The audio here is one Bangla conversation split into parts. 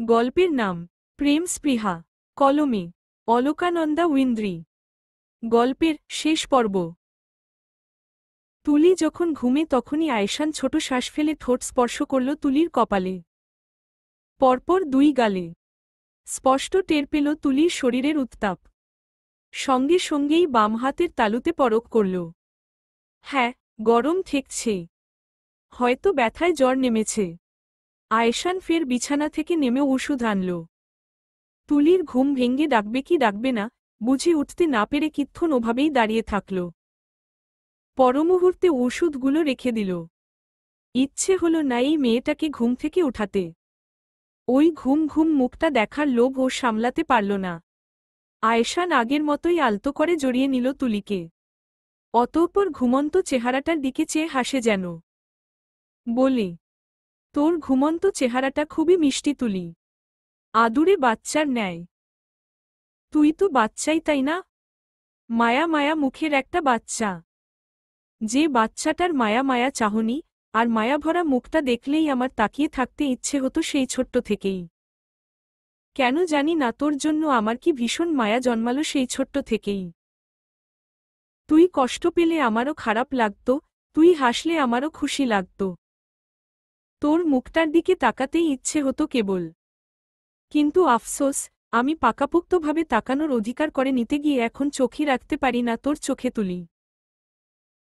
গল্পের নাম প্রেম স্পৃহা। কলমে অলকানন্দা উইন্দ্রি। গল্পের শেষ পর্ব। তুলি যখন ঘুমে তখনই আয়েশান ছোট শ্বাস ফেলে ঠোঁট স্পর্শ করল তুলির কপালে। পরপর দুই গালে। স্পষ্ট টের পেল তুলির শরীরের উত্তাপ। সঙ্গে সঙ্গেই বাম হাতের তালুতে পরক করল। হ্যাঁ, গরম ঠেকছে। হয়তো ব্যথায় জ্বর নেমেছে। আয়েশান ফের বিছানা থেকে নেমে ওষুধ আনল। তুলির ঘুম ভেঙ্গে ডাকবে কি ডাকবে না বুঝে উঠতে না পেরে কিচ্ছন ওভাবেই দাঁড়িয়ে থাকল। পরমুহূর্তে ওষুধগুলো রেখে দিল। ইচ্ছে হল না এই মেয়েটাকে ঘুম থেকে উঠাতে। ওই ঘুম ঘুম মুখটা দেখার লোভ ও সামলাতে পারল না। আয়েশান আগের মতোই আলতো করে জড়িয়ে নিল তুলিকে। অতঃপর ঘুমন্ত চেহারাটার দিকে চেয়ে হাসে যেন। বলে, তোর ঘুমন্ত চেহারাটা খুবই মিষ্টি তুলি। আদুরে বাচ্চার ন্যায়। তুই তো বাচ্চাই তাই না? মায়া মায়া মুখের একটা বাচ্চা। যে বাচ্চাটার মায়া মায়া চাহনি আর মায়াভরা মুখটা দেখলেই আমার তাকিয়ে থাকতে ইচ্ছে হতো সেই ছোট্ট থেকেই। কেন জানি না তোর জন্য আমার কি ভীষণ মায়া জন্মালো সেই ছোট্ট থেকেই। তুই কষ্ট পেলে আমারও খারাপ লাগত, তুই হাসলে আমারও খুশি লাগত। তোর মুখটার দিকে তাকাতেই ইচ্ছে হতো কেবল। কিন্তু আফসোস, আমি পাকাপোক্তভাবে তাকানোর অধিকার করে নিতে গিয়ে এখন চোখই রাখতে পারি না তোর চোখে তুলি।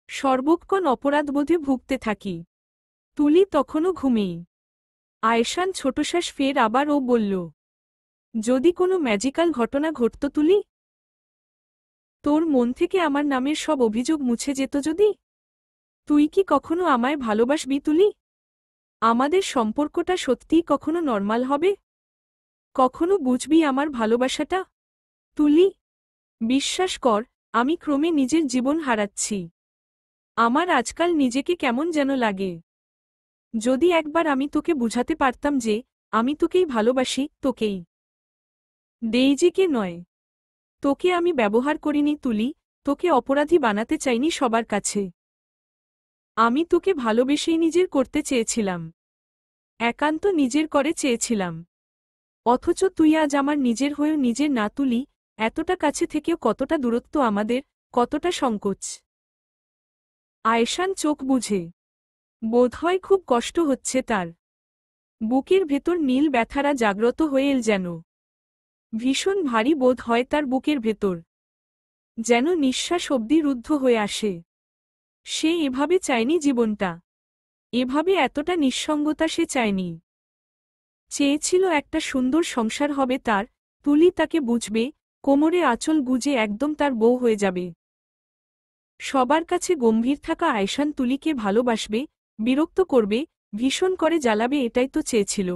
সর্বক্ষণ অপরাধবোধে ভুগতে থাকি। তুলি তখনও ঘুমেই। আয়েশান ছোটশ্বাস ফের আবার ও বলল, যদি কোনো ম্যাজিক্যাল ঘটনা ঘটত তুলি? তোর মন থেকে আমার নামের সব অভিযোগ মুছে যেত যদি? তুই কি কখনো আমায় ভালোবাসবি তুলি? আমাদের সম্পর্কটা সত্যিই কখনো নর্মাল হবে? কখনো বুঝবি আমার ভালোবাসাটা? তুলি, বিশ্বাস কর, আমি ক্রমে নিজের জীবন হারাচ্ছি। আমার আজকাল নিজেকে কেমন যেন লাগে। যদি একবার আমি তোকে বুঝাতে পারতাম যে আমি তোকেই ভালোবাসি, তোকেই, ডেইজিকে নয়। তোকে আমি ব্যবহার করিনি তুলি, তোকে অপরাধী বানাতে চাইনি সবার কাছে। আমি তোকে ভালোবেসেই নিজের করতে চেয়েছিলাম। একান্ত নিজের করে চেয়েছিলাম। অথচ তুই আজ আমার নিজের হয়েও নিজের না তুলি, এতটা কাছে থেকেও কতটা দূরত্ব আমাদের, কতটা সংকোচ। আয়েশান চোখ বুঝে। বোধহয় খুব কষ্ট হচ্ছে তার। বুকের ভেতর নীল ব্যথারা জাগ্রত হয়ে এল যেন। ভীষণ ভারী বোধ হয় তার বুকের ভেতর। যেন নিঃশ্বাস অবধি রুদ্ধ হয়ে আসে। সে এভাবে চায়নি জীবনটা। এভাবে এতটা নিঃসঙ্গতা সে চায়নি। চেয়েছিল একটা সুন্দর সংসার হবে তার, তুলি তাকে বুঝবে, কোমরে আঁচল গুজে একদম তার বউ হয়ে যাবে। সবার কাছে গম্ভীর থাকা আয়েশান তুলিকে ভালোবাসবে, বিরক্ত করবে, ভীষণ করে জ্বালাবে, এটাই তো চেয়েছিল।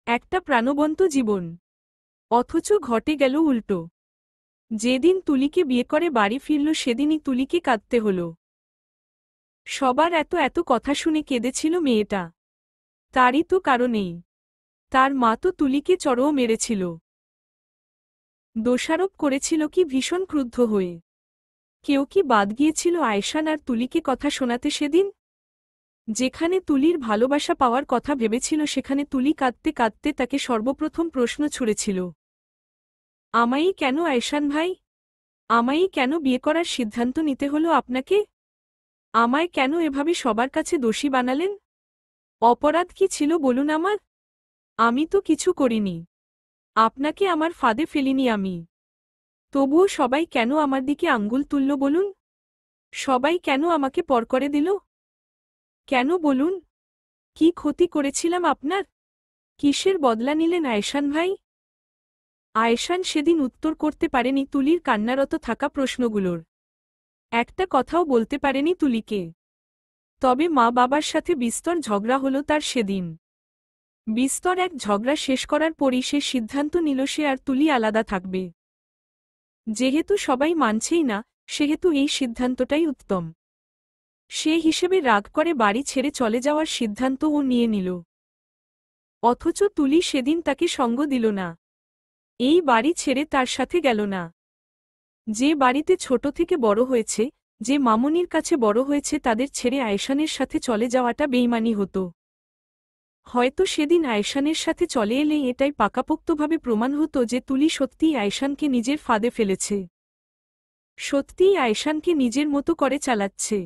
একটা প্রাণবন্ত জীবন। অথচ ঘটে গেল উল্টো। যেদিন তুলিকে বিয়ে করে বাড়ি ফিরল সেদিনই তুলিকে কাঁদতে হল। সবার এত এত কথা শুনে কেঁদেছিল মেয়েটা। তারই তো কারণেই। তার মা তো তুলিকে চড়ও মেরেছিল। দোষারোপ করেছিল কি ভীষণ ক্রুদ্ধ হয়ে। কেউ কি বাদ গিয়েছিল আয়েশান আর তুলিকে কথা শোনাতে সেদিন? যেখানে তুলির ভালোবাসা পাওয়ার কথা ভেবেছিল সেখানে তুলি কাঁদতে কাঁদতে তাকে সর্বপ্রথম প্রশ্ন ছুড়েছিল, আমায়ই কেন আয়েশান ভাই? আমায়ই কেন বিয়ে করার সিদ্ধান্ত নিতে হলো আপনাকে? আমায় কেন এভাবে সবার কাছে দোষী বানালেন? অপরাধ কি ছিল বলুন আমার? আমি তো কিছু করিনি। আপনাকে আমার ফাঁদে ফেলিনি আমি। তবুও সবাই কেন আমার দিকে আঙ্গুল তুলল বলুন? সবাই কেন আমাকে পর করে দিল? কেন বলুন? কি ক্ষতি করেছিলাম আপনার? কিসের বদলা নিলেন আয়েশান ভাই? আয়েশান সেদিন উত্তর করতে পারেনি তুলির কান্নারত থাকা প্রশ্নগুলোর। একটা কথাও বলতে পারেনি তুলিকে। তবে মা বাবার সাথে বিস্তর ঝগড়া হলো তার সেদিন। বিস্তর এক ঝগড়া শেষ করার পরই সে সিদ্ধান্ত নিল সে আর তুলি আলাদা থাকবে। যেহেতু সবাই মানছেই না, সেহেতু এই সিদ্ধান্তটাই উত্তম। সে হিসেবে রাগ করে বাড়ি ছেড়ে চলে যাওয়ার সিদ্ধান্ত ও নিয়ে নিল। অথচ তুলি সেদিন তাকে সঙ্গ দিল না। এই বাড়ি ছেড়ে তার সাথে গেল না। যে বাড়িতে ছোট থেকে বড় হয়েছে, যে মামুনির কাছে বড় হয়েছে তাদের ছেড়ে আয়েশানের সাথে চলে যাওয়াটা বেইমানি হতো। হয়তো সেদিন আয়শানের সাথে চলে এলেই এটাই পাকাপোক্তভাবে প্রমাণ হতো যে তুলি সত্যিই আয়শানকে নিজের ফাঁদে ফেলেছে, সত্যিই আয়শানকে নিজের মতো করে চালাচ্ছে।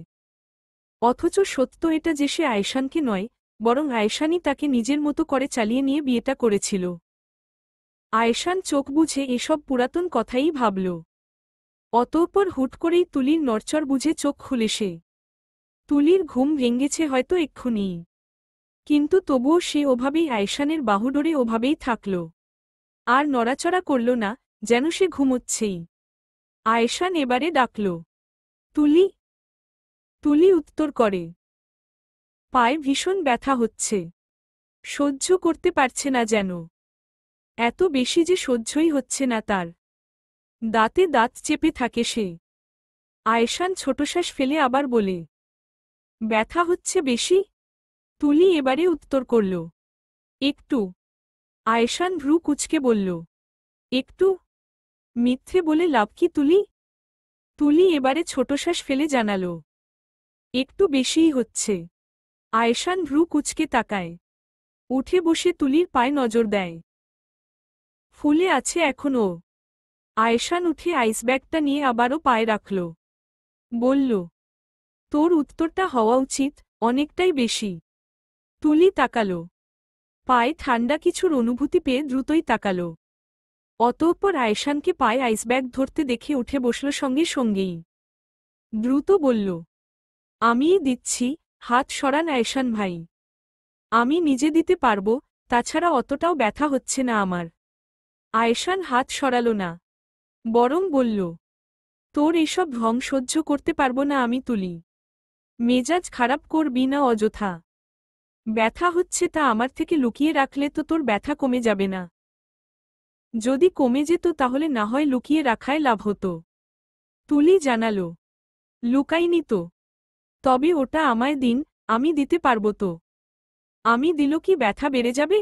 অথচ সত্য এটা যে সে আয়শানকে নয়, বরং আয়শানই তাকে নিজের মতো করে চালিয়ে নিয়ে বিয়েটা করেছিল। আয়শান চোখ বুঝে এসব পুরাতন কথাই ভাবল। অতঃপর হুট করেই তুলির নড়চড় বুঝে চোখ খুলে সে। তুলির ঘুম ভেঙেছে হয়তো এক্ষুনিই, কিন্তু তবুও সে ওভাবেই আয়শানের বাহু ধরে ওভাবেই থাকল, আর নড়াচড়া করল না, যেন সে ঘুমোচ্ছেই। আয়শান এবারে ডাকল, তুলি। তুলি উত্তর করে, পায়ে ভীষণ ব্যথা হচ্ছে, সহ্য করতে পারছে না যেন, এত বেশি যে সহ্যই হচ্ছে না তার। দাঁতে দাঁত চেপে থাকে সে। আয়শান ছোটশ্বাস ফেলে আবার বলে, ব্যথা হচ্ছে বেশি? তুলি এবারে উত্তর করল, একটু। আয়শান ভ্রু কুঁচকে বলল, একটু? মিথ্যে বলে লাভ কি তুলি? তুলি এবারে ছোটশ্বাস ফেলে জানাল, একটু বেশিই হচ্ছে। আয়শান ভ্রু কুঁচকে তাকায়, উঠে বসে তুলির পায়ে নজর দেয়। ফুলে আছে এখনও। আয়শান উঠে আইসব্যাগটা নিয়ে আবারও পায়ে রাখল। বলল, তোর উত্তরটা হওয়া উচিত, অনেকটাই বেশি। তুলি তাকাল, পায়ে ঠান্ডা কিছুর অনুভূতি পেয়ে দ্রুতই তাকাল। অতঃপর আয়শানকে পায়ে আইসব্যাগ ধরতে দেখে উঠে বসল সঙ্গে সঙ্গেই। দ্রুত বলল, আমিই দিচ্ছি, হাত সরান আয়শান ভাই। আমি নিজে দিতে পারব, তাছাড়া অতটাও ব্যথা হচ্ছে না আমার। আয়শান হাত সরাল না, বরং বলল, তোর এসব ঢং সহ্য করতে পারব না আমি তুলি। মেজাজ খারাপ করবি না অযথা। ব্যথা হচ্ছে তা আমার থেকে লুকিয়ে রাখলে তো তোর ব্যথা কমে যাবে না। যদি কমে যেত তাহলে না হয় লুকিয়ে রাখায় লাভ হতো। তুলি জানাল, লুকাইনি তো। তবে ওটা আমায় দিন, আমি দিতে পারব তো। আমি দিল কি ব্যথা বেড়ে যাবে?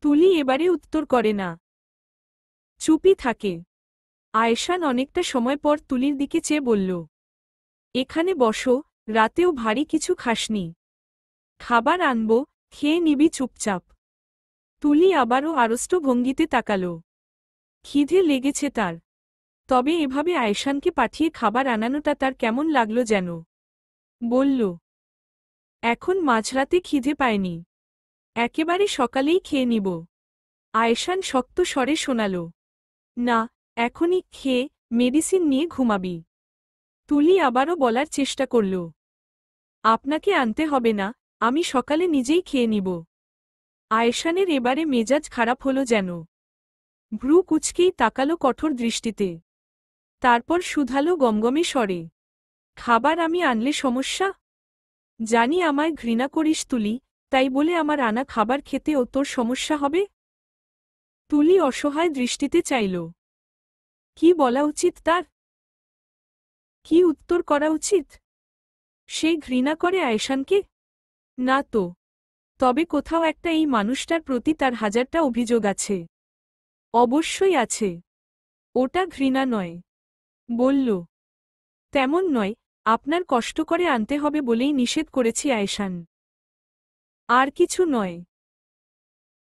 তুলি এবারে উত্তর করে না, চুপই থাকে। আয়শান অনেকটা সময় পর তুলির দিকে চেয়ে বলল, এখানে বসো, রাতেও ভারী কিছু খাসনি। খাবার আনব, খেয়ে নিবি চুপচাপ। তুলি আবারও আড়ষ্ট ভঙ্গিতে তাকাল। খিদে লেগেছে তার। তবে এভাবে আয়শানকে পাঠিয়ে খাবার আনানোটা তার কেমন লাগল যেন। বলল, এখন মাঝরাতে খিদে পায়নি, একেবারে সকালেই খেয়ে নিব। আয়শান শক্ত স্বরে শোনাল, না, এখনই খেয়ে মেডিসিন নিয়ে ঘুমাবি। তুলি আবারও বলার চেষ্টা করল, আপনাকে আনতে হবে না, আমি সকালে নিজেই খেয়ে নিব। আয়শানের এবারে মেজাজ খারাপ হল যেন। ভ্রু কুচকেই তাকালো কঠোর দৃষ্টিতে। তারপর শুধালো গমগমে স্বরে, খাবার আমি আনলে সমস্যা? জানি আমায় ঘৃণা করিস তুলি, তাই বলে আমার আনা খাবার খেতেও তোর সমস্যা হবে? তুলি অসহায় দৃষ্টিতে চাইল। কি বলা উচিত তার? কি উত্তর করা উচিত? সে ঘৃণা করে আয়শানকে? না তো। তবে কোথাও একটা এই মানুষটার প্রতি তার হাজারটা অভিযোগ আছে। অবশ্যই আছে। ওটা ঘৃণা নয়। বলল, তেমন নয়, আপনার কষ্ট করে আনতে হবে বলেই নিষেধ করেছি আয়শান। আর কিছু নয়।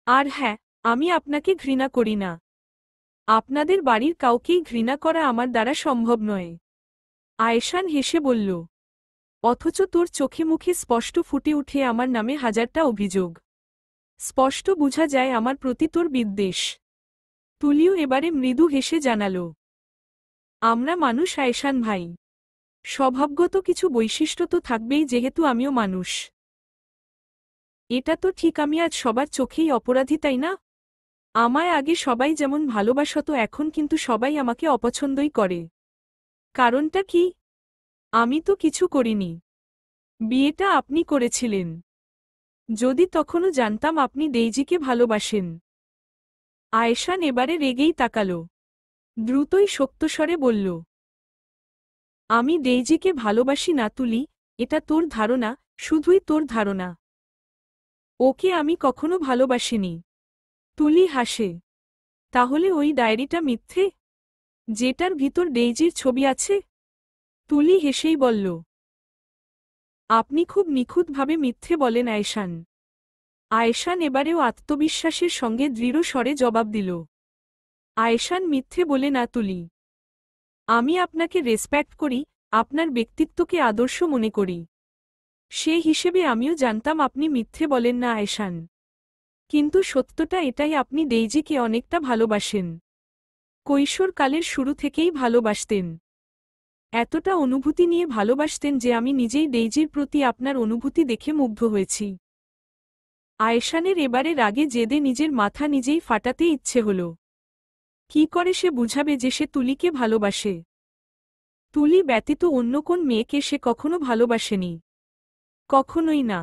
আর হ্যাঁ, আমি আপনাকে ঘৃণা করি না। আপনাদের বাড়ির কাউকেই ঘৃণা করা আমার দ্বারা সম্ভব নয়। আয়শান হেসে বলল, অথচ তোর চোখে মুখে স্পষ্ট ফুটে উঠে আমার নামে হাজারটা অভিযোগ। স্পষ্ট বোঝা যায় আমার প্রতি তোর বিদ্বেষ। তুলিও এবারে মৃদু হেসে জানাল, আমরা মানুষ আয়শান ভাই। স্বভাবগত কিছু বৈশিষ্ট্য তো থাকবেই যেহেতু আমিও মানুষ। এটা তো ঠিক আমি আজ সবার চোখেই অপরাধী তাই না? আমায় আগে সবাই যেমন ভালোবাসত এখন কিন্তু সবাই আমাকে অপছন্দই করে। কারণটা কি? আমি তো কিছু করিনি। বিয়েটা আপনি করেছিলেন। যদি তখনও জানতাম আপনি ডেইজিকে ভালোবাসেন। আয়শান এবারে রেগেই তাকাল। দ্রুতই শক্তস্বরে বলল, আমি ডেইজিকে ভালোবাসি না তুলি, এটা তোর ধারণা, শুধুই তোর ধারণা। ওকে আমি কখনো ভালোবাসিনি। তুলি হাসে। তাহলে ওই ডায়েরিটা মিথ্যে, যেটার ভিতর ডেইজির ছবি আছে? তুলি হেসেই বলল, আপনি খুব নিখুঁতভাবে মিথ্যে বলেন আয়শান। আয়েশান এবারেও আত্মবিশ্বাসের সঙ্গে দৃঢ় স্বরে জবাব দিল। আয়েশান মিথ্যে বলে না তুলি। আমি আপনাকে রেসপেক্ট করি, আপনার ব্যক্তিত্বকে আদর্শ মনে করি। সে হিসেবে আমিও জানতাম আপনি মিথ্যে বলেন না আয়েশান। কিন্তু সত্যটা এটাই, আপনি ডেইজিকে অনেকটা ভালোবাসেন। কৈশোরকালের শুরু থেকেই ভালোবাসতেন। এতটা অনুভূতি নিয়ে ভালোবাসতেন যে আমি নিজেই ডেইজির প্রতি আপনার অনুভূতি দেখে মুগ্ধ হয়েছি। আয়েশানের এবারে রাগে জেদে নিজের মাথা নিজেই ফাটাতে ইচ্ছে হল। কি করে সে বুঝাবে যে সে তুলিকে ভালোবাসে? তুলি ব্যতীত অন্য কোন মেয়েকে সে কখনো ভালোবাসেনি। কখনোই না।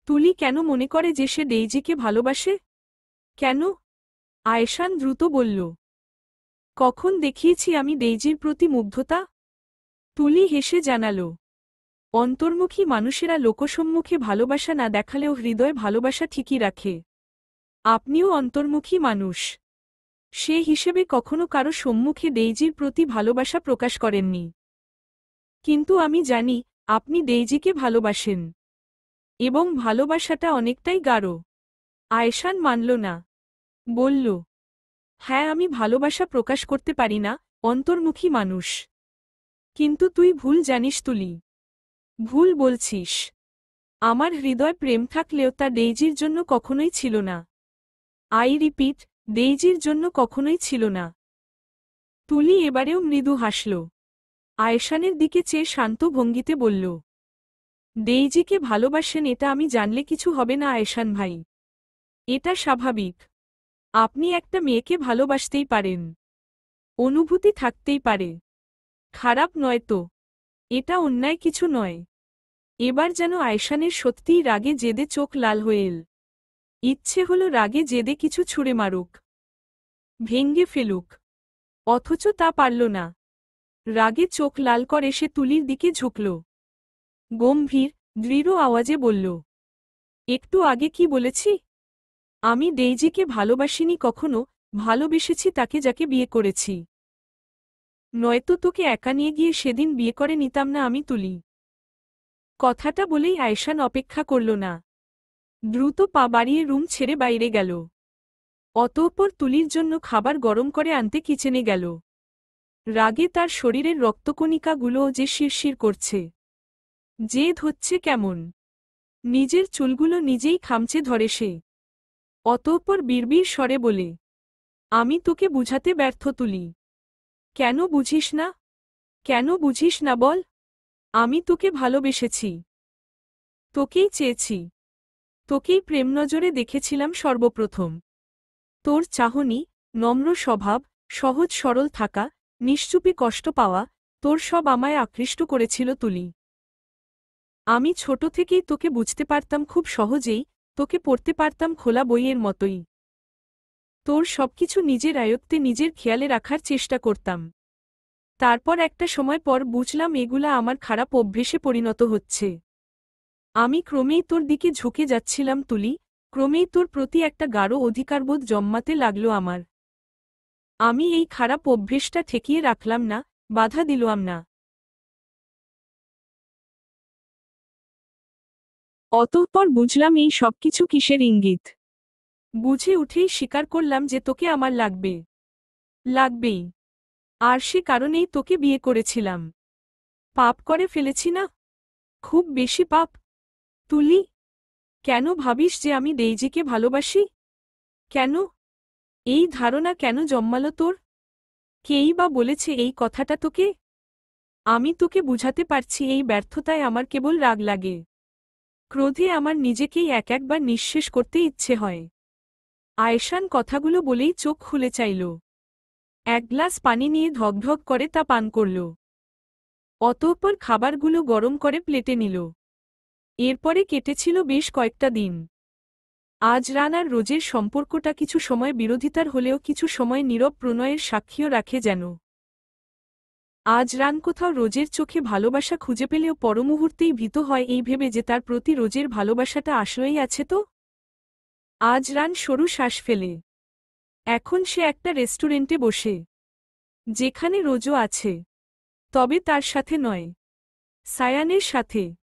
তুলি কেন মনে করে যে সে ডেইজিকে ভালোবাসে? কেন? আয়েশান দ্রুত বলল। কখন দেখিয়েছি আমি ডেইজির প্রতি মুগ্ধতা? তুলি হেসে জানাল, অন্তর্মুখী মানুষেরা লোকসম্মুখে ভালোবাসা না দেখালেও হৃদয় ভালোবাসা ঠিকই রাখে। আপনিও অন্তর্মুখী মানুষ। সে হিসেবে কখনো কারো সম্মুখে ডেইজির প্রতি ভালোবাসা প্রকাশ করেননি। কিন্তু আমি জানি, আপনি ডেইজিকে ভালোবাসেন। এবং ভালোবাসাটা অনেকটাই গাঢ়। আয়েশান মানল না। বলল, হ্যাঁ, আমি ভালোবাসা প্রকাশ করতে পারি না, অন্তর্মুখী মানুষ। কিন্তু তুই ভুল জানিস তুলি। ভুল বলছিস। আমার হৃদয় প্রেম থাকলেও তা ডেইজির জন্য কখনোই ছিল না। আই রিপিট, ডেইজির জন্য কখনোই ছিল না। তুলি এবারেও মৃদু হাসল। আয়েশানের দিকে চেয়ে শান্ত ভঙ্গিতে বলল, ডেইজিকে ভালোবাসেন এটা আমি জানলে কিছু হবে না আয়েশান ভাই। এটা স্বাভাবিক। আপনি একটা মেয়েকে ভালোবাসতেই পারেন। অনুভূতি থাকতেই পারে। খারাপ নয় তো। এটা অন্যায় কিছু নয়। এবার যেন আয়েশানের সত্যিই রাগে জেদে চোখ লাল হয়ে এল। ইচ্ছে হলো রাগে জেদে কিছু ছুঁড়ে মারুক, ভেঙ্গে ফেলুক। অথচ তা পারল না। রাগে চোখ লাল করে সে তুলির দিকে ঝুঁকল। গম্ভীর, দৃঢ় আওয়াজে বলল, একটু আগে কি বলেছি? আমি ডেইজিকে ভালোবাসিনি কখনো, ভালোবেসেছি তাকে যাকে বিয়ে করেছি। নয়তো তোকে একা নিয়ে গিয়ে সেদিন বিয়ে করে নিতাম না আমি তুলি। কথাটা বলেই আয়েশান অপেক্ষা করল না। দ্রুত পা বাড়িয়ে রুম ছেড়ে বাইরে গেল। অতঃপর তুলির জন্য খাবার গরম করে আনতে কিচেনে গেল। রাগে তার শরীরের রক্তকণিকাগুলোও যে শিরশির করছে। জেদ হচ্ছে কেমন। নিজের চুলগুলো নিজেই খামচে ধরে সে। অতঃপর বিড়বিড় স্বরে বলে, আমি তোকে বুঝাতে ব্যর্থ তুলি। কেন বুঝিস না? কেন বুঝিস না বল? আমি তোকে ভালোবেসেছি। তোকেই চেয়েছি। তোকেই প্রেম নজরে দেখেছিলাম সর্বপ্রথম। তোর চাহনি, নম্র স্বভাব, সহজ সরল থাকা, নিশ্চুপি কষ্ট পাওয়া, তোর সব আমায় আকৃষ্ট করেছিল তুলি। আমি ছোট থেকেই তোকে বুঝতে পারতাম খুব সহজেই, তোকে পড়তে পারতাম খোলা বইয়ের মতোই। তোর সবকিছু নিজের আয়ত্তে নিজের খেয়ালে রাখার চেষ্টা করতাম। তারপর একটা সময় পর বুঝলাম এগুলা আমার খারাপ অভ্যেসে পরিণত হচ্ছে। আমি ক্রমেই তোর দিকে ঝুঁকে যাচ্ছিলাম তুলি, ক্রমেই তোর প্রতি একটা গাঢ় অধিকারবোধ জন্মাতে লাগলো আমার। আমি এই খারাপ অভ্যেসটা ঠেকিয়ে রাখলাম না, বাধা দিলাম না। অতঃপর বুঝলাম এই সবকিছু কিসের ইঙ্গিত। বুঝে উঠেই স্বীকার করলাম যে তোকে আমার লাগবে। লাগবেই। আর সে কারণেই তোকে বিয়ে করেছিলাম। পাপ করে ফেলেছি না? খুব বেশি পাপ। তুলি, কেন ভাবিস যে আমি ডেইজিকে ভালোবাসি? কেন? এই ধারণা কেন জন্মালো তোর? কেই বা বলেছে এই কথাটা তোকে? আমি তোকে বুঝাতে পারছি এই ব্যর্থতায় আমার কেবল রাগ লাগে। ক্রোধে আমার নিজেকেই একবার নিঃশেষ করতে ইচ্ছে হয়। আয়েশান কথাগুলো বলেই চোখ খুলে চাইল। এক গ্লাস পানি নিয়ে ধকধক করে তা পান করল। অতঃপর খাবারগুলো গরম করে প্লেটে নিল। এরপরে কেটেছিল বেশ কয়েকটা দিন। আজ রান আর রোজের সম্পর্কটা কিছু সময় বিরোধিতার হলেও কিছু সময় নীরব প্রণয়ের সাক্ষীও রাখে যেন। আজ রান কোথাও রোজের চোখে ভালোবাসা খুঁজে পেলেও পরমুহূর্তেই ভীত হয় এই ভেবে যে তার প্রতি রোজের ভালোবাসাটা আসলেই আছে তো। আজ রান সরু শ্বাস ফেলে। এখন সে একটা রেস্টুরেন্টে বসে, যেখানে রোজও আছে, তবে তার সাথে নয়, সায়ানের সাথে।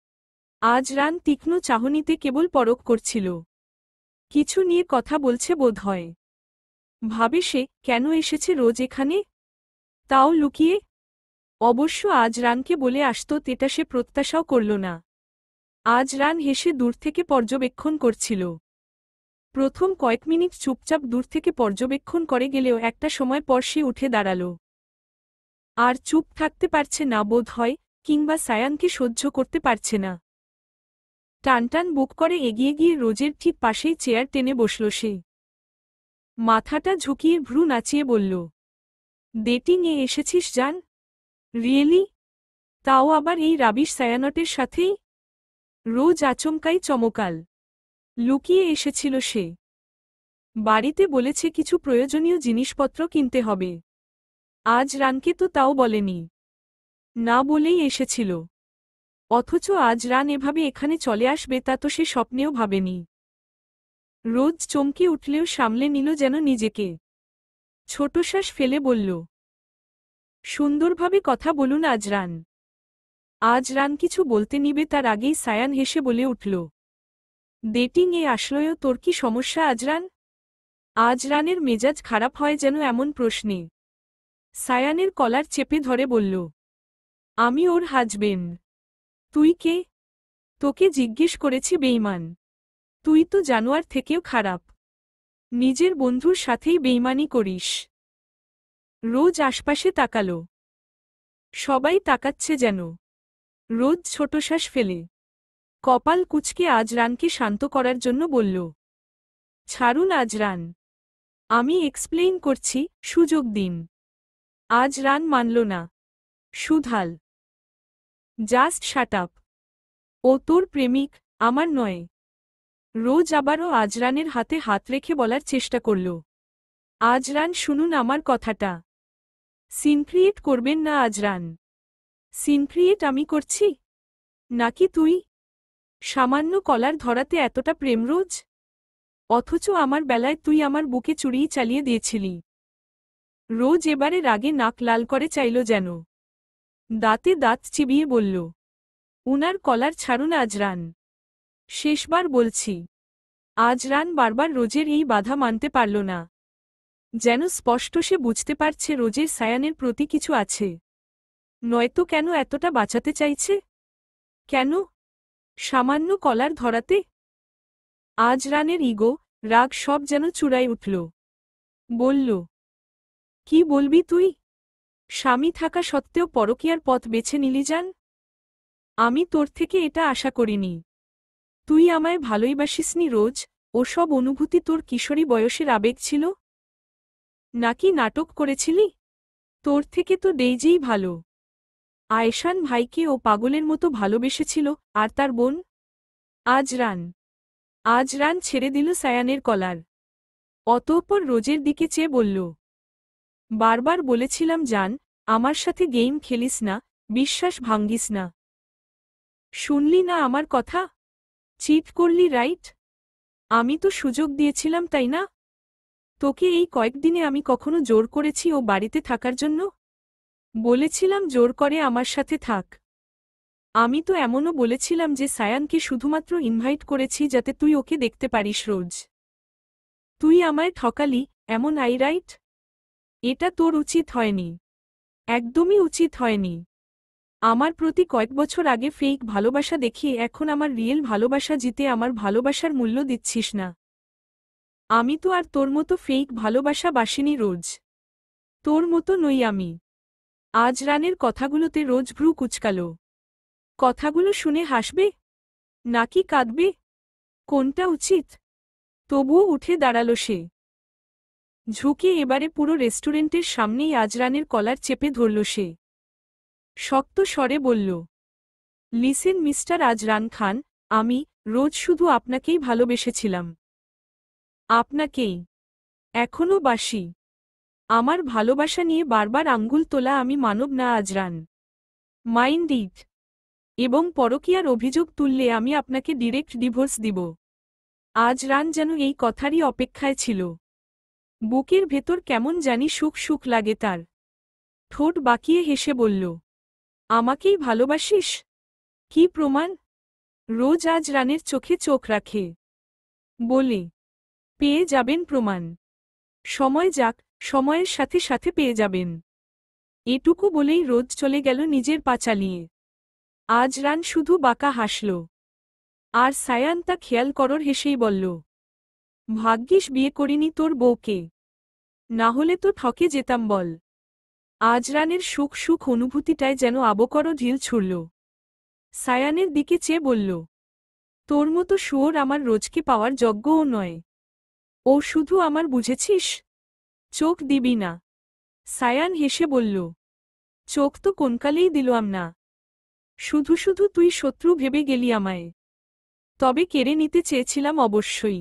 আজ রান তীক্ষ্ণ চাহনিতে কেবল পরখ করছিল। কিছু নিয়ে কথা বলছে বোধ হয়। ভাবে সে কেন এসেছে রোজ এখানে, তাও লুকিয়ে। অবশ্য আজ রানকে বলে আসত তেটা সে প্রত্যাশাও করল না। আজ রান হেসে দূর থেকে পর্যবেক্ষণ করছিল। প্রথম কয়েক মিনিট চুপচাপ দূর থেকে পর্যবেক্ষণ করে গেলেও একটা সময় পর সে উঠে দাঁড়াল। আর চুপ থাকতে পারছে না বোধ হয়, কিংবা সায়ানকে সহ্য করতে পারছে না। টানটান বুক করে এগিয়ে গিয়ে রোজের ঠিক পাশেই চেয়ার টেনে বসল সে। মাথাটা ঝুঁকিয়ে ভ্রু নাচিয়ে বলল, ডেটিংয়ে এসেছিস জান? রিয়েলি? তাও আবার এই রাবিশ সায়ানটের সাথেই? রোজ আচমকাই চমকাল। লুকিয়ে এসেছিল সে। বাড়িতে বলেছে কিছু প্রয়োজনীয় জিনিসপত্র কিনতে হবে। আজ রানকে তো তাও বলেনি। না বলেই এসেছিল। অথচ আজ রান এভাবে এখানে চলে আসবে তা তো সে স্বপ্নেও ভাবেনি। রোজ চমকে উঠলেও সামলে নিল যেন নিজেকে। ছোটশ্বাস ফেলে বলল, সুন্দরভাবে কথা বলুন আজরান। আজ রান কিছু বলতে নিবে তার আগেই সায়ান হেসে বলে উঠল, ডেটিংয়ে আসলেও তোর কি সমস্যা আজরান? আজ রানের মেজাজ খারাপ হয় যেন এমন প্রশ্নে। সায়ানের কলার চেপে ধরে বলল, আমি ওর হাজবেন্ড। তুই কে? তোকে জিজ্ঞেস করেছি বেইমান। তুই তো জানোয়ার থেকেও খারাপ। নিজের বন্ধুর সাথেই বেইমানি করিস। রোজ আশপাশে তাকাল। সবাই তাকাচ্ছে যেন। রোজ ছোটশ্বাস ফেলে কপাল কুঁচকে আজরানকে শান্ত করার জন্য বলল, ছাড়ুন আজরান, আমি এক্সপ্লেইন করছি, সুযোগ দিন। আজরান মানল না। সুধাল, জাস্ট শাট আপ। ও তোর প্রেমিক, আমার নয়। রোজ আবারও আজরানের হাতে হাত রেখে বলার চেষ্টা করল, আজরান শুনুন আমার কথাটা। সিন ক্রিয়েট করবেন না আজরান। সিন ক্রিয়েট আমি করছি? নাকি তুই? সামান্য কলার ধরাতে এতটা প্রেম রোজ? অথচ আমার বেলায় তুই আমার বুকে চুরিই চালিয়ে দিয়েছিলি। রোজ এবারে রাগে নাক লাল করে চাইল যেন। দাঁতে দাঁত চিবিয়ে বলল, উনার কলার ছাড়ুন আজরান। শেষবার বলছি। আজরান বারবার রোজের এই বাধা মানতে পারল না। যেন স্পষ্ট সে বুঝতে পারছে রোজের সায়ানের প্রতি কিছু আছে। নয়তো কেন এতটা বাঁচাতে চাইছে? কেন? সামান্য কলার ধরাতে? আজরানের ইগো, রাগ সব যেন চূড়ায় উঠল। বলল, কি বলবি তুই? স্বামী থাকা সত্ত্বেও পরকীয়ার পথ বেছে নিলি জান? আমি তোর থেকে এটা আশা করিনি। তুই আমায় ভালোইবাসিসনি রোজ, ওসব অনুভূতি তোর কিশোরী বয়সের আবেগ ছিল? নাকি নাটক করেছিলি? তোর থেকে তো ডেইজিই ভালো। আয়শান ভাইকে ও পাগলের মতো ভালোবেসেছিল, আর তার বোন? আজরান ছেড়ে দিল সায়ানের কলার। অতঃপর রোজের দিকে চেয়ে বলল, বারবার বলেছিলাম জান, আমার সাথে গেম খেলিস না, বিশ্বাস ভাঙ্গিস না। শুনলি না আমার কথা? চিট করলি রাইট? আমি তো সুযোগ দিয়েছিলাম তাই না? তোকে এই কয়েকদিনে আমি কখনো জোর করেছি ও বাড়িতে থাকার জন্য? বলেছিলাম জোর করে আমার সাথে থাক। আমি তো এমনও বলেছিলাম যে সায়ানকে শুধুমাত্র ইনভাইট করেছি যাতে তুই ওকে দেখতে পারিস রোজ। তুই আমায় ঠকালি, এমন আই রাইট? এটা তোর উচিত হয়নি। একদমই উচিত হয়নি। আমার প্রতি কয়েক বছর আগে ফেক ভালোবাসা দেখিয়ে এখন আমার রিয়েল ভালোবাসা জিতে আমার ভালোবাসার মূল্য দিচ্ছিস না। আমি তো আর তোর মতো ফেক ভালোবাসা বাসিনি রোজ। তোর মতো নই আমি। আজরানের কথাগুলোতে রোজ ভ্রু কুচকাল। কথাগুলো শুনে হাসবে? নাকি কাঁদবে? কোনটা উচিত? তবুও উঠে দাঁড়াল সে। ঝুঁকে এবারে পুরো রেস্টুরেন্টের সামনেই আজরানের কলার চেপে ধরল সে। শক্ত স্বরে বলল, লিসেন মিস্টার আজরান খান, আমি রোজ শুধু আপনাকেই ভালোবেসেছিলাম। আপনাকেই। এখনও বাসি। আমার ভালোবাসা নিয়ে বারবার আঙ্গুল তোলা আমি মানব না আজরান। Mind it. এবং পরকীয়ার অভিযোগ তুললে আমি আপনাকে ডিরেক্ট ডিভোর্স দিব। আজরান যেন এই কথারই অপেক্ষায় ছিল। বুকের ভেতর কেমন জানি সুখ সুখ লাগে তার। ঠোঁট বাঁকিয়ে হেসে বলল, আমাকেই ভালোবাসিস? কি প্রমাণ? রোজ আজরানের চোখে চোখ রাখে। বলে, পেয়ে যাবেন প্রমাণ। সময় যাক, সময়ের সাথে সাথে পেয়ে যাবেন। এটুকু বলেই রোজ চলে গেল নিজের পা চালিয়ে। আজরান শুধু বাঁকা হাসল। আর সায়ান তা খেয়াল করর হেসেই বলল, ভাগ্যিস বিয়ে করিনি তোর বউকে, না হলে তো ঠকে যেতাম বল। আজরানের সুখ সুখ অনুভূতিটায় যেন আবকর ঢিল ছুড়ল। সায়ানের দিকে চেয়ে বলল, তোর মতো শুয়োর আমার রোজকে পাওয়ার যোগ্যও নয়। ও শুধু আমার, বুঝেছিস? চোখ দিবি না। সায়ান হেসে বলল, চোখ তো কোনকালেই দিলাম না। শুধু শুধু তুই শত্রু ভেবে গেলি আমায়। তবে কেড়ে নিতে চেয়েছিলাম অবশ্যই।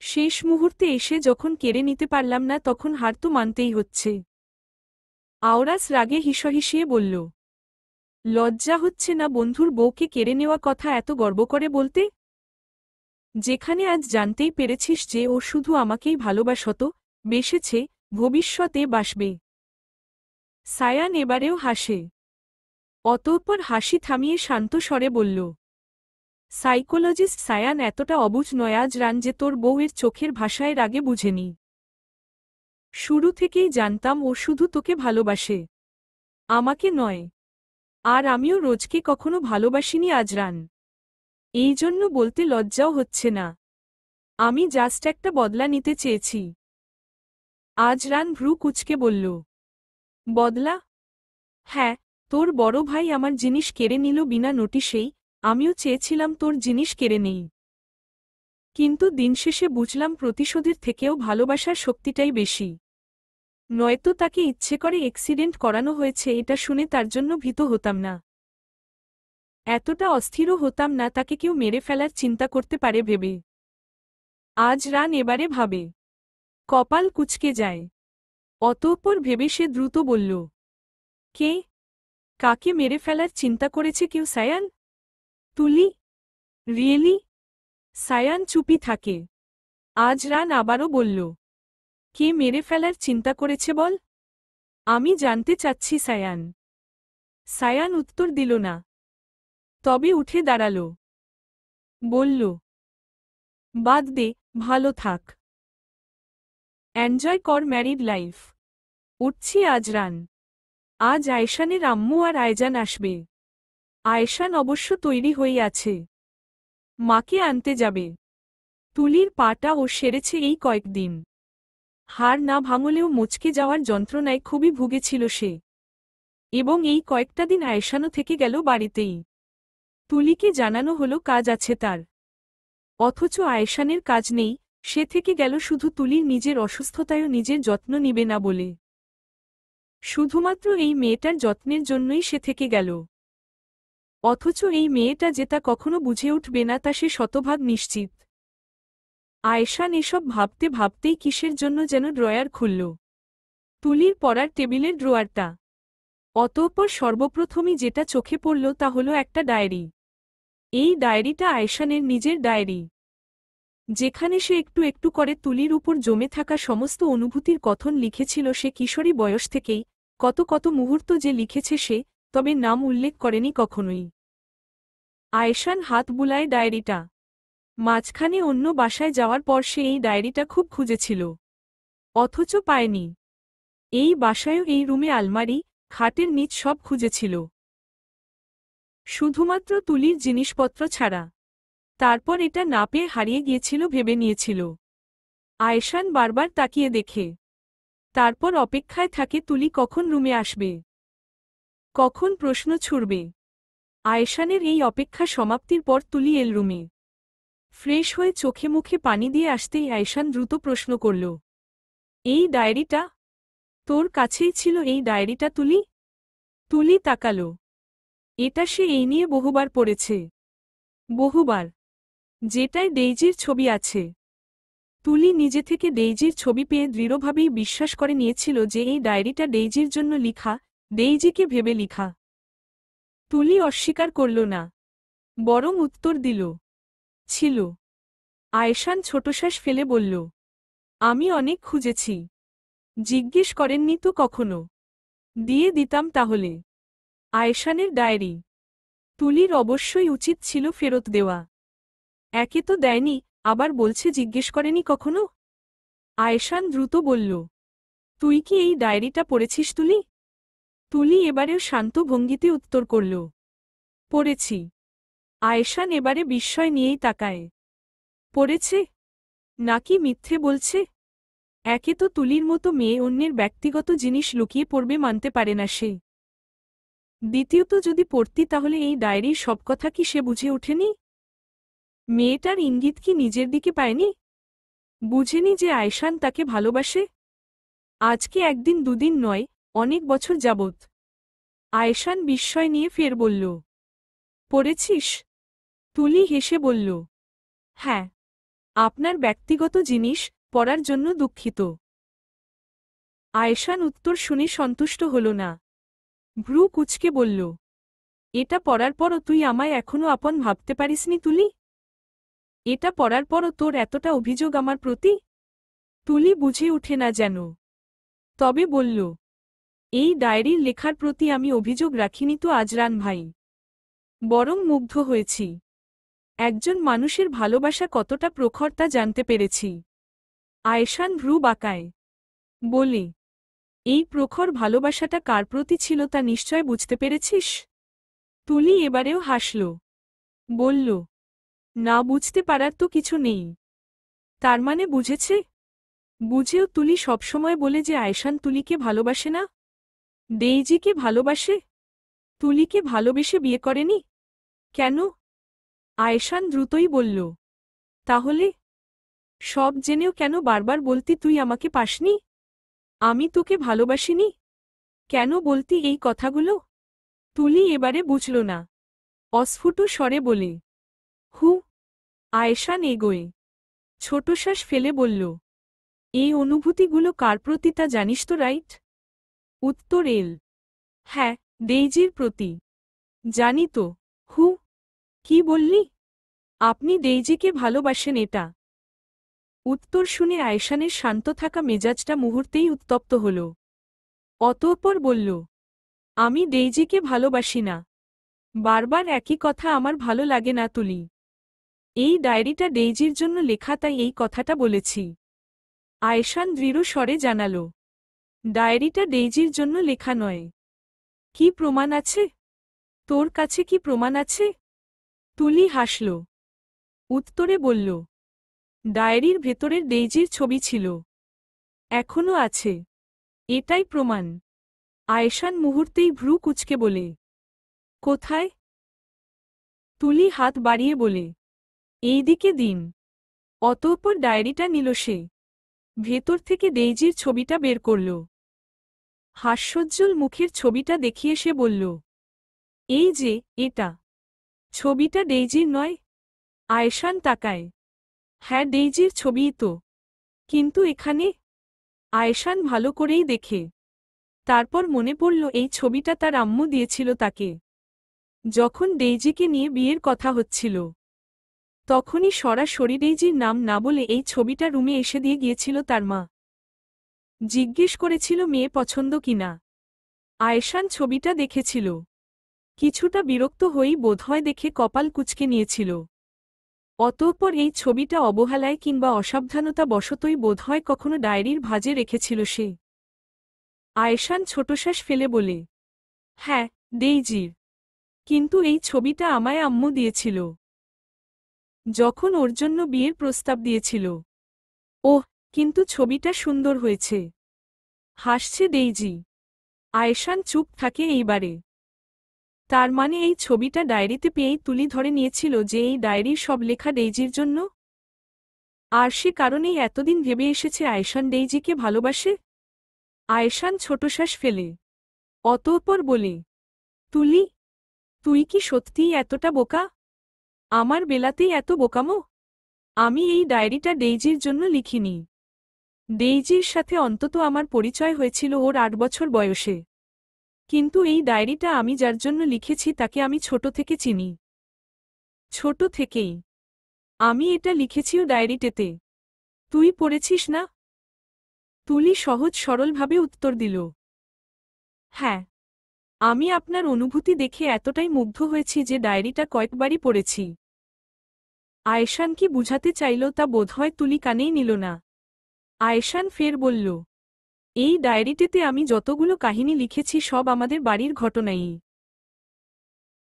শেষ মুহূর্তে এসে যখন কেড়ে নিতে পারলাম না তখন হার তো মানতেই হচ্ছে। আওরাস রাগে হিসহিসিয়ে বলল, লজ্জা হচ্ছে না বন্ধুর বউকে কেড়ে নেওয়া কথা এত গর্ব করে বলতে? যেখানে আজ জানতেই পেরেছিস যে ও শুধু আমাকেই ভালোবাসত, বেসেছে, ভবিষ্যতে বাসবে। সায়ান এবারেও হাসে। অতঃপর হাসি থামিয়ে শান্ত স্বরে বলল, সাইকোলজিস্ট সায়ান এতটা অবুঝ নয় আজরান যে তোর বউয়ের চোখের ভাষায় রাগে বুঝেনি। শুরু থেকেই জানতাম ও শুধু তোকে ভালোবাসে, আমাকে নয়। আর আমিও রোজকে কখনো ভালোবাসিনি আজরান। এই জন্য বলতে লজ্জাও হচ্ছে না। আমি জাস্ট একটা বদলা নিতে চেয়েছি। আজরান ভ্রু কুঁচকে বলল, বদলা? হ্যাঁ, তোর বড় ভাই আমার জিনিস কেড়ে নিল বিনা নোটিশেই, আমিও চেয়েছিলাম তোর জিনিস কেড়ে নেই। কিন্তু দিনশেষে বুঝলাম প্রতিশোধের থেকেও ভালোবাসার শক্তিটাই বেশি। নয়তো তাকে ইচ্ছে করে অ্যাক্সিডেন্ট করানো হয়েছে এটা শুনে তার জন্য ভীত হতাম না। এতটা অস্থিরও হতাম না তাকে কেউ মেরে ফেলার চিন্তা করতে পারে ভেবে। আজরান এবারে ভাবে, কপাল কুঁচকে যায়। অতঃপর ভেবে সে দ্রুত বলল, কে? কাকে মেরে ফেলার চিন্তা করেছে কেউ সায়ান? তুলি? রিয়েলি? সায়ান চুপি থাকে। আজরান আবারও বলল, কে মেরে ফেলার চিন্তা করেছে বল? আমি জানতে চাচ্ছি সায়ান। সায়ান উত্তর দিল না। তবে উঠে দাঁড়াল। বলল, বাদ দে, ভালো থাক। এনজয় কর ম্যারিড লাইফ। উঠছি আজরান। আজ আয়শানের আম্মু আর আয়জান আসবে। আয়শান অবশ্য তৈরি হয়ে আছে। মাকে আনতে যাবে। তুলির পাটা ও সেরেছে এই কয়েকদিন। হাড় না ভাঙলেও মুচকে যাওয়ার যন্ত্রণায় খুবই ভুগেছিল সে। এবং এই কয়েকটা দিন আয়শানও থেকে গেল বাড়িতেই। তুলিকে জানানো হলো কাজ আছে তার। অথচ আয়শানের কাজ নেই, সে থেকে গেল শুধু তুলির নিজের অসুস্থতায়ও নিজের যত্ন নিবে না বলে। শুধুমাত্র এই মেয়েটার যত্নের জন্যই সে থেকে গেল। অথচ এই মেয়েটা যে তা কখনো বুঝে উঠবে না তা সে শতভাগ নিশ্চিত। আয়শান এসব ভাবতে ভাবতেই কিসের জন্য যেন ড্রয়ার খুলল। তুলির পড়ার টেবিলের ড্রয়ারটা। অতঃপর সর্বপ্রথমই যেটা চোখে পড়ল তা হলো একটা ডায়েরি। এই ডায়েরিটা আয়শানের নিজের ডায়েরি, যেখানে সে একটু একটু করে তুলির উপর জমে থাকা সমস্ত অনুভূতির কথন লিখেছিল সে কিশোরী বয়স থেকেই। কত কত মুহূর্ত যে লিখেছে সে, তবে নাম উল্লেখ করেনি কখনোই। আয়শান হাত বুলায় ডায়েরিটা। মাঝখানে অন্য বাসায় যাওয়ার পর সে এই ডায়েরিটা খুব খুঁজেছিল। অথচ পায়নি। এই বাসায়ও এই রুমে আলমারি, খাটের নিচ সব খুঁজেছিল, শুধুমাত্র তুলির জিনিসপত্র ছাড়া। তারপর এটা না পেয়ে হারিয়ে গিয়েছিল ভেবে নিয়েছিল। আয়শান বারবার তাকিয়ে দেখে। তারপর অপেক্ষায় থাকে তুলি কখন রুমে আসবে, কখন প্রশ্ন ছুড়বে। আয়শানের এই অপেক্ষা সমাপ্তির পর তুলি এল রুমে। ফ্রেশ হয়ে চোখে মুখে পানি দিয়ে আসতেই আয়শান দ্রুত প্রশ্ন করল, এই ডায়েরিটা? তোর কাছেই ছিল এই ডায়েরিটা তুলি? তুলি তাকাল। এটা সে এই নিয়ে বহুবার পড়েছে। বহুবার। যেটায় ডেইজির ছবি আছে। তুলি নিজে থেকে ডেইজির ছবি পেয়ে দৃঢ়ভাবেই বিশ্বাস করে নিয়েছিল যে এই ডায়েরিটা ডেইজির জন্য লিখা, ডেইজিকে ভেবে লিখা। তুলি অস্বীকার করল না, বরং উত্তর দিল, ছিল। আয়শান ছোটশ্বাস ফেলে বলল, আমি অনেক খুঁজেছি। জিজ্ঞেস করেননি তো কখনো? দিয়ে দিতাম তাহলে। আয়শানের ডায়েরি। তুলির অবশ্যই উচিত ছিল ফেরত দেওয়া। একে তো দেয়নি, আবার বলছে জিজ্ঞেস করেনি কখনো? আয়শান দ্রুত বলল, তুই কি এই ডায়েরিটা পড়েছিস তুলি? তুলি এবারেও শান্ত ভঙ্গিতে উত্তর করল, পড়েছি। আয়শান এবারে বিস্ময় নিয়েই তাকায়। পড়েছে? নাকি মিথ্যে বলছে? একে তো তুলির মতো মেয়ে অন্যের ব্যক্তিগত জিনিস লুকিয়ে পড়বে মানতে পারে না সে। দ্বিতীয়ত যদি পড়তি তাহলে এই ডায়েরির সব কথা কি সে বুঝে ওঠেনি? মেয়েটার ইঙ্গিত কি নিজের দিকে পায়নি? বুঝেনি যে আয়শান তাকে ভালোবাসে? আজকে একদিন দুদিন নয়, অনেক বছর যাবৎ। আয়শান বিস্ময় নিয়ে ফের বলল, পড়েছিস? তুলি হেসে বলল, হ্যাঁ। আপনার ব্যক্তিগত জিনিস পড়ার জন্য দুঃখিত। আয়শান উত্তর শুনে সন্তুষ্ট হল না। ভ্রু কুঁচকে বলল, এটা পড়ার পরও তুই আমায় এখনো আপন ভাবতে পারিসনি তুলি? এটা পড়ার পরও তোর এতটা অভিযোগ আমার প্রতি? তুলি বুঝে উঠে না যেন। তবে বলল, এই ডায়েরির লেখার প্রতি আমি অভিযোগ রাখিনি তো আজরান ভাই। বরং মুগ্ধ হয়েছি। একজন মানুষের ভালোবাসা কতটা প্রখর তা জানতে পেরেছি। আয়শান ভ্রু বাঁকায়। বলে, এই প্রখর ভালোবাসাটা কার প্রতি ছিল তা নিশ্চয় বুঝতে পেরেছিস? তুলি এবারেও হাসল। বলল, না বুঝতে পারার তো কিছু নেই। তার মানে বুঝেছে? বুঝেও তুলি সবসময় বলে যে আয়শান তুলিকে ভালোবাসে না? ডেইজিকে ভালোবাসে? তুলিকে ভালোবেসে বিয়ে করেনি? কেন? আয়শান দ্রুতই বলল, তাহলে? সব জেনেও কেন বারবার বলতি তুই আমাকে পাসনি? আমি তোকে ভালোবাসিনি? কেন বলতি এই কথাগুলো? তুলি এবারে বুঝল না। অস্ফুট স্বরে বলে, হু। আয়শান এগোয়ে ছোট শ্বাস ফেলে বলল, এই অনুভূতিগুলো কার প্রতি তা জানিস তো রাইট? উত্তর এল, হ্যাঁ, ডেইজির প্রতি। জানি তো। হু? কি বললি? আপনি ডেইজিকে ভালোবাসেন এটা? উত্তর শুনে আয়শানের শান্ত থাকা মেজাজটা মুহূর্তেই উত্তপ্ত হল। অতঃপর বলল, আমি ডেইজিকে ভালোবাসি না। বারবার একই কথা আমার ভালো লাগে না তুলি। এই ডায়েরিটা ডেইজির জন্য লেখা তাই এই কথাটা বলেছি। আয়শান দৃঢ় স্বরে জানাল, ডায়েরিটা ডেইজির জন্য লেখা নয়। কি প্রমাণ আছে? তোর কাছে কি প্রমাণ আছে? তুলি হাসল। উত্তরে বলল, ডায়েরির ভেতরের ডেইজির ছবি ছিল। এখনো আছে। এটাই প্রমাণ। আয়শান মুহূর্তেই ভ্রু কুঁচকে বলে, কোথায়? তুলি হাত বাড়িয়ে বলে, এই দিকে দিন। অতঃপর ডায়েরিটা নিল সে। ভেতর থেকে ডেইজির ছবিটা বের করল। হাস্যোজ্জ্বল মুখের ছবিটা দেখিয়ে সে বলল, এই যে, এটা। ছবিটা ডেইজির নয়? আয়শান তাকায়। হ্যাঁ, ডেইজির ছবিই তো। কিন্তু এখানে? আয়শান ভালো করেই দেখে। তারপর মনে পড়ল এই ছবিটা তার আম্মু দিয়েছিল তাকে। যখন ডেইজিকে নিয়ে বিয়ের কথা হচ্ছিল, তখনই সরাসরি ডেইজির নাম না বলে এই ছবিটা রুমে এসে দিয়ে গিয়েছিল তার মা। জিজ্ঞেস করেছিল মেয়ে পছন্দ কিনা। আয়শান ছবিটা দেখেছিল। কিছুটা বিরক্ত হয়েই বোধহয় দেখে কপাল কুঁচকে নিয়েছিল। অতঃপর এই ছবিটা অবহেলায় কিংবা অসাবধানতা বশতই বোধহয় কখনো ডায়েরির ভাঁজে রেখেছিল সে। আয়শান ছোটশ্বাস ফেলে বলে, হ্যাঁ, ডেইজির। কিন্তু এই ছবিটা আমায় আম্মু দিয়েছিল যখন ওর জন্য বিয়ের প্রস্তাব দিয়েছিল। ওহ, কিন্তু ছবিটা সুন্দর হয়েছে। হাসছে ডেইজি। আয়শান চুপ থাকে এইবারে। তার মানে এই ছবিটা ডায়েরিতে পেয়েই তুলি ধরে নিয়েছিল যে এই ডায়েরির সব লেখা ডেইজির জন্য? আর সে কারণেই এতদিন ভেবে এসেছে আয়শান ডেইজিকে ভালোবাসে? আয়শান ছোটশ্বাস ফেলে। অতঃপর বলে, তুলি, তুই কি সত্যিই এতটা বোকা? আমার বেলাতেই এত বোকামো? আমি এই ডায়েরিটা ডেইজির জন্য লিখিনি। ডেইজির সাথে অন্তত আমার পরিচয় হয়েছিল ওর ৮ বছর বয়সে। কিন্তু এই ডায়েরিটা আমি যার জন্য লিখেছি তাকে আমি ছোট থেকে চিনি। ছোট থেকেই। আমি এটা লিখেছিও ডায়েরিতেতে। তুই পড়েছিস না? তুলি সহজ সরলভাবে উত্তর দিল, হ্যাঁ। আমি আপনার অনুভূতি দেখে এতটাই মুগ্ধ হয়েছি যে ডায়েরিটা কয়েকবারই পড়েছি। আয়েশান কি বুঝাতে চাইল তা বোধহয় তুলি কানেই নিল না। আয়েশান ফের বলল, এই ডায়েরিটিতে আমি যতগুলো কাহিনী লিখেছি সব আমাদের বাড়ির ঘটনাই।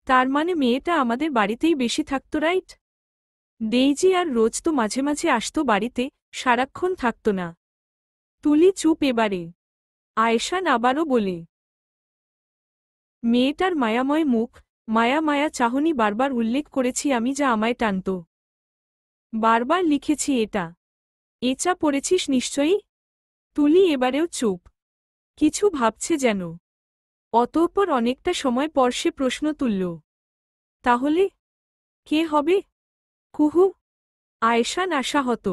তার মানে মেয়েটা আমাদের বাড়িতেই বেশি থাকত, রাইট? ডেইজি আর রোজ তো মাঝে মাঝে আসতো বাড়িতে, সারাক্ষণ থাকত না। তুলি চুপ এবারে। আয়েশান আবারও বলে, মেয়েটার মায়াময় মুখ, মায়া মায়া চাহনি বারবার উল্লেখ করেছি আমি, যা আমায় টানত। বারবার লিখেছি এটা। এচা পড়েছিস নিশ্চয়ই? তুলি এবারেও চুপ, কিছু ভাবছে যেন। অতঃপর অনেকটা সময় পর সে প্রশ্ন তুলল, তাহলে কে হবে? কুহু? আয়েশান আশাহত,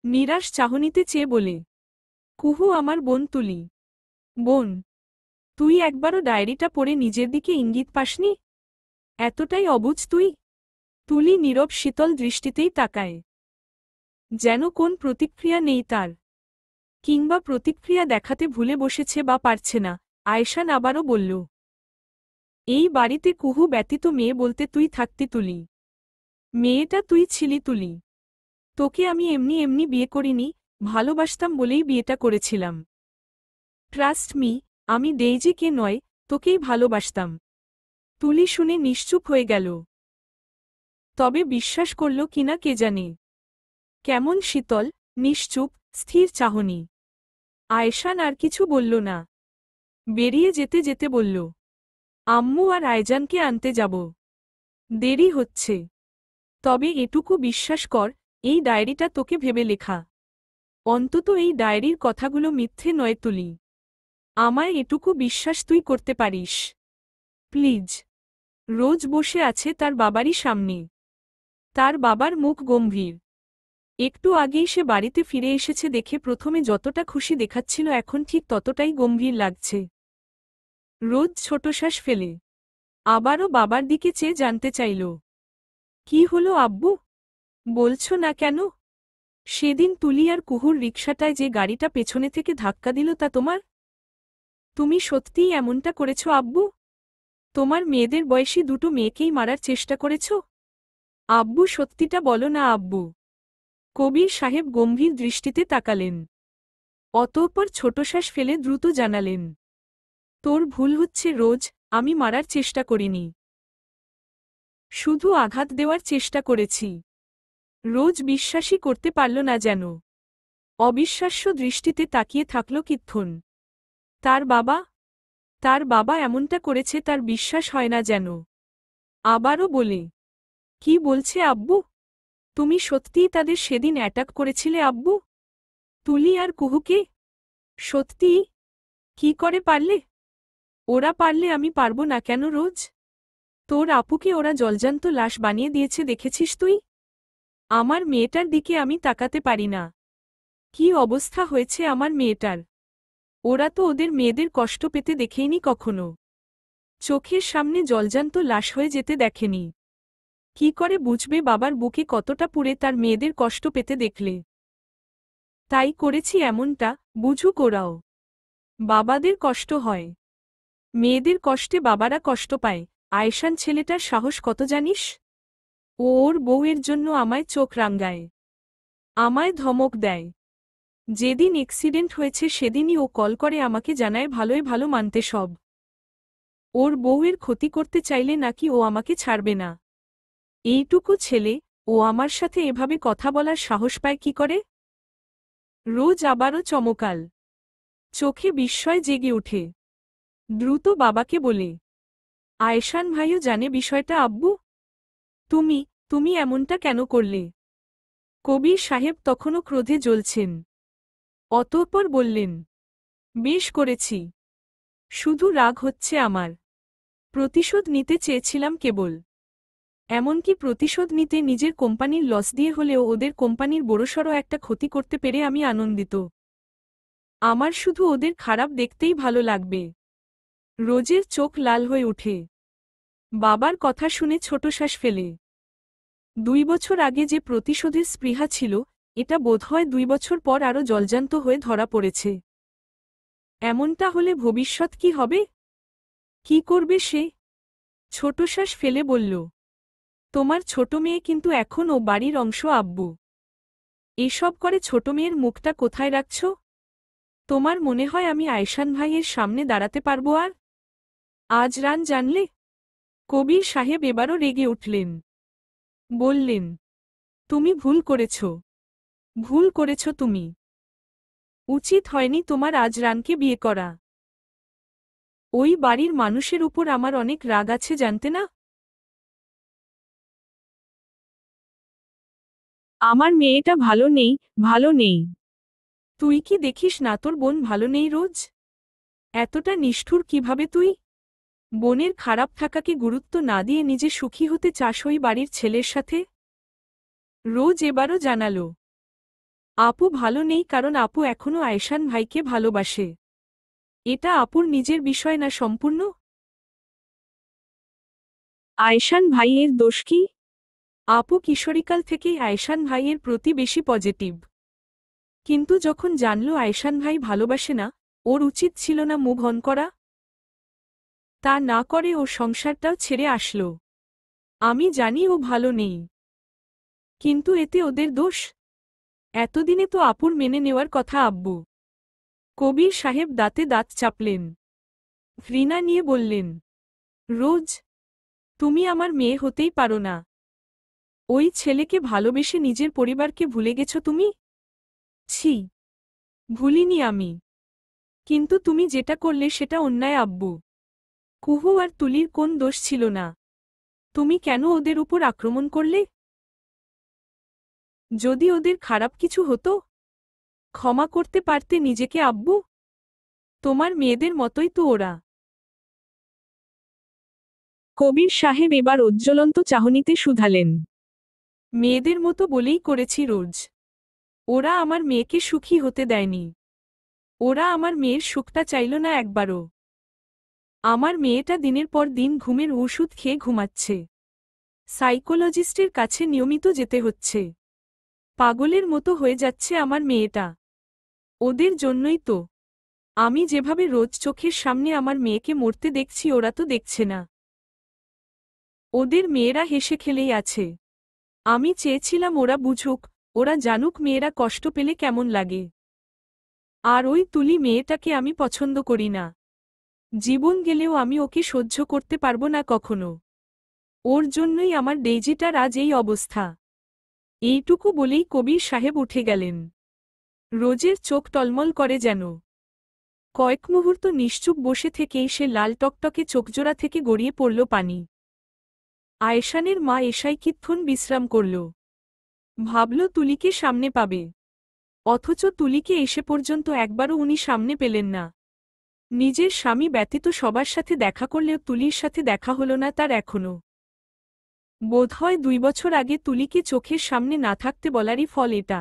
নিরাশ চাহনিতে চেয়ে বলে, কুহু আমার বোন তুলি। বোন? তুই একবারও ডায়েরিটা পড়ে নিজের দিকে ইঙ্গিত পাসনি? এতটাই অবুঝ তুই? তুলি নীরব শীতল দৃষ্টিতেই তাকায়, যেন কোন প্রতিক্রিয়া নেই তার, কিংবা প্রতিক্রিয়া দেখাতে ভুলে বসেছে বা পারছে না। আয়েশান আবারও বলল, এই বাড়িতে কুহু ব্যতীত মেয়ে বলতে তুই থাকতি তুলি। মেয়েটা তুই ছিলি তুলি। তোকে আমি এমনি এমনি বিয়ে করিনি, ভালোবাসতাম বলেই বিয়েটা করেছিলাম। ট্রাস্ট মি, আমি ডেইজিকে নয়, তোকেই ভালোবাসতাম। তুলি শুনে নিশ্চুপ হয়ে গেল। তবে বিশ্বাস করল কিনা কে জানে। কেমন শীতল, নিশ্চুপ, স্থির চাহনি। আয়েশান আর কিছু বলল না। বেরিয়ে যেতে যেতে বলল, আম্মু আর আয়জানকে আনতে যাব। দেরি হচ্ছে। তবে এটুকু বিশ্বাস কর, এই ডায়েরিটা তোকে ভেবে লেখা। অন্তত এই ডায়েরির কথাগুলো মিথ্যে নয় তুলি। আমায় এটুকু বিশ্বাস তুই করতে পারিস, প্লিজ। রোজ বসে আছে তার বাবারই সামনে। তার বাবার মুখ গম্ভীর। একটু আগেই সে বাড়িতে ফিরে এসেছে দেখে প্রথমে যতটা খুশি দেখাচ্ছিল এখন ঠিক ততটাই গম্ভীর লাগছে। রোজ ছোটশ্বাস ফেলে আবারও বাবার দিকে চেয়ে জানতে চাইল, কি হলো আব্বু? বলছো না কেন? সেদিন তুলি আর কুহুর রিকশাটায় যে গাড়িটা পেছনে থেকে ধাক্কা দিল তা তোমার? তুমি সত্যিই এমনটা করেছ আব্বু? তোমার মেয়েদের বয়সী দুটো মেয়েকেই মারার চেষ্টা করেছ? আব্বু সত্যিটা বলো না আব্বু। কবির সাহেব গম্ভীর দৃষ্টিতে তাকালেন। অতঃপর ছোটশ্বাস ফেলে দ্রুত জানালেন, তোর ভুল হচ্ছে রোজ, আমি মারার চেষ্টা করিনি। শুধু আঘাত দেওয়ার চেষ্টা করেছি। রোজ বিশ্বাসই করতে পারল না যেন। অবিশ্বাস্য দৃষ্টিতে তাকিয়ে থাকল কিক্ষণ। তার বাবা? তার বাবা এমনটা করেছে তার বিশ্বাস হয় না যেন। আবারও বলে, কি বলছে আব্বু? তুমি সত্যিই তাদের সেদিন অ্যাটাক করেছিলে আব্বু? তুলি আর কুহুকে? সত্যিই? কি করে পারলে? ওরা পারলে আমি পারব না কেন রোজ? তোর আপুকে ওরা জলজান্ত লাশ বানিয়ে দিয়েছে দেখেছিস তুই? আমার মেয়েটার দিকে আমি তাকাতে পারি না। কি অবস্থা হয়েছে আমার মেয়েটার। ওরা তো ওদের মেয়েদের কষ্ট পেতে দেখেইনি কখনো। চোখের সামনে জলজান্ত লাশ হয়ে যেতে দেখেনি। কি করে বুঝবে বাবার বুকে কতটা পুড়ে তার মেয়েদের কষ্ট পেতে দেখলে? তাই করেছি এমনটা, বুঝুক ওরাও। বাবাদের কষ্ট হয়। মেয়েদের কষ্টে বাবারা কষ্ট পায়। আয়েশান ছেলেটার সাহস কত জানিস? ও ওর বউয়ের জন্য আমায় চোখ রাঙায়, আমায় ধমক দেয়। যেদিন অ্যাক্সিডেন্ট হয়েছে সেদিনই ও কল করে আমাকে জানায় ভালোই ভালো মানতে সব। ওর বউয়ের ক্ষতি করতে চাইলে নাকি ও আমাকে ছাড়বে না। এইটুকু ছেলে, ও আমার সাথে এভাবে কথা বলার সাহস পায় কি করে? রোজ আবারও চমকাল। চোখে বিস্ময় জেগে ওঠে। দ্রুত বাবাকে বলে, আয়েশান ভাইও জানে বিষয়টা আব্বু? তুমি তুমি এমনটা কেন করলে? কবির সাহেব তখনও ক্রোধে জ্বলছেন। অতঃপর বললেন, বেশ করেছি। শুধু রাগ হচ্ছে আমার। প্রতিশোধ নিতে চেয়েছিলাম কেবল। এমনকি প্রতিশোধ নিতে নিজের কোম্পানির লস দিয়ে হলেও ওদের কোম্পানির বড়সড় একটা ক্ষতি করতে পেরে আমি আনন্দিত। আমার শুধু ওদের খারাপ দেখতেই ভালো লাগবে। রোজের চোখ লাল হয়ে ওঠে। বাবার কথা শুনে ছোটশ্বাস ফেলে। 2 বছর আগে যে প্রতিশোধের স্পৃহা ছিল, এটা বোধহয় 2 বছর পর আরও জলজান্ত হয়ে ধরা পড়েছে। এমনটা হলে ভবিষ্যৎ কি হবে? কি করবে সে? ছোটশ্বাস ফেলে বলল, তোমার ছোট মেয়ে কিন্তু এখন ও বাড়ির অংশ আব্বু। এসব করে ছোট মেয়ের মুখটা কোথায় রাখছ? তোমার মনে হয় আমি আয়শান ভাইয়ের সামনে দাঁড়াতে পারবো আর? আজ রান জানলে? কবির সাহেব এবারও রেগে উঠলেন। বললেন, তুমি ভুল করেছ। ভুল করেছ তুমি। উচিত হয়নি তোমার আজ রানকে বিয়ে করা। ওই বাড়ির মানুষের উপর আমার অনেক রাগ আছে জানতে না? আমার মেয়েটা ভালো নেই, ভালো নেই। তুই কি দেখিস না তোর বোন ভালো নেই রোজ? এতটা নিষ্ঠুর কিভাবে তুই? বোনের খারাপ থাকাকে গুরুত্ব না দিয়ে নিজে সুখী হতে চাস ওই বাড়ির ছেলের সাথে? রোজ এবারও জানালো, আপু ভালো নেই কারণ আপু এখনো আয়শান ভাইকে ভালোবাসে। এটা আপুর নিজের বিষয় না সম্পূর্ণ? আয়শান ভাইয়ের দোষ কি? আপু কিশোরীকাল থেকেই আয়শান ভাইয়ের প্রতি বেশি পজিটিভ। কিন্তু যখন জানল আয়শান ভাই ভালোবাসে না, ওর উচিত ছিল না মুভ অন করা? তা না করে ও সংসারটাও ছেড়ে আসল। আমি জানি ও ভালো নেই, কিন্তু এতে ওদের দোষ? এতদিনে তো আপুর মেনে নেওয়ার কথা আব্বু। কবির সাহেব দাঁতে দাঁত চাপলেন। ঘৃণা নিয়ে বললেন, রোজ, তুমি আমার মেয়ে হতেই পারো না। ওই ছেলেকে ভালোবেসে নিজের পরিবারকে ভুলে গেছ তুমি? ছি, ভুলিনি আমি। কিন্তু তুমি যেটা করলে সেটা অন্যায় আব্বু। কুহু আর তুলির কোন দোষ ছিল না। তুমি কেন ওদের উপর আক্রমণ করলে? যদি ওদের খারাপ কিছু হতো, ক্ষমা করতে পারতে নিজেকে আব্বু। তোমার মেয়েদের মতোই তো ওরা। কবির সাহেব এবার উজ্জ্বলন্ত চাহনিতে শুধালেন, মেয়েদের মতো বলেই করেছি রোজ। ওরা আমার মেয়েকে সুখী হতে দেয়নি। ওরা আমার মেয়ের সুখটা চাইল না একবারও। আমার মেয়েটা দিনের পর দিন ঘুমের ওষুধ খেয়ে ঘুমাচ্ছে। সাইকোলজিস্টের কাছে নিয়মিত যেতে হচ্ছে। পাগলের মতো হয়ে যাচ্ছে আমার মেয়েটা। ওদের জন্যই তো। আমি যেভাবে রোজ চোখের সামনে আমার মেয়েকে মরতে দেখছি ওরা তো দেখছে না। ওদের মেয়েরা হেসে খেলেই আছে। আমি চেয়েছিলাম ওরা বুঝুক, ওরা জানুক মেয়েরা কষ্ট পেলে কেমন লাগে। আর ওই তুলি মেয়েটাকে আমি পছন্দ করি না। জীবন গেলেও আমি ওকে সহ্য করতে পারবো না কখনো। ওর জন্যই আমার ডেইজিটার আজ এই অবস্থা। এইটুকু বলেই কবির সাহেব উঠে গেলেন। রোজের চোখ টলমল করে যেন। কয়েক মুহূর্ত নিশ্চুপ বসে থেকেই সে লাল টকটকে চোখজোড়া থেকে গড়িয়ে পড়ল পানি। আয়শানের মা এসাই কিক্ষণ বিশ্রাম করল। ভাবল তুলিকে সামনে পাবে। অথচ তুলিকে এসে পর্যন্ত একবারও উনি সামনে পেলেন না। নিজের স্বামী ব্যতীত সবার সাথে দেখা করলেও তুলির সাথে দেখা হল না তার এখনো। বোধহয় 2 বছর আগে তুলিকে চোখের সামনে না থাকতে বলারই ফল এটা।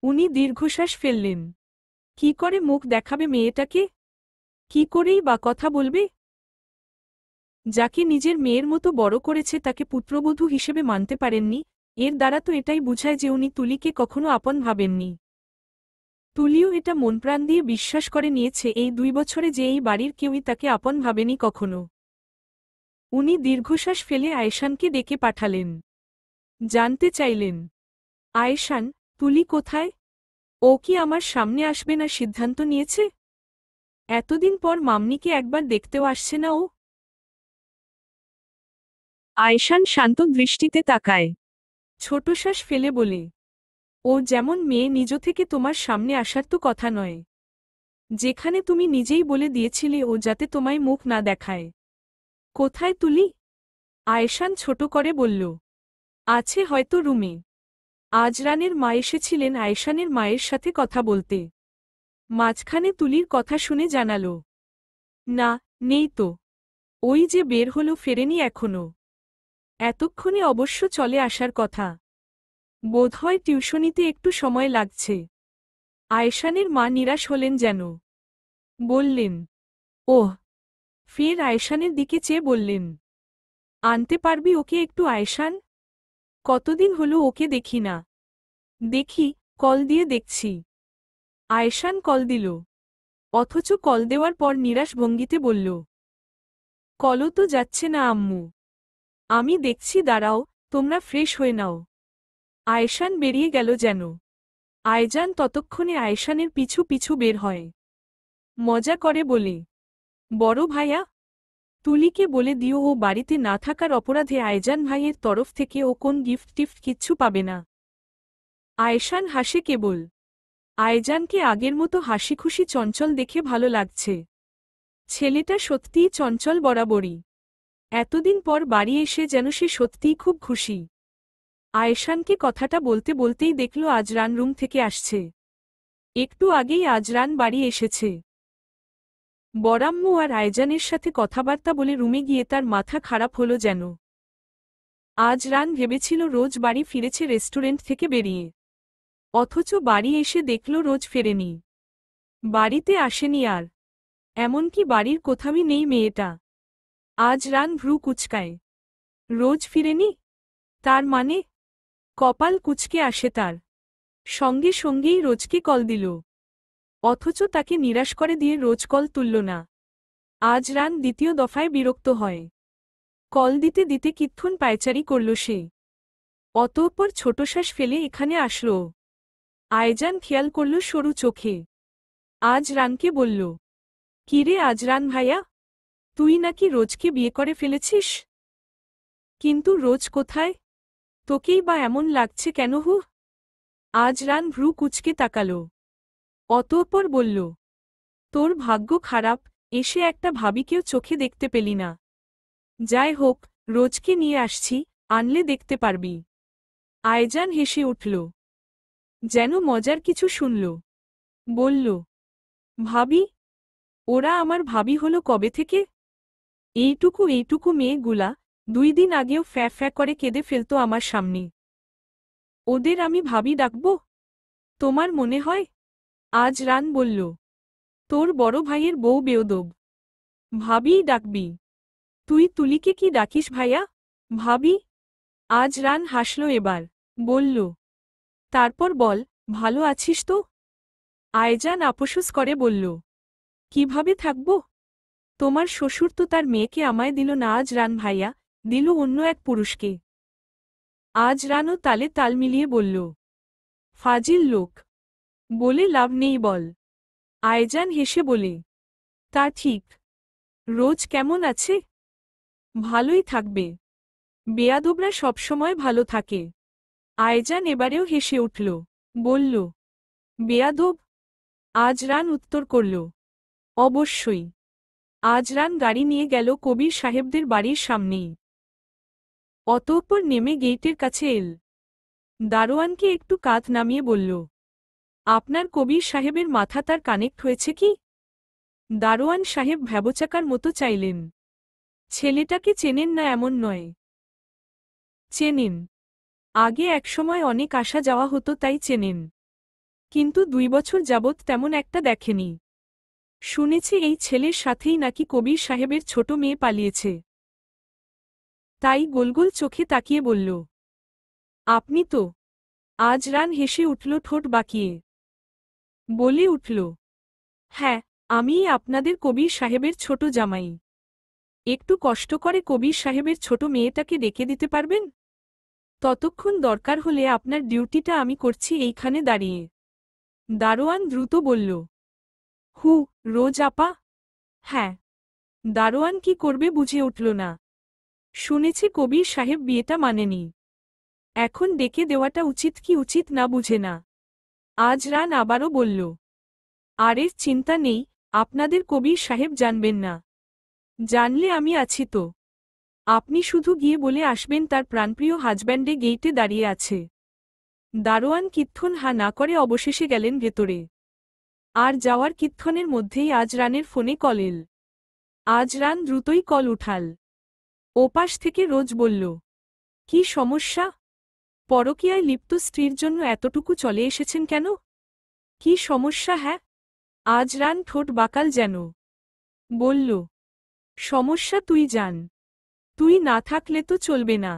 উনি দীর্ঘশ্বাস ফেললেন। কি করে মুখ দেখাবে মেয়েটাকে? কি করেই বা কথা বলবে? যাকে নিজের মেয়ের মতো বড় করেছে তাকে পুত্রবধূ হিসেবে মানতে পারেননি, এর দ্বারা তো এটাই বুঝায় যে উনি তুলিকে কখনো আপন ভাবেননি। তুলিও এটা মনপ্রাণ দিয়ে বিশ্বাস করে নিয়েছে এই 2 বছরে যে এই বাড়ির কেউই তাকে আপন ভাবেনি কখনো। উনি দীর্ঘশ্বাস ফেলে আয়েশানকে ডেকে পাঠালেন। জানতে চাইলেন, আয়েশান, তুলি কোথায়? ও কি আমার সামনে আসবে না সিদ্ধান্ত নিয়েছে? এতদিন পর মাম্নিকে একবার দেখতেও আসছে না ও? আয়েশান শান্ত দৃষ্টিতে তাকায়। ছোট শ্বাস ফেলে বলে, ও যেমন মেয়ে নিজ থেকে তোমার সামনে আসার তো কথা নয়। যেখানে তুমি নিজেই বলে দিয়েছিলে ও যাতে তোমায় মুখ না দেখায়। কোথায় তুলি? আয়েশান ছোট করে বলল, আছে হয়তো রুমে। আজরানের মা এসেছিলেন আয়েশানের মায়ের সাথে কথা বলতে। মাঝখানে তুলির কথা শুনে জানালো, না, নেই তো। ওই যে বের হলো ফেরেনি এখনো। এতক্ষণে অবশ্য চলে আসার কথা। বোধহয় টিউশনিতে একটু সময় লাগছে। আয়েশানের মা নিরাশ হলেন যেন। বললেন, ওহ। ফের আয়েশানের দিকে চেয়ে বললেন, আনতে পারবি ওকে একটু আয়েশান? কতদিন হলো ওকে দেখি না। দেখি, কল দিয়ে দেখছি। আয়েশান কল দিল। অথচ কল দেওয়ার পর নিরাশ ভঙ্গিতে বলল, কলও তো যাচ্ছে না আম্মু। আমি দেখছি, দাঁড়াও, তোমরা ফ্রেশ হয়ে নাও। আয়শান বেরিয়ে গেল যেন। আয়জান ততক্ষণে আয়শানের পিছু পিছু বের হয়। মজা করে বলে, বড় ভাইয়া, তুলিকে বলে দিও ও বাড়িতে না থাকার অপরাধে আয়জান ভাইয়ের তরফ থেকে ও কোন গিফট টিফট কিচ্ছু পাবে না। আয়শান হাসে কেবল। আয়জানকে আগের মতো হাসিখুশি চঞ্চল দেখে ভালো লাগছে। ছেলেটা সত্যিই চঞ্চল বরাবরই। এতদিন পর বাড়ি এসে যেন সে সত্যিই খুব খুশি। আয়শানকে কথাটা বলতে বলতেই দেখল আজরান রুম থেকে আসছে। একটু আগেই আজরান বাড়ি এসেছে। বড়াম্মু আর আয়জানের সাথে কথাবার্তা বলে রুমে গিয়ে তার মাথা খারাপ হলো যেন। আজরান ভেবেছিল রোজ বাড়ি ফিরেছে রেস্টুরেন্ট থেকে বেরিয়ে, অথচ বাড়ি এসে দেখল রোজ ফেরেনি। বাড়িতে আসেনি আর, এমনকি বাড়ির কোথাওই নেই মেয়েটা। আজরান ভ্রু কুচকায়। রোজ ফিরেনি? তার মানে? কপাল কুচকে আসে তার। সঙ্গে সঙ্গেই রোজকে কল দিল, অথচ তাকে নিরাশ করে দিয়ে রোজ কল তুলল না। আজরান দ্বিতীয় দফায় বিরক্ত হয়। কল দিতে দিতে কিত্ক্ষণ পায়চারি করল সে। অতঃপর ছোট শ্বাস ফেলে এখানে আসল। আয়জান খেয়াল করল সরু চোখে। আজরানকে বলল, কিরে আজরান ভাইয়া, তুই নাকি রোজকে বিয়ে করে ফেলেছিস? কিন্তু রোজ কোথায়? তোকেই বা এমন লাগছে কেন হু? আজরান ভ্রু কুচকে তাকাল। অতঃপর বলল, তোর ভাগ্য খারাপ, এসে একটা ভাবিকেও চোখে দেখতে পেলি না। যাই হোক, রোজকে নিয়ে আসছি, আনলে দেখতে পারবি। আয়জান হেসে উঠল, যেন মজার কিছু শুনল। বলল, ভাবি? ওরা আমার ভাবি হলো কবে থেকে? এইটুকু মেয়েগুলা 2 দিন আগেও ফ্যা ফ্যা করে কেঁদে ফেলত আমার সামনে। ওদের আমি ভাবি ডাকব? তোমার মনে হয়? আজরান বলল, তোর বড় ভাইয়ের বউ বেয়াদব। ভাবিই ডাকবি? তুই তুলিকে কি ডাকিস ভাইয়া? ভাবি? আজরান হাসল এবার। বলল, তারপর বল, ভালো আছিস তো? আয়জান আপসোস করে বলল, কিভাবে থাকব? তোমার শ্বশুর তো তার মেয়েকে আমায় দিল না আজরান ভাইয়া, দিল অন্য এক পুরুষকে। আজরানও তালে তাল মিলিয়ে বলল, ফাজিল লোক। বলে লাভ নেই বল। আয়জান হেসে বলে, তা ঠিক। রোজ কেমন আছে? ভালোই থাকবে। বেয়াদবরা সবসময় ভালো থাকে। আয়জান এবারেও হেসে উঠল। বলল, বেয়াদব? আজরান উত্তর করল, অবশ্যই। আজরান গাড়ি নিয়ে গেল কবির সাহেবদের বাড়ির সামনেই। অতঃপর নেমে গেইটের কাছে এল। দারোয়ানকে একটু কাঁধ নামিয়ে বলল, আপনার কবির সাহেবের মাথা তার কানেক্ট হয়েছে কি? দারোয়ান সাহেব ভ্যাবোচাকার মতো চাইলেন। ছেলেটাকে চেনেন না এমন নয়। চেনেন। আগে একসময় অনেক আসা যাওয়া হতো তাই চেনেন। কিন্তু 2 বছর যাবৎ তেমন একটা দেখেনি। শুনেছি এই ছেলের সাথেই নাকি কবির সাহেবের ছোট মেয়ে পালিয়েছে। তাই গোলগোল চোখে তাকিয়ে বলল, আপনি তো? আজরান হেসে উঠল ঠোঁট বাঁকিয়ে। বলে উঠল, হ্যাঁ, আমিই আপনাদের কবির সাহেবের ছোট জামাই। একটু কষ্ট করে কবির সাহেবের ছোট মেয়েটাকে ডেকে দিতে পারবেন? ততক্ষণ দরকার হলে আপনার ডিউটিটা আমি করছি এইখানে দাঁড়িয়ে। দারোয়ান দ্রুত বলল, হু, রোজ আপা? হ্যাঁ। দারোয়ান কি করবে বুঝে উঠল না। শুনেছি কবির সাহেব বিয়েটা মানেনি। এখন ডেকে দেওয়াটা উচিত কি উচিত না বুঝে না। আজরান আবারও বলল, আরে চিন্তা নেই, আপনাদের কবির সাহেব জানবেন না। জানলে আমি আছি তো। আপনি শুধু গিয়ে বলে আসবেন তার প্রাণপ্রিয় হাজব্যান্ডে গেইটে দাঁড়িয়ে আছে। দারোয়ান কিত্ক্ষণ হা না করে অবশেষে গেলেন ভেতরে। আর যাওয়ার কিত্ক্ষণের মধ্যেই আজরানের ফোনে কল এল। আজরান দ্রুতই কল উঠাল। ওপাশ থেকে রোজ বলল, কি সমস্যা? পরকীয়ায় লিপ্ত স্ত্রীর জন্য এতটুকু চলে এসেছেন কেন? কি সমস্যা? হ্যাঁ? আজরান ঠোঁট বাঁকাল যেন। বলল, সমস্যা তুই জান। তুই না থাকলে তো চলবে না।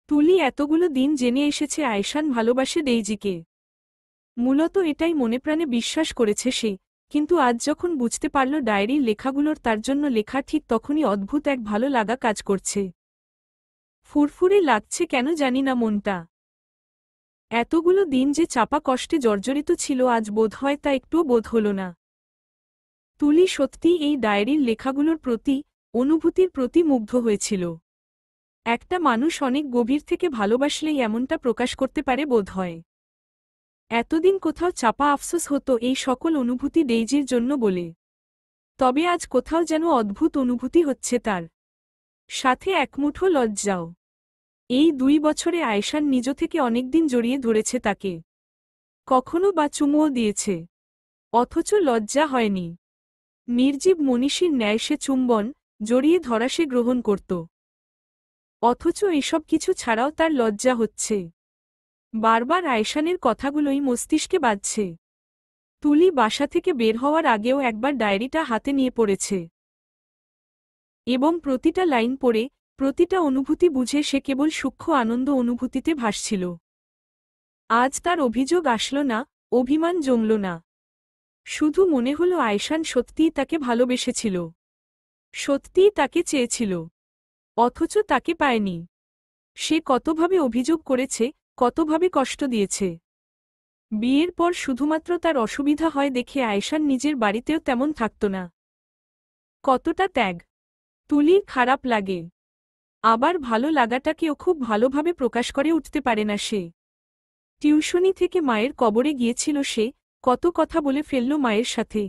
তুলি এতগুলো দিন জেনে এসেছে আয়শান ভালোবাসে ডেইজিকে। মূলত এটাই মনেপ্রাণে বিশ্বাস করেছে সে, কিন্তু আজ যখন বুঝতে পারল ডায়েরির লেখাগুলোর তার জন্য লেখা, ঠিক তখনই অদ্ভুত এক ভালো লাগা কাজ করছে। ফুরফুরে লাগছে কেন জানি না মনটা। এতগুলো দিন যে চাপা কষ্টে জর্জরিত ছিল আজ বোধ হয় তা একটুও বোধ হল না। তুলি সত্যি এই ডায়েরির লেখাগুলোর প্রতি, অনুভূতির প্রতি মুগ্ধ হয়েছিল। একটা মানুষ অনেক গভীর থেকে ভালোবাসলেই এমনটা প্রকাশ করতে পারে বোধ হয়। এতদিন কোথাও চাপা আফসোস হতো এই সকল অনুভূতি ডেইজির জন্য বলে। তবে আজ কোথাও যেন অদ্ভুত অনুভূতি হচ্ছে তার সাথে একমুঠো লজ্জাও। এই 2 বছরে আয়েশান নিজ থেকে অনেকদিন জড়িয়ে ধরেছে তাকে, কখনো বা চুমুও দিয়েছে, অথচ লজ্জা হয়নি। নির্জীব মনীষীর ন্যায় সে চুম্বন, জড়িয়ে ধরা সে গ্রহণ করত। অথচ এসব কিছু ছাড়াও তার লজ্জা হচ্ছে। বারবার আয়েশানের কথাগুলোই মস্তিষ্কে বাজছে। তুলি বাসা থেকে বের হওয়ার আগেও একবার ডায়েরিটা হাতে নিয়ে পড়েছে এবং প্রতিটা লাইন পড়ে, প্রতিটা অনুভূতি বুঝে সে কেবল সূক্ষ্ম আনন্দ অনুভূতিতে ভাসছিল। আজ তার অভিযোগ আসল না, অভিমান জমল না। শুধু মনে হল আয়েশান সত্যিই তাকে ভালোবেসেছিল, সত্যিই তাকে চেয়েছিল, অথচ তাকে পায়নি। সে কতভাবে অভিযোগ করেছে, কতভাবে কষ্ট দিয়েছে। বিয়ের পর শুধুমাত্র তার অসুবিধা হয় দেখে আয়েশান নিজের বাড়িতেও তেমন থাকত না। কতটা ত্যাগ! তুলির খারাপ লাগে, আবার ভালো লাগাটাকেও খুব ভালোভাবে প্রকাশ করে উঠতে পারে না সে। টিউশনি থেকে মায়ের কবরে গিয়েছিল সে, কত কথা বলে ফেলল মায়ের সাথে।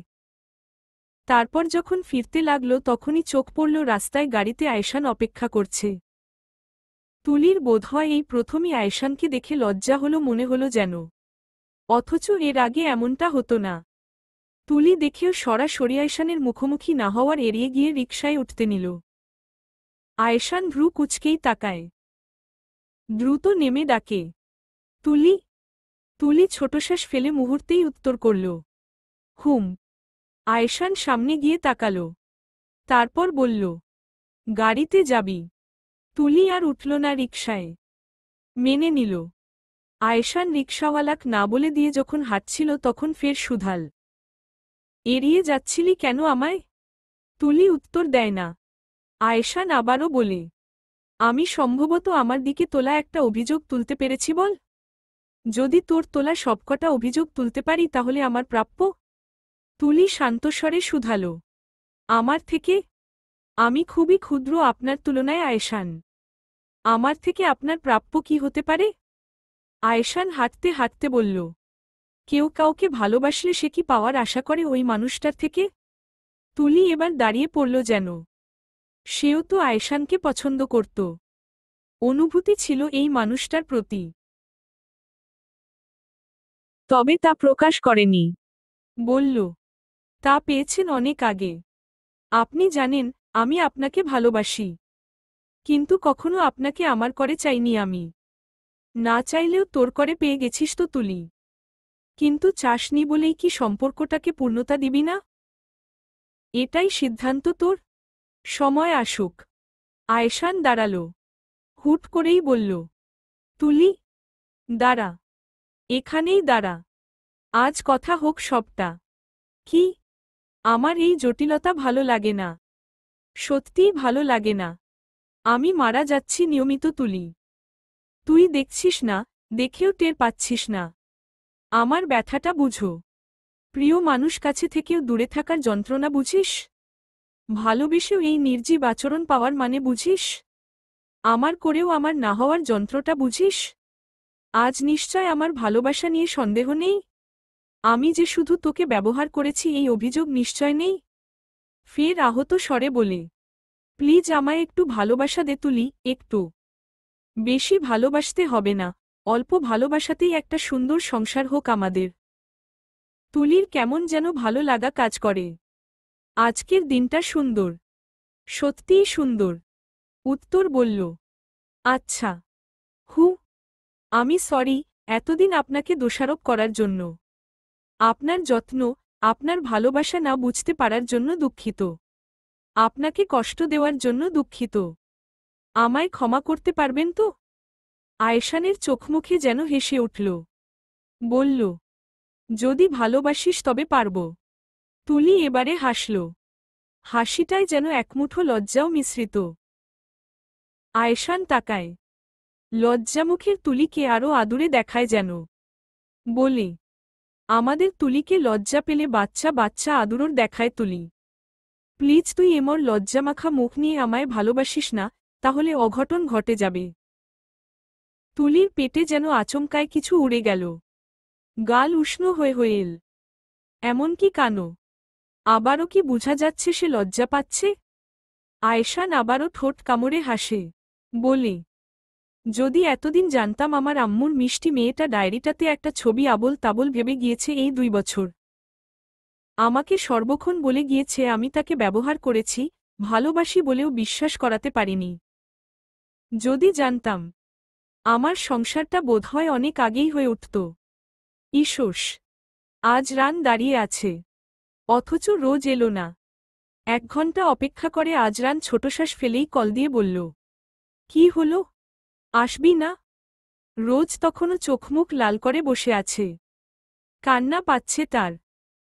তারপর যখন ফিরতে লাগল তখনই চোখ পড়ল রাস্তায় গাড়িতে আয়েশান অপেক্ষা করছে। তুলির বোধহয় এই প্রথমই আয়েশানকে দেখে লজ্জা হলো মনে হলো যেন, অথচ এর আগে এমনটা হতো না। তুলি দেখেও সরাসরি আয়েশানের মুখোমুখি না হওয়ার এড়িয়ে গিয়ে রিকশায় উঠতে নিল। আয়েশান ভ্রু কুঁচকেই তাকায়, দ্রুত নেমে ডাকে, তুলি। তুলি ছোটশ্বাস ফেলে মুহূর্তেই উত্তর করল, হুম। আয়েশান সামনে গিয়ে তাকাল, তারপর বলল, গাড়িতে যাবি? তুলি আর উঠল না রিকশায়, মেনে নিল। আয়েশান রিকশাওয়ালাক না বলে দিয়ে যখন হাঁটছিল তখন ফের শুধাল, এড়িয়ে যাচ্ছিলি কেন আমায়? তুলি উত্তর দেয় না। আয়েশান আবারও বলে, আমি সম্ভবত আমার দিকে তোলা একটা অভিযোগ তুলতে পেরেছি বল। যদি তোর তোলা সবকটা অভিযোগ তুলতে পারি তাহলে আমার প্রাপ্য। তুলি শান্তস্বরে শুধাল, আমার থেকে? আমি খুবই ক্ষুদ্র আপনার তুলনায় আয়েশান। আমার থেকে আপনার প্রাপ্য কি হতে পারে? আয়েশান হাঁটতে হাঁটতে বলল, কেউ কাউকে ভালোবাসলে সে কি পাওয়ার আশা করে ওই মানুষটার থেকে? তুলি এবার দাঁড়িয়ে পড়ল যেন। সেও তো আয়েশানকে পছন্দ করত, অনুভূতি ছিল এই মানুষটার প্রতি, তবে তা প্রকাশ করেনি। বলল, তা পেয়েছেন অনেক আগে। আপনি জানেন, আমি আপনাকে ভালোবাসি, কিন্তু কখনো আপনাকে আমার করে চাইনি আমি। না চাইলেও তোর করে পেয়ে গেছিস তো তুলি। কিন্তু চাসনি বলেই কি সম্পর্কটাকে পূর্ণতা দিবি না? এটাই সিদ্ধান্ত তোর? সময় আসুক। আয়েশান দাঁড়াল, হুট করেই বলল, তুলি, দাঁড়া, এখানেই দাঁড়া, আজ কথা হোক সবটা। কি? আমার এই জটিলতা ভালো লাগে না, সত্যিই ভালো লাগে না। আমি মারা যাচ্ছি নিয়মিত তুলি। তুই দেখছিস না, দেখেও টের পাচ্ছিস না। আমার ব্যথাটা বুঝো। প্রিয় মানুষ কাছে থেকেও দূরে থাকার যন্ত্রণা বুঝিস? ভালোবেসেও এই নির্জীব আচরণ পাওয়ার মানে বুঝিস? আমার করেও আমার না হওয়ার যন্ত্রটা বুঝিস? আজ নিশ্চয় আমার ভালোবাসা নিয়ে সন্দেহ নেই? আমি যে শুধু তোকে ব্যবহার করেছি এই অভিযোগ নিশ্চয় নেই? ফের আহত স্বরে বলে, প্লিজ আমায় একটু ভালোবাসা দে তুলি, একটু। বেশি ভালোবাসতে হবে না, অল্প ভালোবাসাতেই একটা সুন্দর সংসার হোক আমাদের। তুলির কেমন যেন ভালো লাগা কাজ করে। আজকের দিনটা সুন্দর, সত্যিই সুন্দর। উত্তর বলল, আচ্ছা। হু, আমি সরি এতদিন আপনাকে দোষারোপ করার জন্য। আপনার যত্ন, আপনার ভালোবাসা না বুঝতে পারার জন্য দুঃখিত। আপনাকে কষ্ট দেওয়ার জন্য দুঃখিত। আমায় ক্ষমা করতে পারবেন তো? আয়েশানের চোখমুখে যেন হেসে উঠল। বলল, যদি ভালোবাসিস তবে পারব। তুলি এবারে হাসল, হাসিটায় যেন একমুঠো লজ্জাও মিশ্রিত। আয়শান তাকায়। লজ্জামুখের তুলিকে আরও আদুরে দেখায় যেন। বলে, আমাদের তুলিকে লজ্জা পেলে বাচ্চা বাচ্চা আদুরোর দেখায় তুলি। প্লিজ তুই এমর লজ্জামাখা মুখ নিয়ে আমায় ভালোবাসিস না, তাহলে অঘটন ঘটে যাবে। তুলির পেটে যেন আচমকায় কিছু উড়ে গেল। গাল উষ্ণ হয়ে হয়ে এল। এমনকি কানো। আবারও কি বোঝা যাচ্ছে সে লজ্জা পাচ্ছে? আয়শান আবারও ঠোঁট কামড়ে হাসে। বলে, যদি এতদিন জানতাম আমার আম্মুর মিষ্টি মেয়েটা ডায়েরিটাতে একটা ছবি আবোল তাবোল ভেবে গিয়েছে এই 2 বছর। আমাকে সর্বক্ষণ বলে গিয়েছে আমি তাকে ব্যবহার করেছি, ভালোবাসি বলেও বিশ্বাস করাতে পারিনি। যদি জানতাম, আমার সংসারটা বোধহয় অনেক আগেই হয়ে উঠত। ইসোস, আজ রান দাঁড়িয়ে আছে। অথচ রোজ এলো না। 1 ঘন্টা অপেক্ষা করে আজরান ছোটশ্বাস ফেলেই কল দিয়ে বলল, কি হলো? আসবি না? রোজ তখনও চোখমুখ লাল করে বসে আছে। কান্না পাচ্ছে তার।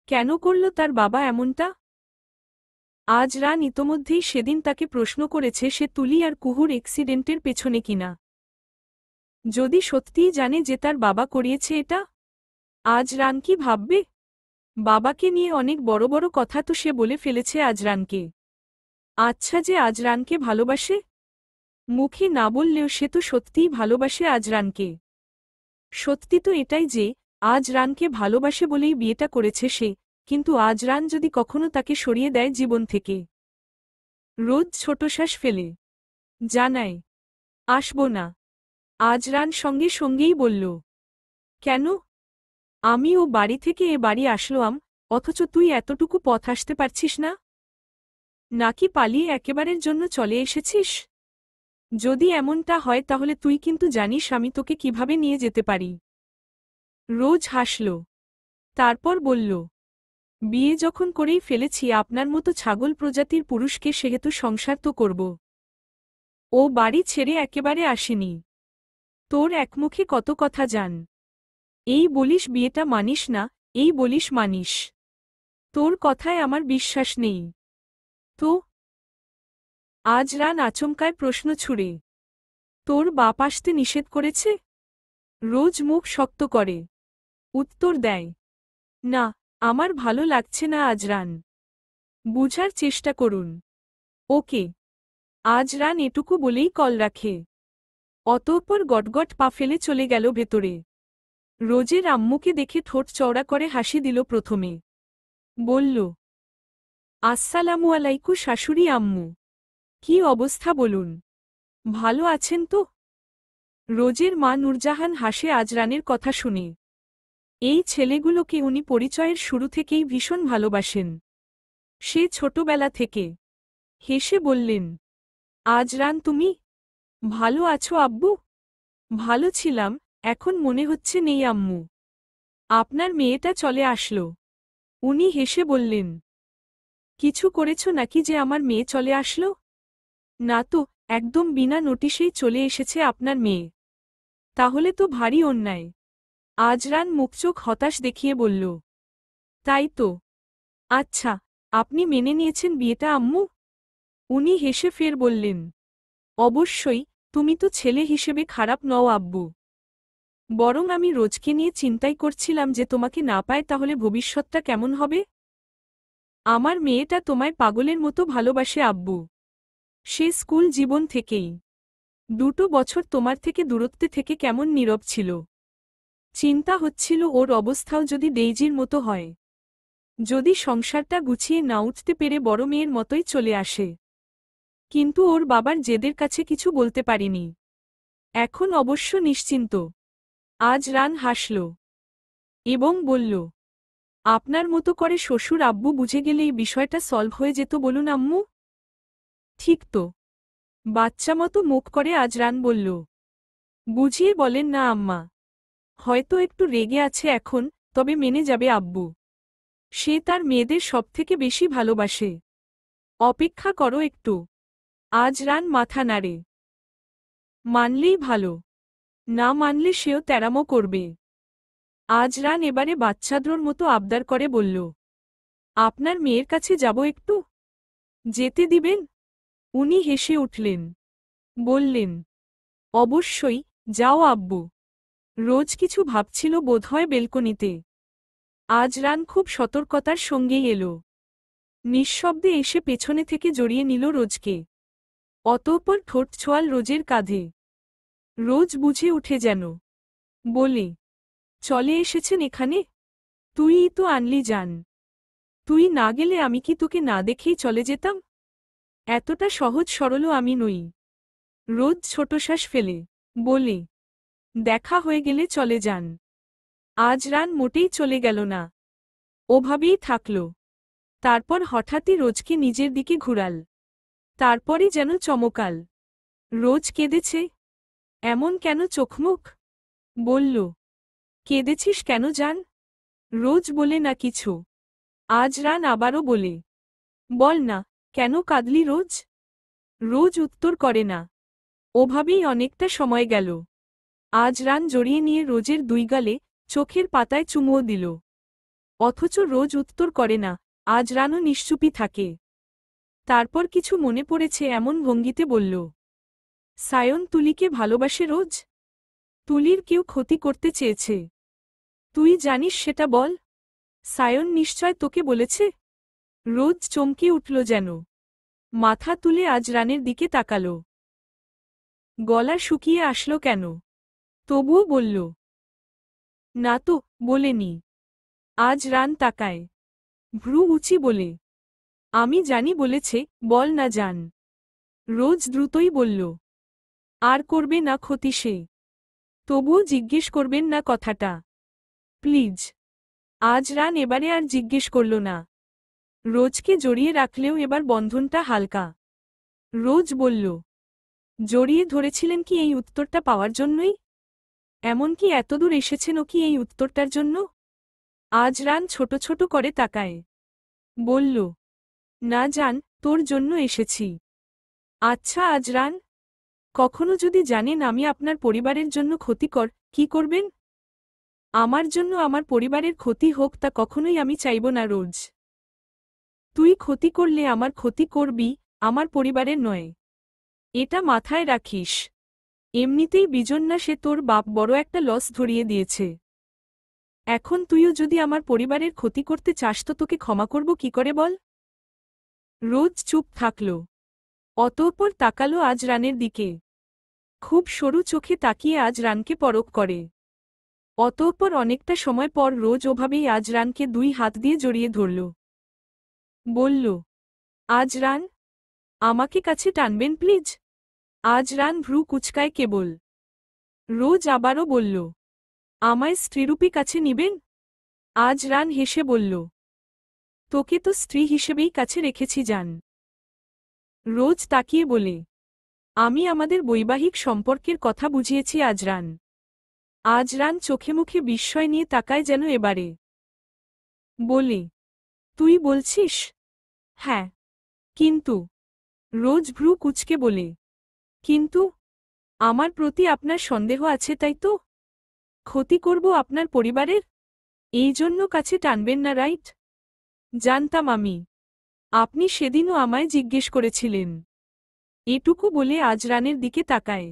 কেন করল তার বাবা এমনটা? আজরান ইতোমধ্যেই সেদিন তাকে প্রশ্ন করেছে সে তুলি আর কুহুর অ্যাক্সিডেন্টের পেছনে কিনা। যদি সত্যিই জানে যে তার বাবা করিয়েছে এটা, আজরান কি ভাববে? বাবাকে নিয়ে অনেক বড় বড় কথা তো সে বলে ফেলেছে আজরানকে। আচ্ছা যে আজরানকে ভালোবাসে? মুখে না বললেও সে তো সত্যিই ভালোবাসে আজরানকে। সত্যি তো এটাই যে আজরানকে ভালোবাসে বলেই বিয়েটা করেছে সে, কিন্তু আজরান যদি কখনো তাকে সরিয়ে দেয় জীবন থেকে। রোজ ছোটশ্বাস ফেলে জানায়, আসব না। আজরান সঙ্গে সঙ্গেই বলল, কেন? আমি ও বাড়ি থেকে এ বাড়ি আসলাম, অথচ তুই এতটুকু পথ আসতে পারছিস না? নাকি পালিয়ে একেবারের জন্য চলে এসেছিস? যদি এমনটা হয় তাহলে তুই কিন্তু জানিস আমি তোকে কিভাবে নিয়ে যেতে পারি। রোজ হাসল। তারপর বলল, বিয়ে যখন করেই ফেলেছি আপনার মতো ছাগল প্রজাতির পুরুষকে সেহেতু সংসার তো করব। ও বাড়ি ছেড়ে একেবারে আসেনি। তোর একমুখে কত কথা জান। এই বলিস বিয়েটা মানিস না, এই বলিস মানিস। তোর কথায় আমার বিশ্বাস নেই। তো? আজরান আচমকায় প্রশ্ন ছুড়ে, তোর বাপ আসতে নিষেধ করেছে? রোজ মুখ শক্ত করে উত্তর দেয়, না, আমার ভালো লাগছে না আজরান। বুঝার চেষ্টা করুন। ওকে। আজরান এটুকু বলেই কল রাখে। অতঃপর গটগট পা ফেলে চলে গেল ভেতরে। রোজের আম্মুকে দেখে ঠোঁট চওড়া করে হাসি দিল প্রথমে। বলল, আসসালামু আলাইকু শাশুড়ি আম্মু। কি অবস্থা বলুন? ভালো আছেন তো? রোজের মা নূরজাহান হাসে আজরানের কথা শুনে। এই ছেলেগুলোকে উনি পরিচয়ের শুরু থেকেই ভীষণ ভালোবাসেন। সে ছোটবেলা থেকে। হেসে বললেন, আজরান তুমি ভালো আছো আব্বু? ভালো ছিলাম, এখন মনে হচ্ছে নেই আম্মু। আপনার মেয়েটা চলে আসলো। উনি হেসে বললেন, কিছু করেছ নাকি যে আমার মেয়ে চলে আসলো? না তো, একদম বিনা নোটিশেই চলে এসেছে আপনার মেয়ে। তাহলে তো ভারী অন্যায়। আজরান মুখচোখ হতাশ দেখিয়ে বলল, তাই তো। আচ্ছা, আপনি মেনে নিয়েছেন বিয়েটা আম্মু? উনি হেসে ফের বললেন, অবশ্যই, তুমি তো ছেলে হিসেবে খারাপ নও আব্বু। বরং আমি রোজকে নিয়ে চিন্তাই করছিলাম যে তোমাকে না পায় তাহলে ভবিষ্যৎটা কেমন হবে। আমার মেয়েটা তোমায় পাগলের মতো ভালোবাসে আব্বু। সে স্কুল জীবন থেকেই। 2 বছর তোমার থেকে দূরত্বে থেকে কেমন নীরব ছিল। চিন্তা হচ্ছিল ওর অবস্থাও যদি ডেইজির মতো হয়। যদি সংসারটা গুছিয়ে না উঠতে পেরে বড় মেয়ের মতোই চলে আসে। কিন্তু ওর বাবার জেদের কাছে কিছু বলতে পারিনি। এখন অবশ্য নিশ্চিন্ত। আজরান হাসল এবং বলল, আপনার মতো করে শ্বশুর আব্বু বুঝে গেলে এই বিষয়টা সলভ হয়ে যেত বলুন আম্মু। ঠিক তো। বাচ্চা মতো মুখ করে আজরান বলল, বুঝিয়ে বলেন না আম্মা। হয়তো একটু রেগে আছে এখন, তবে মেনে যাবে আব্বু। সে তার মেয়েদের সবথেকে বেশি ভালোবাসে। অপেক্ষা করো একটু। আজরান মাথা নাড়ে। মানলেই ভালো। না মানলে সেও তেরামো করবে। আজরান এবারে বাচ্চাদ্রোর মতো আবদার করে বলল, আপনার মেয়ের কাছে যাব একটু? যেতে দিবেন? উনি হেসে উঠলেন। বললেন, অবশ্যই, যাও আব্বু। রোজ কিছু ভাবছিল বোধহয় বেলকনিতে। আজ রান খুব সতর্কতার সঙ্গেই এলো। নিঃশব্দে এসে পেছনে থেকে জড়িয়ে নিল রোজকে। অতঃপর ঠোঁট ছোঁয়াল রোজের কাঁধে। রোজ বুঝে উঠে যেন। বলে, চলে এসেছেন এখানে? তুইই তো আনলি জান। তুই না গেলে আমি কি তোকে না দেখেই চলে যেতাম? এতটা সহজ সরলও আমি নই। রোজ ছোট শ্বাস ফেলে। বলে, দেখা হয়ে গেলে চলে যান। আজ রান মোটেই চলে গেল না। ওভাবেই থাকল। তারপর হঠাৎই রোজকে নিজের দিকে ঘুরাল। তারপরই যেন চমকাল। রোজ কেঁদেছে? এমন কেন চোখমুখ? বলল, কেঁদেছিস কেন জান? রোজ বলে না কিছু। আজ রান আবারও বলে, বল না, কেন কাঁদলি রোজ? রোজ উত্তর করে না। ওভাবেই অনেকটা সময় গেল। আজ রান জড়িয়ে নিয়ে রোজের দুই গালে, চোখের পাতায় চুমুও দিল। অথচ রোজ উত্তর করে না। আজ রানও নিশ্চুপই থাকে। তারপর কিছু মনে পড়েছে এমন ভঙ্গিতে বলল, সায়ন তুলিকে ভালোবাসে রোজ? তুলির কেউ ক্ষতি করতে চেয়েছে? তুই জানিস সেটা বল। সায়ন নিশ্চয় তোকে বলেছে? রোজ চমকে উঠল যেন। মাথা তুলে আজ রানের দিকে তাকাল। গলা শুকিয়ে আসলো কেন? তবুও বলল, না তো, বলেনি। আজ রান তাকায়। ভ্রু উঁচি বলে, আমি জানি বলেছে, বল না জান। রোজ দ্রুতই বলল, আর করবে না ক্ষতি সে। তবুও জিজ্ঞেস করবেন না কথাটা, প্লিজ। আজ রান এবারে আর জিজ্ঞেস করল না। রোজকে জড়িয়ে রাখলেও এবার বন্ধনটা হালকা। রোজ বলল, জড়িয়ে ধরেছিলেন কি এই উত্তরটা পাওয়ার জন্যই? এমনকি এতদূর এসেছেন ও কি এই উত্তরটার জন্য? আজ রান ছোট ছোট করে তাকায়। বলল, না জান, তোর জন্য এসেছি। আচ্ছা আজ রান, কখনো যদি জানেন আমি আপনার পরিবারের জন্য ক্ষতিকর, কি করবেন? আমার জন্য আমার পরিবারের ক্ষতি হোক তা কখনোই আমি চাইব না রোজ। তুই ক্ষতি করলে আমার ক্ষতি করবি, আমার পরিবারের নয়। এটা মাথায় রাখিস। এমনিতেই বিজন না সে তোর বাপ বড় একটা লস ধরিয়ে দিয়েছে। এখন তুইও যদি আমার পরিবারের ক্ষতি করতে চাস তো তোকে ক্ষমা করব কি করে বল? রোজ চুপ থাকল। অতঃপর তাকালো আজ রানের দিকে। খুব সরু চোখে তাকিয়ে আজ রানকে পরখ করে। অতঃপর অনেকটা সময় পর রোজ ওভাবেই আজ রানকে দুই হাত দিয়ে জড়িয়ে ধরল। বলল, আজ রান, আমাকে কাছে টানবেন প্লিজ? আজ রান ভ্রু কুচকায় কেবল। রোজ আবারও বলল, আমায় স্ত্রীরূপী কাছে নিবেন? আজ রান হেসে বলল, তোকে তো স্ত্রী হিসেবেই কাছে রেখেছি জান। রোজ তাকিয়ে বলে, আমি আমাদের বৈবাহিক সম্পর্কের কথা বুঝিয়েছি আজ রান। আজ রান চোখে মুখে বিস্ময় নিয়ে তাকায় যেন এবারে। বলে, তুই বলছিস? হ্যাঁ। কিন্তু? রোজ ভ্রু কুচকে বলে, কিন্তু? আমার প্রতি আপনার সন্দেহ আছে তাই তো? ক্ষতি করব আপনার পরিবারের? এই জন্য কাছে টানবেন না রাইট? জানতাম আমি। আপনি সেদিনও আমায় জিজ্ঞেস করেছিলেন। এটুকু বলে আজ রানের দিকে তাকায়।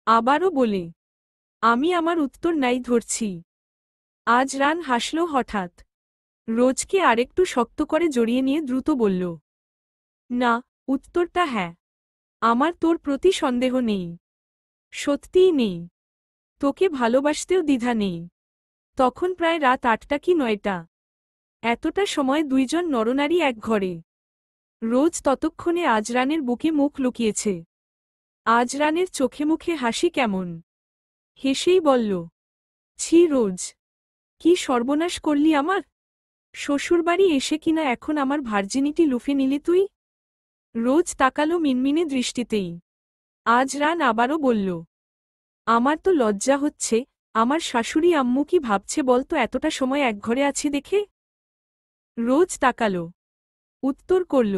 আবারও বলে, আমি আমার উত্তর নাই ধরছি। আজ রান হাসল হঠাৎ। রোজকে আরেকটু শক্ত করে জড়িয়ে নিয়ে দ্রুত বলল, না, উত্তরটা হ্যাঁ। আমার তোর প্রতি সন্দেহ নেই। সত্যিই নেই। তোকে ভালোবাসতেও দ্বিধা নেই। তখন প্রায় রাত ৮টা কি ৯টা। এতটা সময় দুইজন নরনারী এক ঘরে। রোজ ততক্ষণে আজরানের বুকে মুখ লুকিয়েছে। আজরানের চোখে মুখে হাসি কেমন। হেসেই বলল, ছি রোজ, কি সর্বনাশ করলি আমার। শ্বশুরবাড়ি এসে কিনা এখন আমার ভার্জিনিটি লুফে নিলি তুই? রোজ তাকালো মিনমিনে দৃষ্টিতেই। আজরান আবারও বলল, আমার তো লজ্জা হচ্ছে। আমার শাশুড়ি আম্মু কি ভাবছে বলতো এতটা সময় একঘরে আছি দেখে? রোজ তাকালো। উত্তর করল,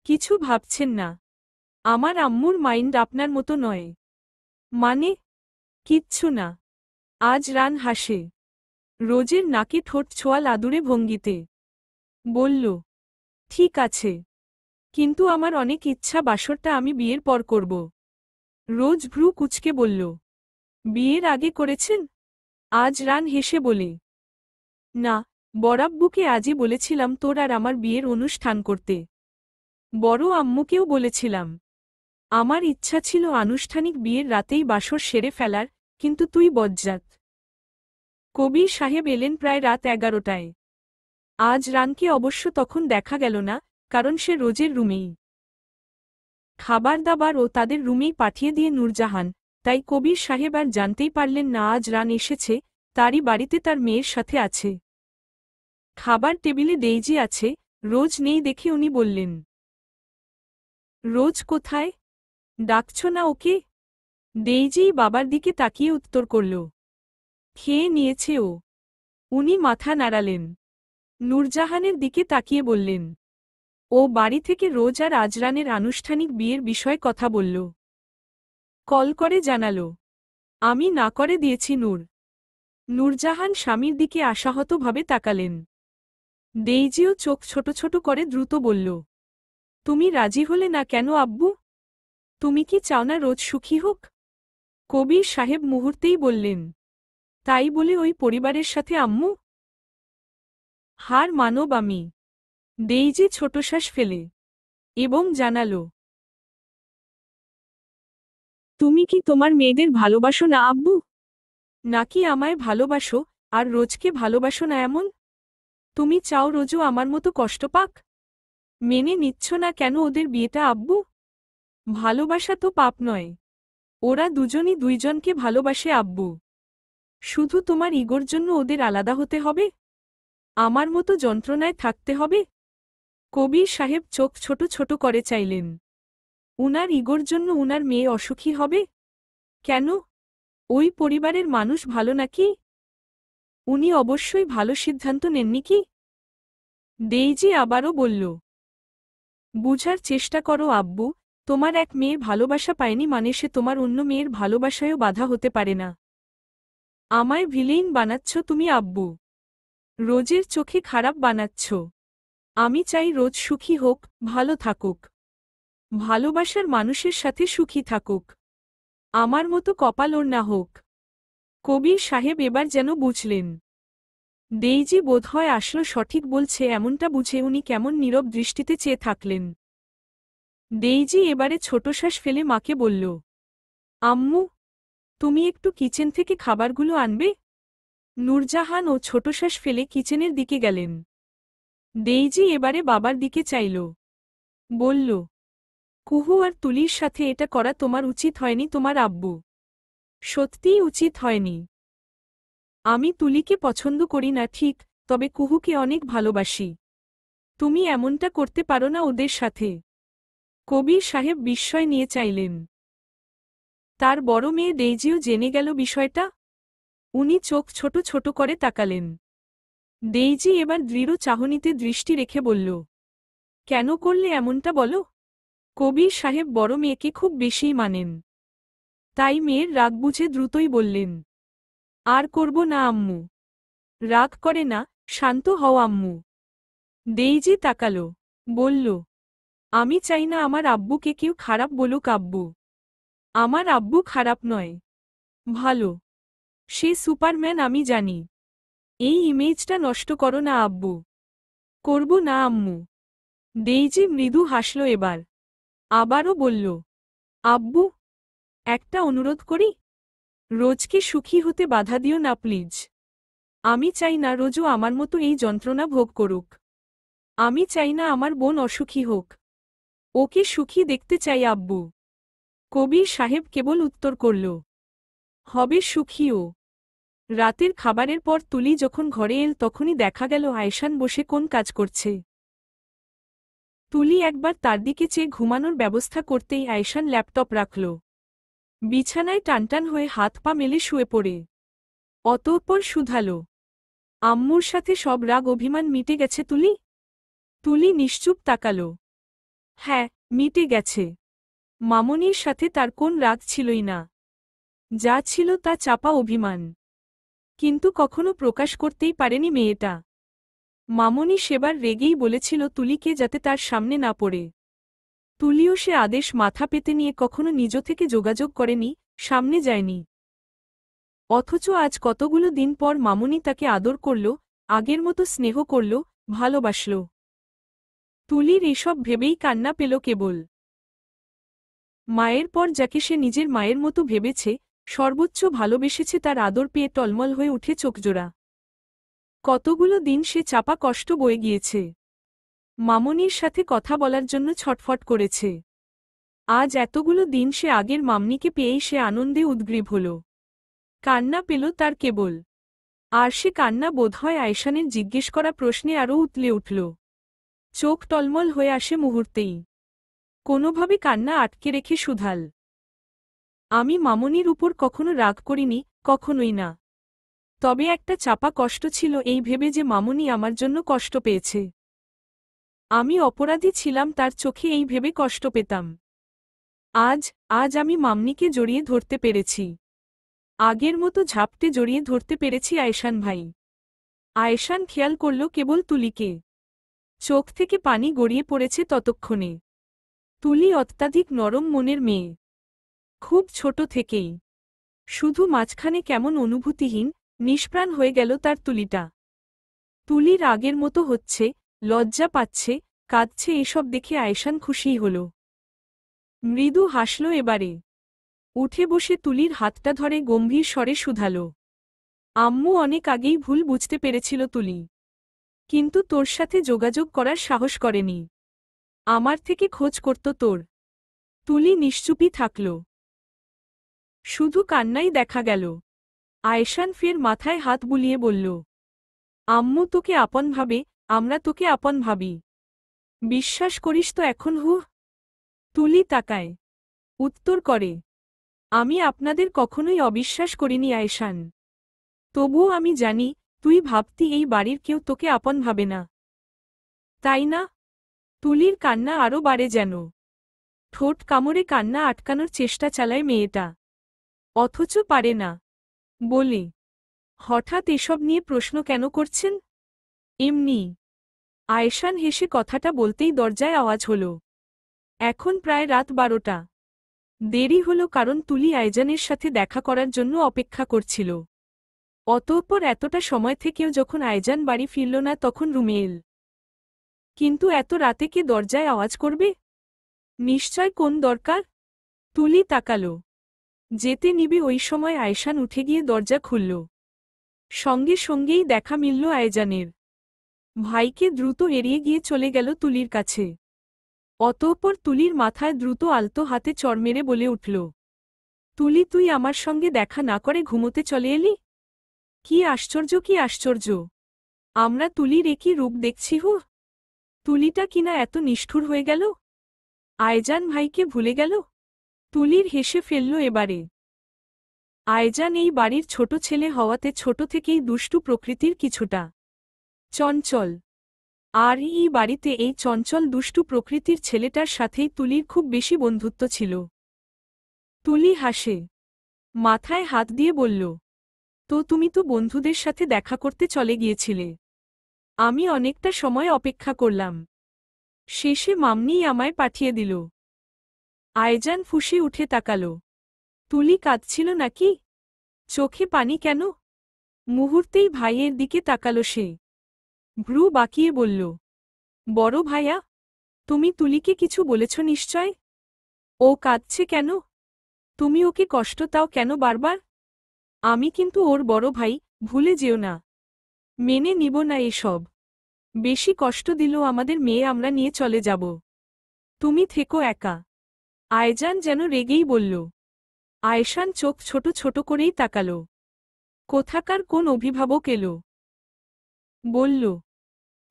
কিছু ভাবছেন না। আমার আম্মুর মাইন্ড আপনার মতো নয়। মানে? কিচ্ছু না। আজ রান হাসে। রোজের নাকে ঠোঁট ছোঁয়াল আদুরে ভঙ্গিতে। বলল, ঠিক আছে। কিন্তু আমার অনেক ইচ্ছা বাসরটা আমি বিয়ের পর করব। রোজ ভ্রু কুঁচকে বলল, বিয়ের আগে করেছেন? আজ রান হেসে বলে, না, বড়াব্বুকে আজই বলেছিলাম তোর আর আমার বিয়ের অনুষ্ঠান করতে। বড় আম্মুকেও বলেছিলাম। আমার ইচ্ছা ছিল আনুষ্ঠানিক বিয়ের রাতেই বাসর সেরে ফেলার, কিন্তু তুই বজ্জাত। কবির সাহেব এলেন প্রায় রাত 11টায়। আজ রানকে অবশ্য তখন দেখা গেল না, কারণ সে রোজের রুমেই। খাবার দাবার ও তাদের রুমেই পাঠিয়ে দিয়ে নূরজাহান, তাই কবির সাহেব আর জানতেই পারলেন না আজ রান এসেছে, তারই বাড়িতে তার মেয়ের সাথে আছে। খাবার টেবিলে ডেইজি আছে, রোজ নেই দেখে উনি বললেন, রোজ কোথায়? ডাকছ না ওকে? ডেইজি বাবার দিকে তাকিয়ে উত্তর করল, খেয়ে নিয়েছে ও। উনি মাথা নাড়ালেন। নূরজাহানের দিকে তাকিয়ে বললেন, ও বাড়ি থেকে রোজ আর আজরানের আনুষ্ঠানিক বিয়ের বিষয়ে কথা বলল। কল করে জানাল। আমি না করে দিয়েছি নূর। নূরজাহান স্বামীর দিকে আশাহতভাবে তাকালেন। ডেইজিও চোখ ছোট ছোট করে দ্রুত বলল, তুমি রাজি হলে না কেন আব্বু? তুমি কি চাও না রোজ সুখী হোক? কবির সাহেব মুহূর্তেই বললেন, তাই বলে ওই পরিবারের সাথে আম্মু? হার মানব আমি। ডেইজি ছোটশ্বাস ফেলে এবং জানাল, তুমি কি তোমার মেয়েদের ভালোবাসো না আব্বু? নাকি আমায় ভালোবাসো আর রোজকে ভালোবাসো না এমন? তুমি চাও রোজও আমার মতো কষ্ট পাক? মেনে নিচ্ছ না কেন ওদের বিয়েটা আব্বু? ভালোবাসা তো পাপ নয়। ওরা দুজনই দুইজনকে ভালোবাসে আব্বু। শুধু তোমার ইগোর জন্য ওদের আলাদা হতে হবে? আমার মতো যন্ত্রণায় থাকতে হবে? কবির সাহেব চোখ ছোট ছোট করে চাইলেন। উনার ইগোর জন্য উনার মেয়ে অসুখী হবে? কেন? ওই পরিবারের মানুষ ভালো নাকি? উনি অবশ্যই ভালো সিদ্ধান্ত নেননি কি? ডেইজি আবারও বলল, বুঝার চেষ্টা করো আব্বু, তোমার এক মেয়ের ভালোবাসা পায়নি মানে সে তোমার অন্য মেয়ের ভালোবাসায়ও বাধা হতে পারে না। আমায় ভিলেইন বানাচ্ছ তুমি আব্বু। রোজের চোখে খারাপ বানাচ্ছ। আমি চাই রোজ সুখী হোক, ভালো থাকুক। ভালোবাসার মানুষের সাথে সুখী থাকুক। আমার মতো কপাল ওর না হোক। কবির সাহেব এবার যেন বুঝলেন। ডেইজি বোধহয় আসলো সঠিক বলছে এমনটা বুঝে উনি কেমন নীরব দৃষ্টিতে চেয়ে থাকলেন। ডেইজি এবারে ছোটশ্বাস ফেলে মাকে বলল, আম্মু, তুমি একটু কিচেন থেকে খাবারগুলো আনবে? নূরজাহান ও ছোটশ্বাস ফেলে কিচেনের দিকে গেলেন। ডেইজি এবারে বাবার দিকে চাইল। বলল, কুহু আর তুলির সাথে এটা করা তোমার উচিত হয়নি তোমার আব্বু। সত্যিই উচিত হয়নি। আমি তুলিকে পছন্দ করি না ঠিক, তবে কুহুকে অনেক ভালোবাসি। তুমি এমনটা করতে পারো না ওদের সাথে। কবির সাহেব বিস্ময় নিয়ে চাইলেন। তার বড় মেয়ে ডেইজিও জেনে গেল বিষয়টা? উনি চোখ ছোট ছোট করে তাকালেন। ডেইজি এবার দৃঢ় চাহনিতে দৃষ্টি রেখে বলল, কেন করলে এমনটা বলো? কবির সাহেব বড় মেয়েকে খুব বেশিই মানেন। তাই মেয়ের রাগ বুঝে দ্রুতই বললেন, আর করব না আম্মু। রাগ করে না, শান্ত হও আম্মু। ডেইজি তাকাল। বলল, আমি চাই না আমার আব্বুকে কেউ খারাপ বলুক আব্বু। আমার আব্বু খারাপ নয়। ভালো। সে সুপারম্যান আমি জানি। এই ইমেজটা নষ্ট করো না আব্বু। করব না আম্মু। ডেইজি মৃদু হাসল এবার। আবারও বলল, আব্বু, একটা অনুরোধ করি? রোজকে সুখী হতে বাধা দিও না প্লিজ। আমি চাই না রোজও আমার মতো এই যন্ত্রণা ভোগ করুক। আমি চাই না আমার বোন অসুখী হোক। ওকে সুখী দেখতে চাই আব্বু। কবির সাহেব কেবল উত্তর করল, হবে সুখী ও। রাতের খাবারের পর তুলি যখন ঘরে এল তখনই দেখা গেল আয়শান বসে কোন কাজ করছে। তুলি একবার তার দিকে চেয়ে ঘুমানোর ব্যবস্থা করতেই আয়শান ল্যাপটপ রাখল। বিছানায় টানটান হয়ে হাত পা মেলে শুয়ে পড়ে অতঃপর শুধাল, আম্মুর সাথে সব রাগ অভিমান মিটে গেছে তুলি? তুলি নিশ্চুপ তাকাল। হ্যাঁ, মিটে গেছে। মামনির সাথে তার কোন রাগ ছিলই না। যা ছিল তা চাপা অভিমান। কিন্তু কখনো প্রকাশ করতেই পারেনি মেয়েটা। মামনি সেবার রেগেই বলেছিল তুলিকে যাতে তার সামনে না পড়ে। তুলিও সে আদেশ মাথা পেতে নিয়ে কখনো নিজ থেকে যোগাযোগ করেনি, সামনে যায়নি। অথচ আজ কতগুলো দিন পর মামুনি তাকে আদর করল, আগের মতো স্নেহ করল, ভালোবাসল। তুলির এসব ভেবেই কান্না পেল কেবল। মায়ের পর যাকে সে নিজের মায়ের মতো ভেবেছে, সর্বোচ্চ ভালোবেসেছে, তার আদর পেয়ে টলমল হয়ে উঠে চোখজোড়া। কতগুলো দিন সে চাপা কষ্ট বয়ে গিয়েছে। মামনির সাথে কথা বলার জন্য ছটফট করেছে। আজ এতগুলো দিন সে আগের মামনিকে পেয়েই সে আনন্দে উদ্গ্রীব হল। কান্না পেল তার কেবল। আর সে কান্না বোধহয় আয়শানের জিজ্ঞেস করা প্রশ্নে আরও উতলে উঠল। চোখ টলমল হয়ে আসে মুহূর্তেই। কোনোভাবে কান্না আটকে রেখে শুধাল, আমি মামনির উপর কখনো রাগ করিনি, কখনোই না। তবে একটা চাপা কষ্ট ছিল এই ভেবে যে মামনি আমার জন্য কষ্ট পেয়েছে। আমি অপরাধী ছিলাম তার চোখে এই ভেবে কষ্ট পেতাম। আজ আমি মামনিকে জড়িয়ে ধরতে পেরেছি। আগের মতো ঝাপটে জড়িয়ে ধরতে পেরেছি আয়শান ভাই। আয়শান খেয়াল করল কেবল তুলিকে। চোখ থেকে পানি গড়িয়ে পড়েছে ততক্ষণে। তুলি অত্যাধিক নরম মনের মেয়ে। খুব ছোট থেকেই। শুধু মাঝখানে কেমন অনুভূতিহীন, নিষ্প্রাণ হয়ে গেল তার তুলিটা। তুলির আগের মতো হচ্ছে, লজ্জা পাচ্ছে, কাঁদছে, এসব দেখে আয়শান খুশিই হল। মৃদু হাসল এবারে। উঠে বসে তুলির হাতটা ধরে গম্ভীর স্বরে শুধাল, আম্মু অনেক আগেই ভুল বুঝতে পেরেছিল তুলি। কিন্তু তোর সাথে যোগাযোগ করার সাহস করেনি। আমার থেকে খোঁজ করত তোর। তুলি নিশ্চুপই থাকল। শুধু কান্নাই দেখা গেল। আয়শান ফের মাথায় হাত বুলিয়ে বলল, আম্মু তোকে আপন ভাবে, আমরা তোকে আপন ভাবি। বিশ্বাস করিস তো এখন? তুলি তাকায়। উত্তর করে, আমি আপনাদের কখনোই অবিশ্বাস করিনি আয়শান। তবুও আমি জানি, তুই ভাবতি এই বাড়ির কেউ তোকে আপন ভাবে না। তাই না? তুলির কান্না আরও বাড়ে যেন। ঠোঁট কামড়ে কান্না আটকানোর চেষ্টা চালায় মেয়েটা। অথচ পারে না। বলে, হঠাৎ এসব নিয়ে প্রশ্ন কেন করছেন? এমনি। আয়শান হেসে কথাটা বলতেই দরজায় আওয়াজ হল। এখন প্রায় রাত 12টা। দেরি হল কারণ তুলি আয়জানের সাথে দেখা করার জন্য অপেক্ষা করছিল। অতঃপর এতটা সময় থেকেও যখন আয়জান বাড়ি ফিরল না তখন রুমে এল। কিন্তু এত রাতে কে দরজায় আওয়াজ করবে? নিশ্চয় কোন দরকার? তুলি তাকাল। যেতে নিবে ওই সময় আয়শান উঠে গিয়ে দরজা খুলল। সঙ্গে সঙ্গেই দেখা মিলল আয়জানের। ভাইকে দ্রুত এড়িয়ে গিয়ে চলে গেল তুলির কাছে। অতঃপর তুলির মাথায় দ্রুত আলতো হাতে চড় মেরে বলে উঠল, তুলি, তুই আমার সঙ্গে দেখা না করে ঘুমোতে চলে এলি? কি আশ্চর্য, কি আশ্চর্য! আমরা তুলির একই রূপ দেখছি। তুলিটা কিনা এত নিষ্ঠুর হয়ে গেল। আয়জান ভাইকে ভুলে গেল। তুলির হেসে ফেলল এবারে। আয়জান এই বাড়ির ছোট ছেলে হওয়াতে ছোট থেকেই দুষ্টু প্রকৃতির, কিছুটা চঞ্চল। আর এই বাড়িতে এই চঞ্চল দুষ্টু প্রকৃতির ছেলেটার সাথেই তুলির খুব বেশি বন্ধুত্ব ছিল। তুলি হাসে। মাথায় হাত দিয়ে বলল, তো তুমি তো বন্ধুদের সাথে দেখা করতে চলে গিয়েছিলে। আমি অনেকটা সময় অপেক্ষা করলাম। শেষে মামনিই আমায় পাঠিয়ে দিল। আয়জান ফুঁসে উঠে তাকাল। তুলি কাঁদছিল নাকি? চোখে পানি কেন? মুহূর্তেই ভাইয়ের দিকে তাকাল সে। ভ্রু বাঁকিয়ে বলল, বড় ভাইয়া, তুমি তুলিকে কিছু বলেছ নিশ্চয়? ও কাঁদছে কেন? তুমি ওকে কষ্ট দাও কেন বারবার? আমি কিন্তু ওর বড় ভাই, ভুলে যেও না। মেনে নিব না এসব। বেশি কষ্ট দিল আমাদের মেয়ে, আমরা নিয়ে চলে যাব। তুমি থেকো একা। আয়জান যেন রেগেই বলল। আয়শান চোখ ছোট ছোট করেই তাকাল। কোথাকার কোন অভিভাবক এলো? বলল,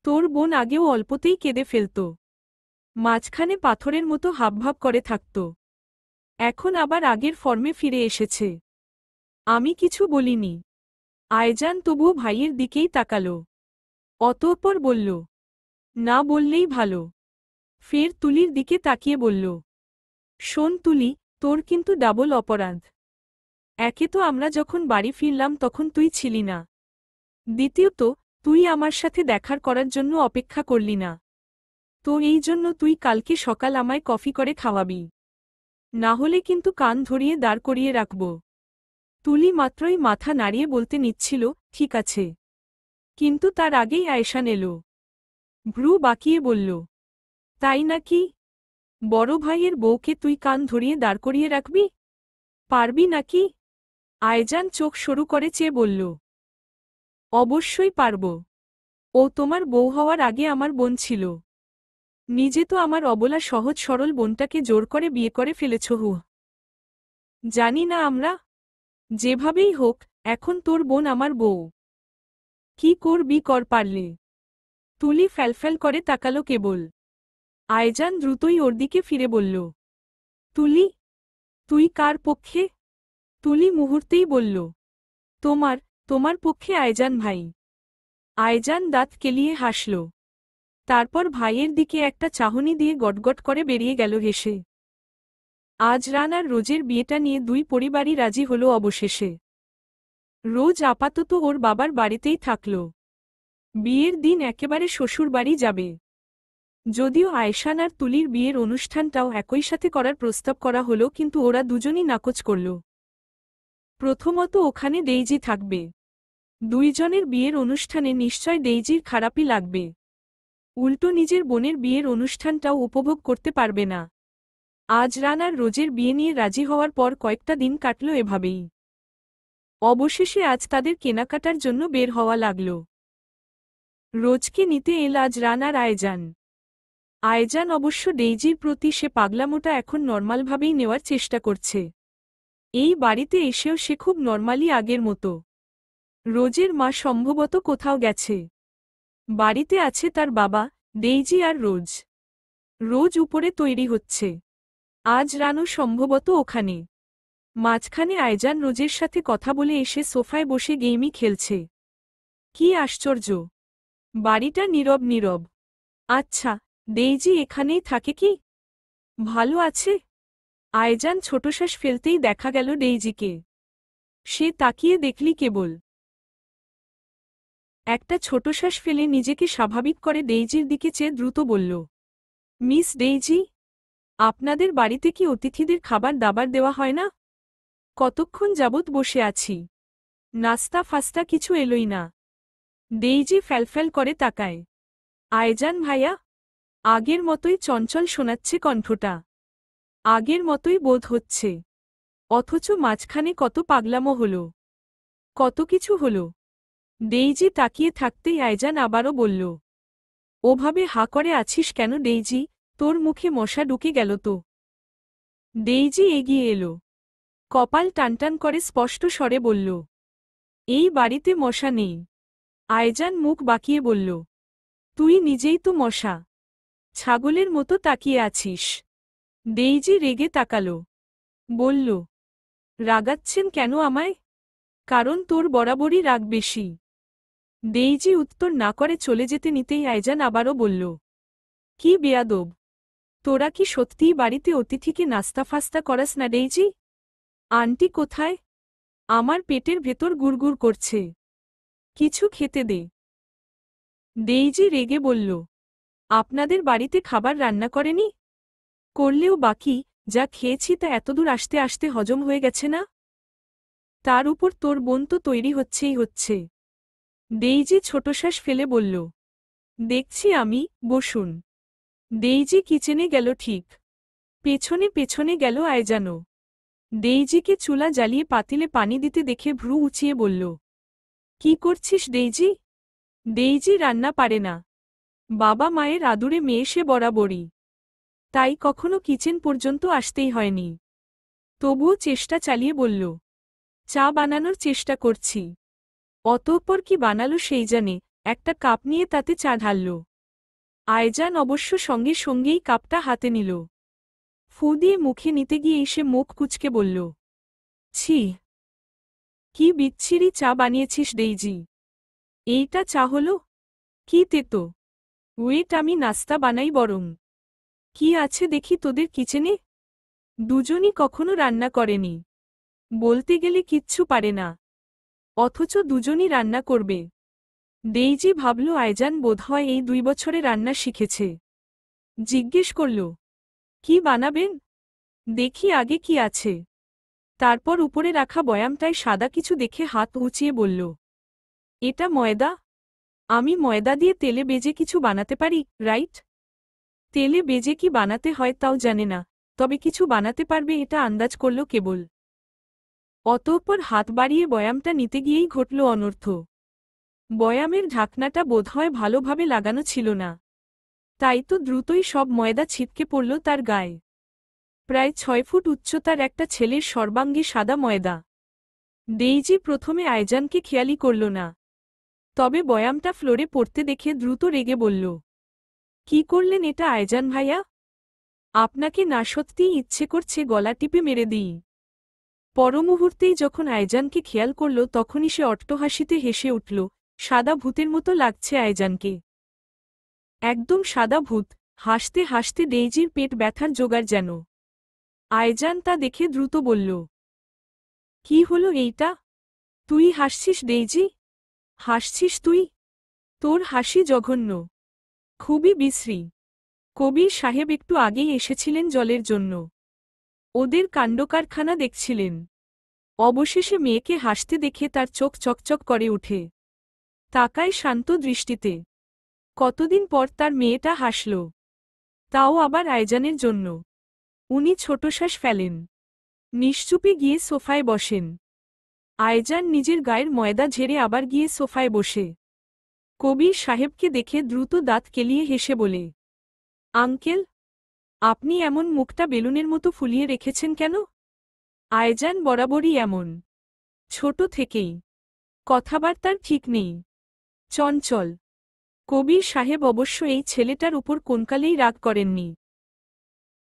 তোর বোন আগেও অল্পতেই কেঁদে ফেলত। মাঝখানে পাথরের মতো হাবভাব করে থাকত। এখন আবার আগের ফর্মে ফিরে এসেছে। আমি কিছু বলিনি। আয়জান তবুও ভাইয়ের দিকেই তাকাল। অতঃপর বলল, না বললেই ভালো। ফের তুলির দিকে তাকিয়ে বলল, শোন তুলি, তোর কিন্তু ডাবল অপরাধ। একে তো আমরা যখন বাড়ি ফিরলাম তখন তুই ছিলি না। দ্বিতীয়ত, তুই আমার সাথে দেখার করার জন্য অপেক্ষা করলি না। তো এই জন্য তুই কালকে সকাল আমায় কফি করে খাওয়াবি, না হলে কিন্তু কান ধরিয়ে দাঁড় করিয়ে রাখব। তুলি মাত্রই মাথা নাড়িয়ে বলতে নিচ্ছিল, ঠিক আছে। কিন্তু তার আগেই আয়েশান এলো। ভ্রু বাঁকিয়ে বলল, তাই নাকি? বড় ভাইয়ের বউকে তুই কান ধরিয়ে দাঁড় করিয়ে রাখবি? পারবি নাকি? আয়জান চোখ সরু করে চেয়ে বলল, অবশ্যই পারব। ও তোমার বউ হওয়ার আগে আমার বোন ছিল। নিজে তো আমার অবলা সহজ সরল বোনটাকে জোর করে বিয়ে করে ফেলেছ। জানি না আমরা। যেভাবেই হোক, এখন তোর বোন আমার বউ। কি করবি কর পারলে। তুলি ফ্যালফ্যাল করে তাকালো কেবল। আয়জান দ্রুতই ওর দিকে ফিরে বলল, তুলি, তুই কার পক্ষে? তুলি মুহূর্তেই বলল, তোমার, তোমার পক্ষে আয়জান ভাই। আয়জান দাঁত কেলিয়ে হাসল। তারপর ভাইয়ের দিকে একটা চাহনি দিয়ে গটগট করে বেরিয়ে গেল হেসে। আজ রান আর রোজের বিয়েটা নিয়ে দুই পরিবারই রাজি হল অবশেষে। রোজ আপাতত ওর বাবার বাড়িতেই থাকল। বিয়ের দিন একেবারে শ্বশুর বাড়ি যাবে। যদিও আয়শান আর তুলির বিয়ের অনুষ্ঠানটাও একই সাথে করার প্রস্তাব করা হলো, কিন্তু ওরা দুজনই নাকচ করল। প্রথমত ওখানে ডেইজি থাকবে। দুইজনের বিয়ের অনুষ্ঠানে নিশ্চয় ডেইজির খারাপই লাগবে। উল্টো নিজের বোনের বিয়ের অনুষ্ঠানটাও উপভোগ করতে পারবে না। আজ রান আর রোজের বিয়ে নিয়ে রাজি হওয়ার পর কয়েকটা দিন কাটল এভাবেই। অবশেষে আজ তাদের কেনাকাটার জন্য বের হওয়া লাগল। রোজকে নিতে এল আজ রান আর আয়জান। আয়জান অবশ্য ডেইজির প্রতি সে পাগলামোটা এখন নর্মালভাবেই নেওয়ার চেষ্টা করছে। এই বাড়িতে এসেও সে খুব নর্মালি আগের মতো। রোজের মা সম্ভবত কোথাও গেছে। বাড়িতে আছে তার বাবা, ডেইজি আর রোজ। রোজ উপরে তৈরি হচ্ছে। আজ রানও সম্ভবত ওখানে। মাঝখানে আয়জান রোজের সাথে কথা বলে এসে সোফায় বসে গেমই খেলছে। কি আশ্চর্য! বাড়িটা নীরব নীরব। আচ্ছা, ডেইজি এখানেই থাকে কি? ভালো আছে? আয়জান ছোটশ্বাস ফেলতেই দেখা গেল ডেইজিকে। সে তাকিয়ে দেখলি কেবল। একটা ছোটশ্বাস ফেলে নিজেকে স্বাভাবিক করে ডেইজির দিকে চেয়ে দ্রুত বলল, মিস ডেইজি, আপনাদের বাড়িতে কি অতিথিদের খাবার দাবার দেওয়া হয় না? কতক্ষণ যাবৎ বসে আছি, নাস্তা ফাস্তা কিছু এলোই না। ডেইজি ফ্যালফ্যাল করে তাকায়। আয়জান ভাইয়া? আগের মতোই চঞ্চল শোনাচ্ছে কণ্ঠটা। আগের মতোই বোধ হচ্ছে। অথচ মাঝখানে কত পাগলামো হলো, কত কিছু হলো। ডেইজি তাকিয়ে থাকতেই আয়জান আবারও বলল, ওভাবে হা করে আছিস কেন ডেইজি? তোর মুখে মশা ঢুকে গেল তো? ডেইজি এগিয়ে এলো। কপাল টানটান করে স্পষ্ট স্বরে বলল, এই বাড়িতে মশা নেই। আয়জান মুখ বাঁকিয়ে বলল, তুই নিজেই তো মশা। ছাগলের মতো তাকিয়ে আছিস। ডেইজি রেগে তাকালো। বলল, রাগাচ্ছেন কেন আমায়? কারণ তোর বরাবরই রাগ বেশি। ডেইজি উত্তর না করে চলে যেতে নিতেই আয়জান আবারও বলল, কি বেয়াদব! তোরা কি সত্যিই বাড়িতে অতিথিকে নাস্তা ফাস্তা করাস না ডেইজি? আন্টি কোথায়? আমার পেটের ভেতর গুড়গুড় করছে। কিছু খেতে দে। ডেইজি রেগে বলল, আপনাদের বাড়িতে খাবার রান্না করেনি? করলেও বাকি, যা খেয়েছি তা এতদূর আসতে আসতে হজম হয়ে গেছে না? তার উপর তোর বোন তো তৈরি হচ্ছেই হচ্ছে। ডেইজি ছোটশ্বাস ফেলে বলল, দেখছি আমি, বসুন। ডেইজি কিচেনে গেল ঠিক। পেছনে পেছনে গেল আয়জানও। ডেইজিকে চুলা জ্বালিয়ে পাতিলে পানি দিতে দেখে ভ্রু উঁচিয়ে বলল, কি করছিস ডেইজি? ডেইজি রান্না পারে না। বাবা মায়ের আদুরে মেয়ে সে বরাবরই। তাই কখনো কিচেন পর্যন্ত আসতেই হয়নি। তবুও চেষ্টা চালিয়ে বলল, চা বানানোর চেষ্টা করছি। অতঃপর কি বানালো সেই জানে, একটা কাপ নিয়ে তাতে চা ঢালল। আয়জান অবশ্য সঙ্গে সঙ্গেই কাপটা হাতে নিল। ফু দিয়ে মুখে নিতে গিয়ে এসে মুখ কুঁচকে বলল, ছি, কি বিচ্ছিরি চা বানিয়েছিস ডেইজি। এইটা চা হলো? কি তেতো! ওয়েট, আমি নাস্তা বানাই বরং। কি আছে দেখি তোদের কিচেনে? দুজনই কখনো রান্না করেনি। বলতে গেলে কিচ্ছু পারে না। অথচ দুজনই রান্না করবে। ডেইজি ভাবল আয়জান বোধহয় এই 2 বছরে রান্না শিখেছে। জিজ্ঞেস করল, কি বানাবেন? দেখি আগে কি আছে। তারপর উপরে রাখা বয়ামটায় সাদা কিছু দেখে হাত উঁচিয়ে বলল, এটা ময়দা। আমি ময়দা দিয়ে তেলে বেজে কিছু বানাতে পারি, রাইট? তেলে বেজে কি বানাতে হয় তাও জানে না, তবে কিছু বানাতে পারবে এটা আন্দাজ করল কেবল। অতঃপর হাত বাড়িয়ে বয়ামটা নিতে গিয়েই ঘটল অনর্থ। বয়ামের ঢাকনাটা বোধহয় ভালোভাবে লাগানো ছিল না, তাই তো দ্রুতই সব ময়দা ছিটকে পড়ল তার গায়ে। প্রায় 6 ফুট উচ্চতার একটা ছেলের সর্বাঙ্গে সাদা ময়দা। ডেইজি প্রথমে আয়জানকে খেয়ালই করল না, তবে বয়ামটা ফ্লোরে পড়তে দেখে দ্রুত রেগে বলল, কি করলেন এটা আয়জান ভাইয়া? আপনাকে না সত্যিই ইচ্ছে করছে গলা টিপে মেরে দিই। পরমুহূর্তেই যখন আয়জানকে খেয়াল করল তখনই সে অট্টহাসিতে হেসে উঠল। সাদা ভূতের মতো লাগছে আয়জানকে। একদম সাদা ভূত। হাসতে হাসতে ডেইজির পেট ব্যথার জোগাড় যেন। আয়জান তা দেখে দ্রুত বলল, কি হলো এইটা? তুই হাসছিস ডেইজি? হাসছিস তুই? তোর হাসি জঘন্য, খুবই বিশ্রী। কবির সাহেব একটু আগেই এসেছিলেন জলের জন্য। ওদের কাণ্ডকারখানা দেখছিলেন। অবশেষে মেয়েকে হাসতে দেখে তার চোখ চকচক করে উঠে। তাকায় শান্ত দৃষ্টিতে। কতদিন পর তার মেয়েটা হাসল, তাও আবার আয়জানের জন্য। উনি ছোট শ্বাস ফেলেন, নিশ্চুপে গিয়ে সোফায় বসেন। আয়জান নিজের গায়ের ময়দা ঝেড়ে আবার গিয়ে সোফায় বসে কবির সাহেবকে দেখে দ্রুত দাঁত কেলিয়ে হেসে বলে, আঙ্কেল, আপনি এমন মুখটা বেলুনের মতো ফুলিয়ে রেখেছেন কেন? আয়জান বরাবরই এমন, ছোট থেকেই। কথাবার্তার ঠিক নেই, চঞ্চল। কবির সাহেব অবশ্য এই ছেলেটার উপর কোনকালেই রাগ করেননি,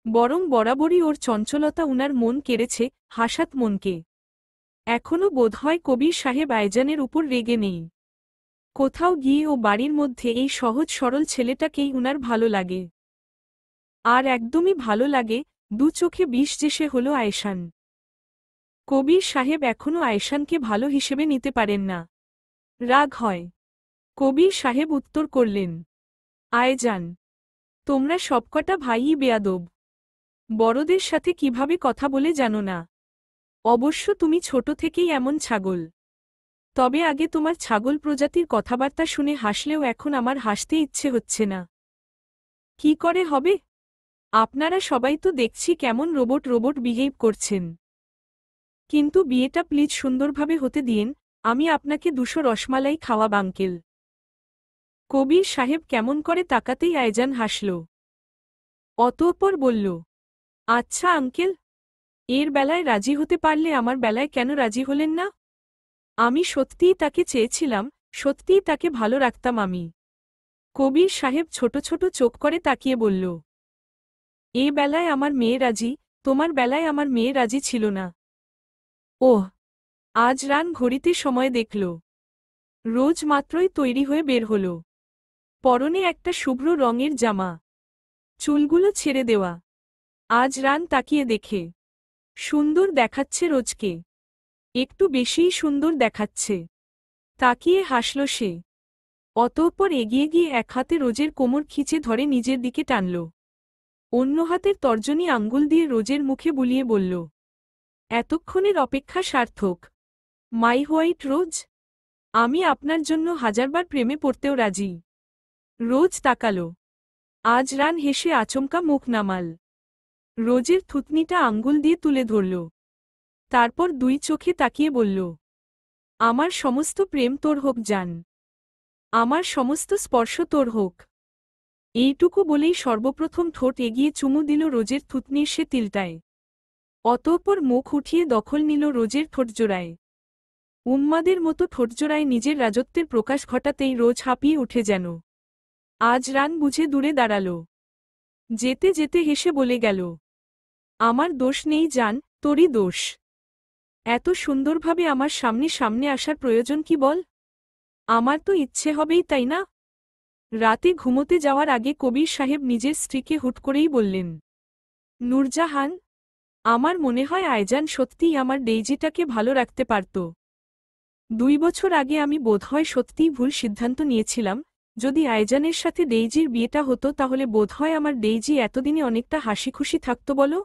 বরং বরাবরই ওর চঞ্চলতা উনার মন কেড়েছে, হাসাত মনকে। এখনও বোধহয় কবির সাহেব আয়জানের উপর রেগে নেই। কোথাও গিয়ে ও বাড়ির মধ্যে এই সহজ সরল ছেলেটাকেই উনার ভালো লাগে। আর একদমই ভালো লাগে, দু চোখে বিষ যে সে হল আয়শান। কবির সাহেব এখনও আয়শানকে ভালো হিসেবে নিতে পারেন না, রাগ হয়। কবির সাহেব উত্তর করলেন, আয়জান, তোমরা সবকটা ভাইই বেয়াদব। বড়দের সাথে কিভাবে কথা বলে জানো না। অবশ্য তুমি ছোট থেকেই এমন ছাগল। তবে আগে তোমার ছাগল প্রজাতির কথাবার্তা শুনে হাসলেও এখন আমার হাসতে ইচ্ছে হচ্ছে না। কি করে হবে? আপনারা সবাই তো দেখছি কেমন রোবট রোবট বিহেভ করছেন। কিন্তু বিয়েটা প্লিজ সুন্দরভাবে হতে দিয়েন, আমি আপনাকে 200 রসমালাই খাওয়াব আঙ্কেল। কবির সাহেব কেমন করে তাকাতেই আয়জান হাসল। অতঃপর বলল, আচ্ছা আঙ্কেল, এর বেলায় রাজি হতে পারলে আমার বেলায় কেন রাজি হলেন না? আমি সত্যিই তাকে চেয়েছিলাম, সত্যিই তাকে ভালো রাখতাম আমি। কবির সাহেব ছোট ছোট চোখ করে তাকিয়ে বলল, এ বেলায় আমার মেয়ে রাজি, তোমার বেলায় আমার মেয়ে রাজি ছিল না। ওহ, আজ রান ঘড়িতে সময় দেখল। রোজ মাত্রই তৈরি হয়ে বের হল। পরনে একটা শুভ্র রঙের জামা, চুলগুলো ছেড়ে দেওয়া। আজ রান তাকিয়ে দেখে, সুন্দর দেখাচ্ছে রোজকে, একটু বেশিই সুন্দর দেখাচ্ছে। তাকিয়ে হাসল সে। অতঃপর এগিয়ে গিয়ে এক হাতে রোজের কোমর খিঁচে ধরে নিজের দিকে টানল। অন্য হাতের তর্জনী আঙ্গুল দিয়ে রোজের মুখে বুলিয়ে বলল, এতক্ষণের অপেক্ষা সার্থক, মাই হোয়াইট রোজ। আমি আপনার জন্য হাজারবার প্রেমে পড়তেও রাজি। রোজ তাকাল। আজ রান হেসে আচমকা মুখ নামাল। রোজের থুতনিটা আঙ্গুল দিয়ে তুলে ধরল। তারপর দুই চোখে তাকিয়ে বলল, আমার সমস্ত প্রেম তোর হোক জান। আমার সমস্ত স্পর্শ তোর হোক। এইটুকু বলেই সর্বপ্রথম ঠোঁট এগিয়ে চুমু দিল রোজের থুতনির সে তিলটায়। অতঃপর মুখ উঠিয়ে দখল নিল রোজের ঠোঁটজোড়ায়। উন্মাদের মতো ঠোঁটজোড়ায় নিজের রাজত্বের প্রকাশ ঘটাতেই রোজ হাঁপিয়ে উঠে যেন। আজ রান বুঝে দূরে দাঁড়াল। যেতে যেতে হেসে বলে গেল, আমার দোষ নেই জান, তোরই দোষ। এত সুন্দরভাবে আমার সামনে সামনে আসার প্রয়োজন কি বল? আমার তো ইচ্ছে হবেই, তাই না? রাতে ঘুমোতে যাওয়ার আগে কবির সাহেব নিজের স্ত্রীকে হুট করেই বললেন, নূরজাহান, আমার মনে হয় আয়জান সত্যিই আমার ডেইজিটাকে ভালো রাখতে পারত। 2 বছর আগে আমি বোধহয় সত্যিই ভুল সিদ্ধান্ত নিয়েছিলাম, যদি আয়জানের সাথে ডেইজির বিয়েটা হতো তাহলে বোধহয় আমার ডেইজি এতদিনে অনেকটা হাসিখুশি থাকত বলো।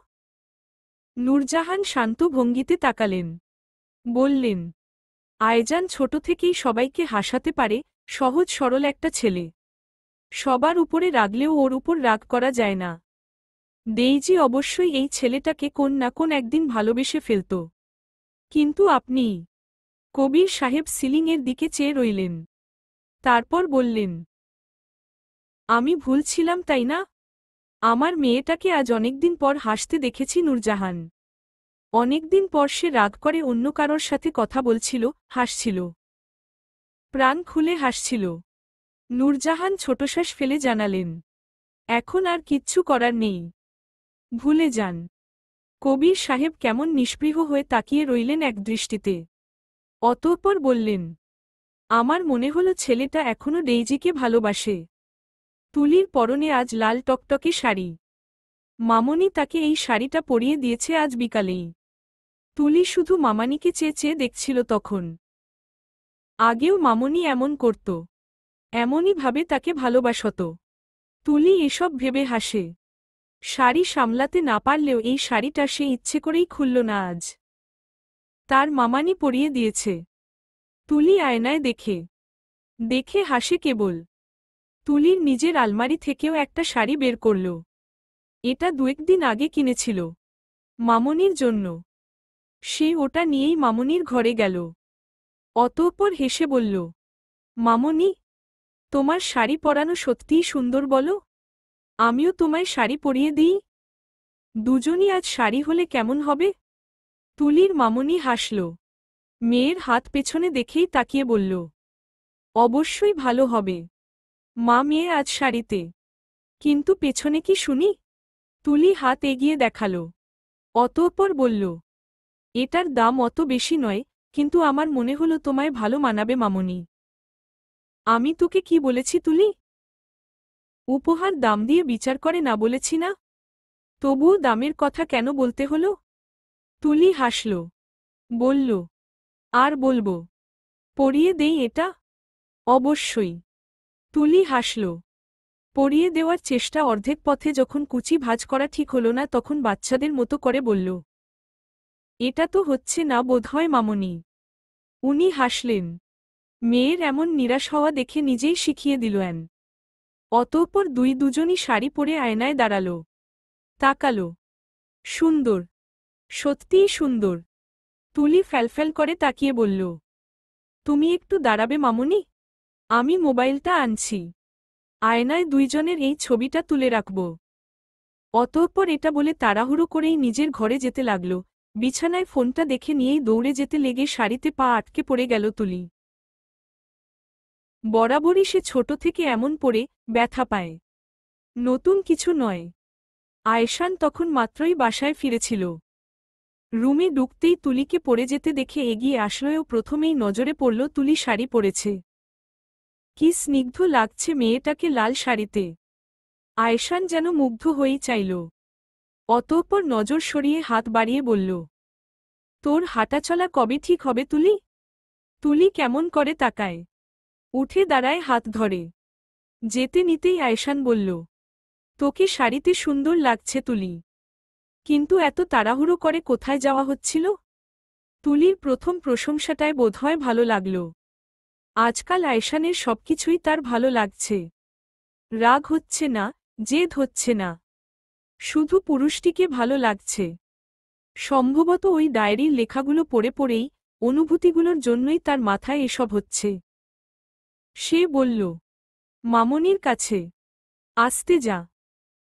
নূরজাহান শান্ত ভঙ্গিতে তাকালেন। বললেন, আয়জান ছোট থেকেই সবাইকে হাসাতে পারে, সহজ সরল একটা ছেলে। সবার উপরে রাগলেও ওর উপর রাগ করা যায় না। ডেইজি অবশ্যই এই ছেলেটাকে কোন না কোন একদিন ভালোবেসে ফেলত। কিন্তু আপনি? কবির সাহেব সিলিংয়ের দিকে চেয়ে রইলেন। তারপর বললেন, আমি ভুল ছিলাম তাই না? আমার মেয়েটাকে আজ অনেকদিন পর হাসতে দেখেছি নূরজাহান। অনেকদিন পর সে রাগ করে অন্য কারোর সাথে কথা বলছিল, হাসছিল। প্রাণ খুলে হাসছিল। নূরজাহান ছোটশ্বাস ফেলে জানালেন, এখন আর কিচ্ছু করার নেই। ভুলে যান। কবির সাহেব কেমন নিস্পৃহ হয়ে তাকিয়ে রইলেন এক দৃষ্টিতে। অতঃপর বললেন, আমার মনে হলো ছেলেটা এখনো ডেইজিকে ভালোবাসে। তুলির পরনে আজ লাল টকটকে শাড়ি। মামনি তাকে এই শাড়িটা পরিয়ে দিয়েছে আজ বিকালেই। তুলি শুধু মামানিকে চেয়ে চেয়ে দেখছিল তখন। আগেও মামনি এমন করত। এমনই ভাবে তাকে ভালোবাসত। তুলি এসব ভেবে হাসে। শাড়ি সামলাতে না পারলেও এই শাড়িটা সে ইচ্ছে করেই খুলল না আজ। তার মামানি পরিয়ে দিয়েছে। তুলি আয়নায় দেখে দেখে হাসে কেবল। তুলির নিজের আলমারি থেকেও একটা শাড়ি বের করল। এটা 2-1 দিন আগে কিনেছিল মামনির জন্য। সে ওটা নিয়েই মামনির ঘরে গেল। অতঃপর হেসে বলল, মামনি, তোমার শাড়ি পরানো সত্যিই সুন্দর বলো। আমিও তোমায় শাড়ি পরিয়ে দিই। দুজনই আজ শাড়ি হলে কেমন হবে? তুলির মামনি হাসল। মেয়ের হাত পেছনে দেখেই তাকিয়ে বলল, অবশ্যই ভালো হবে। মা, মেয়ে আজ শাড়িতে। কিন্তু পেছনে কি শুনি? তুলি হাত এগিয়ে দেখাল। অতঃপর বলল, এটার দাম অত বেশি নয়, কিন্তু আমার মনে হলো তোমায় ভালো মানাবে মামনি। আমি তোকে কি বলেছি তুলি? উপহার দাম দিয়ে বিচার করে না বলেছি না? তবুও দামের কথা কেন বলতে হলো? তুলি হাসল। বলল, আর বলবো? পরিয়ে দেই এটা? অবশ্যই। তুলি হাসল। পরিয়ে দেওয়ার চেষ্টা অর্ধেক পথে যখন কুচি ভাঁজ করা ঠিক হল না তখন বাচ্চাদের মতো করে বলল, এটা তো হচ্ছে না বোধহয় মামনি। উনি হাসলেন। মেয়ের এমন নিরাশ হওয়া দেখে নিজেই শিখিয়ে দিলেন। অতঃপর দুজনই শাড়ি পরে আয়নায় দাঁড়াল। তাকাল। সুন্দর, সত্যিই সুন্দর। তুলি ফ্যালফ্যাল করে তাকিয়ে বলল, তুমি একটু দাঁড়াবে মামনি? আমি মোবাইলটা আনছি। আয়নায় দুইজনের এই ছবিটা তুলে রাখব। অতঃপর এটা বলে তাড়াহুড়ো করেই নিজের ঘরে যেতে লাগল। বিছানায় ফোনটা দেখে নিয়েই দৌড়ে যেতে লেগে শাড়িতে পা আটকে পড়ে গেল তুলি। বরাবরই সে ছোট থেকে এমন পড়ে ব্যথা পায়। নতুন কিছু নয়। আয়শান তখন মাত্রই বাসায় ফিরেছিল। রুমে ঢুকতেই তুলিকে পড়ে যেতে দেখে এগিয়ে আসলেও প্রথমেই নজরে পড়ল তুলি শাড়ি পরেছে। কি স্নিগ্ধ লাগছে মেয়েটাকে লাল শাড়িতে। আয়শান যেন মুগ্ধ হয়েই চাইল। অতঃপর নজর সরিয়ে হাত বাড়িয়ে বলল, তোর হাঁটাচলা কবে ঠিক হবে তুলি? তুলি কেমন করে তাকায়। উঠে দাঁড়ায় হাত ধরে। যেতে নিতেই আয়শান বলল, তোকে শাড়িতে সুন্দর লাগছে তুলি। কিন্তু এত তাড়াহুড়ো করে কোথায় যাওয়া হচ্ছিল? তুলির প্রথম প্রশংসাটায় বোধহয় ভালো লাগল। আজকাল আয়শানের সবকিছুই তার ভালো লাগছে। রাগ হচ্ছে না, জেদ হচ্ছে না। শুধু পুরুষটিকে ভালো লাগছে। সম্ভবত ওই ডায়েরির লেখাগুলো পড়ে পড়েই, অনুভূতিগুলোর জন্যই তার মাথায় এসব হচ্ছে। সে বলল, মামনির কাছে। আসতে যা।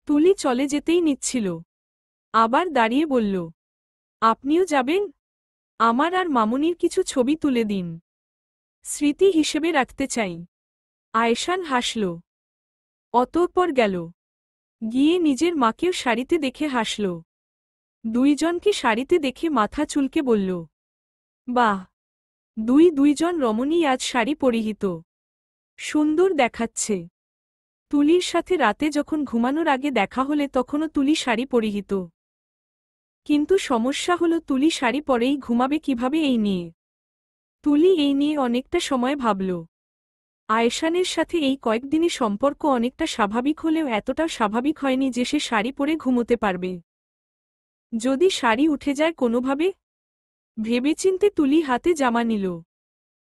তুলি চলে যেতেই নিচ্ছিল। আবার দাঁড়িয়ে বলল, আপনিও যাবেন? আমার আর মামনির কিছু ছবি তুলে দিন। স্মৃতি হিসেবে রাখতে চাই। আয়শান হাসল। অতঃপর গেল। গিয়ে নিজের মাকেও শাড়িতে দেখে হাসল। দুইজনকে শাড়িতে দেখে মাথা চুলকে বলল, বাহ, দুইজন রমণী আজ শাড়ি পরিহিত। সুন্দর দেখাচ্ছে। তুলির সাথে রাতে যখন ঘুমানোর আগে দেখা হলে তখনও তুলি শাড়ি পরিহিত। কিন্তু সমস্যা হলো তুলি শাড়ি পরেই ঘুমাবে কিভাবে এই নিয়ে। তুলি এই নিয়ে অনেকটা সময় ভাবল। আয়েশানের সাথে এই কয়েকদিনে সম্পর্ক অনেকটা স্বাভাবিক হলেও এতটাও স্বাভাবিক হয়নি যে সে শাড়ি পরে ঘুমোতে পারবে। যদি শাড়ি উঠে যায় কোনোভাবে? ভেবেচিন্তে তুলি হাতে জামা নিল।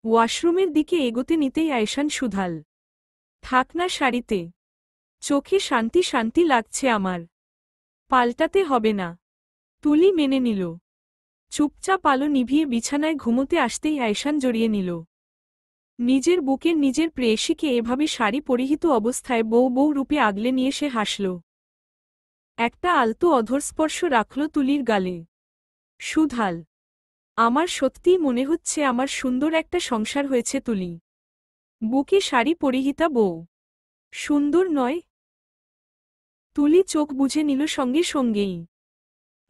ওয়াশরুমের দিকে এগোতে নিতেই আয়েশান শুধাল, থাক না শাড়িতে, চোখে শান্তি শান্তি লাগছে আমার, পাল্টাতে হবে না। তুলি মেনে নিল। চুপচাপ আলো নিভিয়ে বিছানায় ঘুমোতে আসতেই আয়েশান জড়িয়ে নিল নিজের বুকের নিজের প্রেয়সীকে। এভাবে শাড়ি পরিহিত অবস্থায় বউ বউ রূপে আগলে নিয়ে সে হাসল। একটা আলতো অধরস্পর্শ রাখল তুলির গালে। সুধাল, আমার সত্যিই মনে হচ্ছে আমার সুন্দর একটা সংসার হয়েছে তুলি। বুকে শাড়ি পরিহিতা বউ সুন্দর নয়? তুলি চোখ বুঝে নিল সঙ্গে সঙ্গেই।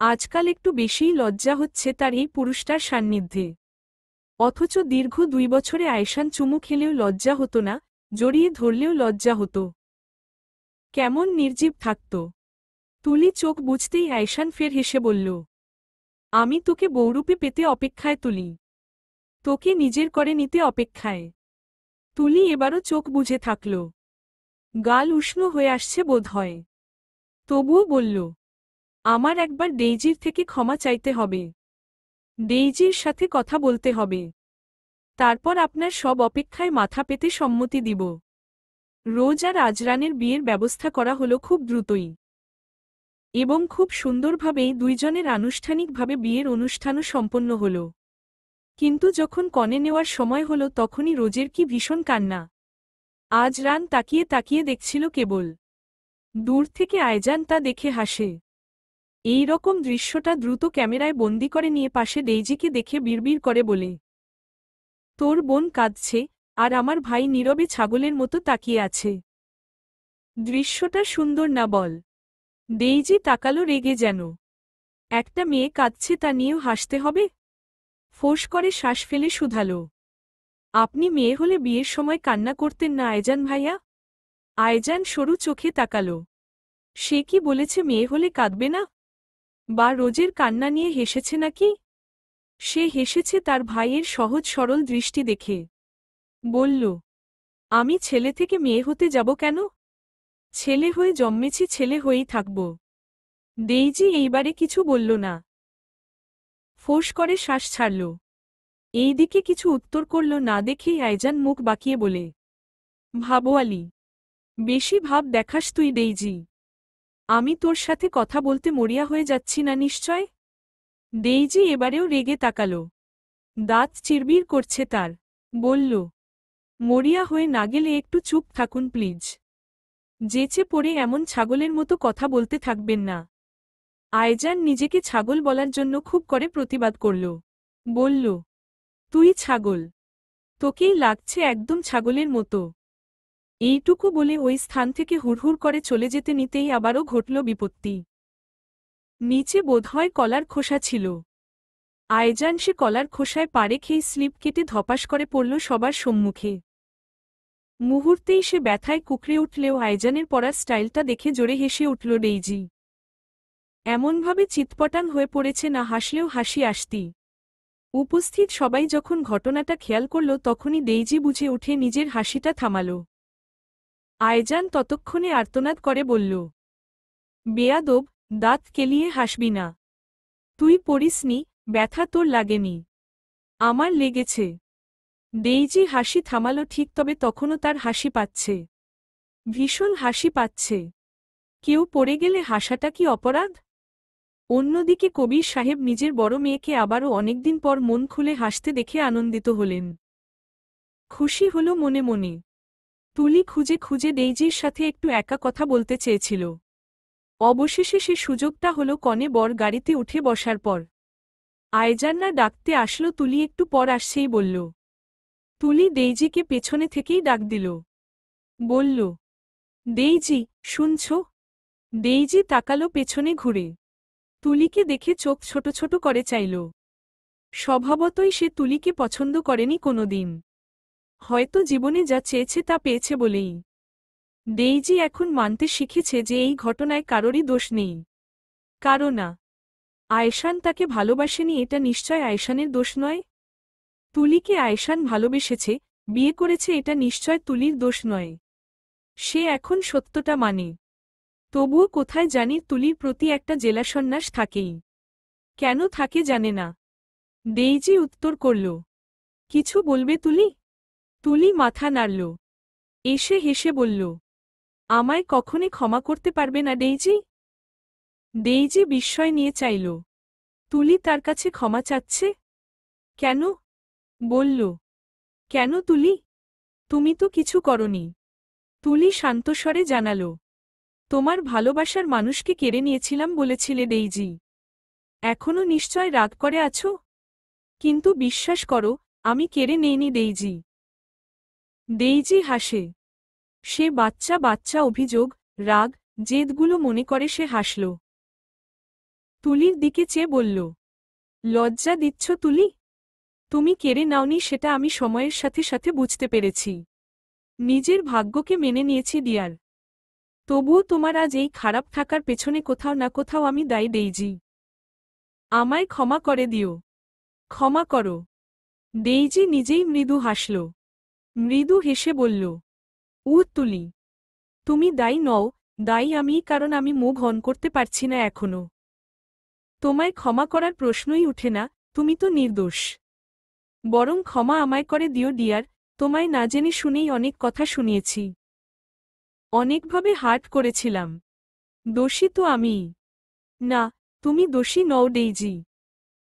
আজকাল একটু বেশিই লজ্জা হচ্ছে তার এই পুরুষটার সান্নিধ্যে। অথচ দীর্ঘ 2 বছরে আয়েশান চুমু খেলেও লজ্জা হতো না, জড়িয়ে ধরলেও লজ্জা হতো। কেমন নির্জীব থাকত। তুলি চোখ বুঝতেই আয়েশান ফের হেসে বলল, আমি তোকে বউরূপে পেতে অপেক্ষায় তুলি, তোকে নিজের করে নিতে অপেক্ষায়। তুলি এবারও চোখ বুঝে থাকল। গাল উষ্ণ হয়ে আসছে বোধ হয়। তবুও বলল, আমার একবার ডেইজির থেকে ক্ষমা চাইতে হবে, ডেইজির সাথে কথা বলতে হবে, তারপর আপনার সব অপেক্ষায় মাথা পেতে সম্মতি দিব। রোজ আর আজরানের বিয়ের ব্যবস্থা করা হলো খুব দ্রুতই, এবং খুব সুন্দরভাবেই দুইজনের আনুষ্ঠানিকভাবে বিয়ের অনুষ্ঠানও সম্পন্ন হল। কিন্তু যখন কনে নেওয়ার সময় হল তখনই রোজের কি ভীষণ কান্না। আজরান তাকিয়ে তাকিয়ে দেখছিল কেবল। দূর থেকে আয়জান তা দেখে হাসে। এই রকম দৃশ্যটা দ্রুত ক্যামেরায় বন্দি করে নিয়ে পাশে ডেইজিকে দেখে বিড়বিড় করে বলে, তোর বোন কাঁদছে, আর আমার ভাই নীরবে ছাগলের মতো তাকিয়ে আছে। দৃশ্যটা সুন্দর না বল? ডেইজি তাকালো রেগে যেন। একটা মেয়ে কাঁদছে তা নিয়েও হাসতে হবে? ফোঁস করে শ্বাস ফেলে শুধালো, আপনি মেয়ে হলে বিয়ের সময় কান্না করতেন না আয়জান ভাইয়া? আয়জান সরু চোখে তাকালো। সে কি বলেছে মেয়ে হলে কাঁদবে না? বা রোজের কান্না নিয়ে হেসেছে নাকি? সে হেসেছে তার ভাইয়ের সহজ সরল দৃষ্টি দেখে। বলল, আমি ছেলে থেকে মেয়ে হতে যাব কেন? ছেলে হয়ে জন্মেছি, ছেলে হয়েই থাকব। ডেইজি এইবারে কিছু বলল না। ফোঁস করে শ্বাস ছাড়ল। এইদিকে কিছু উত্তর করল না দেখেই আয়জান মুখ বাঁকিয়ে বলে, ভাবোয়ালি, বেশি ভাব দেখাস তুই ডেইজি। আমি তোর সাথে কথা বলতে মরিয়া হয়ে যাচ্ছি না নিশ্চয়? ডেইজি এবারেও রেগে তাকালো। দাঁত চিরবির করছে তার। বলল, মরিয়া হয়ে না গেলে একটু চুপ থাকুন প্লিজ। যেচে পড়ে এমন ছাগলের মতো কথা বলতে থাকবেন না। আয়জান নিজেকে ছাগল বলার জন্য খুব করে প্রতিবাদ করল। বলল, তুই ছাগল, তোকেই লাগছে একদম ছাগলের মতো। এইটুকু বলে ওই স্থান থেকে হুড়হুড় করে চলে যেতে নিতেই আবারও ঘটল বিপত্তি। নিচে বোধহয় কলার খোসা ছিল। আয়জান সে কলার খোসায় পাড়ে খেয়ে স্লিপ কেটে ধপাস করে পড়ল সবার সম্মুখে। মুহূর্তেই সে ব্যথায় কুকড়ে উঠলেও আয়জানের পড়ার স্টাইলটা দেখে জোরে হেসে উঠল ডেইজি। এমনভাবে চিৎপটাং হয়ে পড়েছে না হাসলেও হাসি আসতি। উপস্থিত সবাই যখন ঘটনাটা খেয়াল করল তখনই ডেইজি বুঝে উঠে নিজের হাসিটা থামাল। আয়জান ততক্ষণে আর্তনাদ করে বলল, বেয়াদব, দাঁত কেলিয়ে হাসবি না। তুই পড়িসনি, ব্যথা তোর লাগেনি। আমার লেগেছে। ডেইজি হাসি থামাল ঠিক, তবে তখনও তার হাসি পাচ্ছে। ভীষণ হাসি পাচ্ছে। কেউ পড়ে গেলে হাসাটা কি অপরাধ? অন্যদিকে কবির সাহেব নিজের বড় মেয়েকে আবারও অনেকদিন পর মন খুলে হাসতে দেখে আনন্দিত হলেন। খুশি হল মনে মনে। তুলি খুঁজে খুঁজে ডেইজির সাথে একটু একা কথা বলতে চেয়েছিল। অবশেষে সে সুযোগটা হল কনে বর গাড়িতে উঠে বসার পর। আয়জান্না ডাকতে আসলো তুলি একটু পর আসছেই বলল। তুলি ডেইজিকে পেছনে থেকেই ডাক দিল। বলল, ডেইজি, শুনছ? ডেইজি তাকালো পেছনে ঘুরে। তুলিকে দেখে চোখ ছোট ছোট করে চাইল। স্বভাবতই সে তুলিকে পছন্দ করেনি কোনোদিন। হয়তো জীবনে যা চেয়েছে তা পেয়েছে বলেই। ডেইজি এখন মানতে শিখেছে যে এই ঘটনায় কারোরই দোষ নেই। কারো না। আয়শান তাকে ভালোবাসেনি, এটা নিশ্চয় আয়শানের দোষ নয়। তুলিকে আয়শান ভালোবেসেছে, বিয়ে করেছে এটা নিশ্চয় তুলির দোষ নয়। সে এখন সত্যটা মানে। তবুও কোথায় জানি তুলির প্রতি একটা জেলাসন্ন্যাস থাকেই। কেন থাকে জানে না। ডেইজি উত্তর করল, কিছু বলবে তুলি? তুলি মাথা নাড়ল। এসে হেসে বলল, আমায় কখনই ক্ষমা করতে পারবে না ডেইজি? ডেইজি বিস্ময় নিয়ে চাইল, তুলি তার কাছে ক্ষমা চাচ্ছে? কেন? বলল, কেন তুলি? তুমি তো কিছু করনি। তুলি শান্তস্বরে জানাল, তোমার ভালোবাসার মানুষকে কেড়ে নিয়েছিলাম বলেছিলে ডেইজি। এখনো নিশ্চয় রাগ করে আছো? কিন্তু বিশ্বাস করো, আমি কেড়ে নেইনি ডেইজি। ডেইজি হাসে। সে বাচ্চা বাচ্চা অভিযোগ, রাগ, জেদগুলো মনে করে সে হাসল। তুলির দিকে চেয়ে বলল, লজ্জা দিচ্ছ তুলি? তুমি কেড়ে নাওনি সেটা আমি সময়ের সাথে সাথে বুঝতে পেরেছি। নিজের ভাগ্যকে মেনে নিয়েছি ডিয়ার। তবুও তোমার আজ এই খারাপ থাকার পেছনে কোথাও না কোথাও আমি দায়ী ডেইজি। আমায় ক্ষমা করে দিও। ক্ষমা করো। ডেইজি নিজেই মৃদু হাসল। মৃদু হেসে বলল, তুলি, তুমি দায়ী নও, দায়ী আমি, কারণ আমি মুভ অন করতে পারছি না এখনো। তোমায় ক্ষমা করার প্রশ্নই উঠে না, তুমি তো নির্দোষ। বরং ক্ষমা আমায় করে দিও ডিয়ার, তোমায় না জেনে শুনেই অনেক কথা শুনিয়েছি। অনেকভাবে হার্ট করেছিলাম। দোষী তো আমিই। না, তুমি দোষী নও ডেইজি।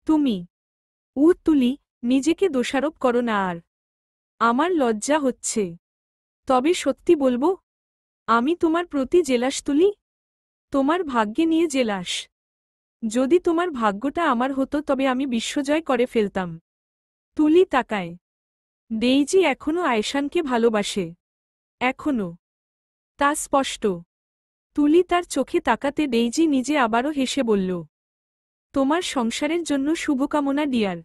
তুমি। তুলি, নিজেকে দোষারোপ করো না আর। আমার লজ্জা হচ্ছে। তবে সত্যি বলবো, আমি তোমার প্রতি জেলাস তুলি। তোমার ভাগ্যে নিয়ে জেলাস। যদি তোমার ভাগ্যটা আমার হতো তবে আমি বিশ্বজয় করে ফেলতাম। তুলি তাকায়। ডেইজি এখনো আয়েশানকে ভালোবাসে। এখনো। তা স্পষ্ট। তুলি তার চোখে তাকাতে ডেইজি নিজে আবারও হেসে বলল, তোমার সংসারের জন্য শুভকামনা ডিয়ার।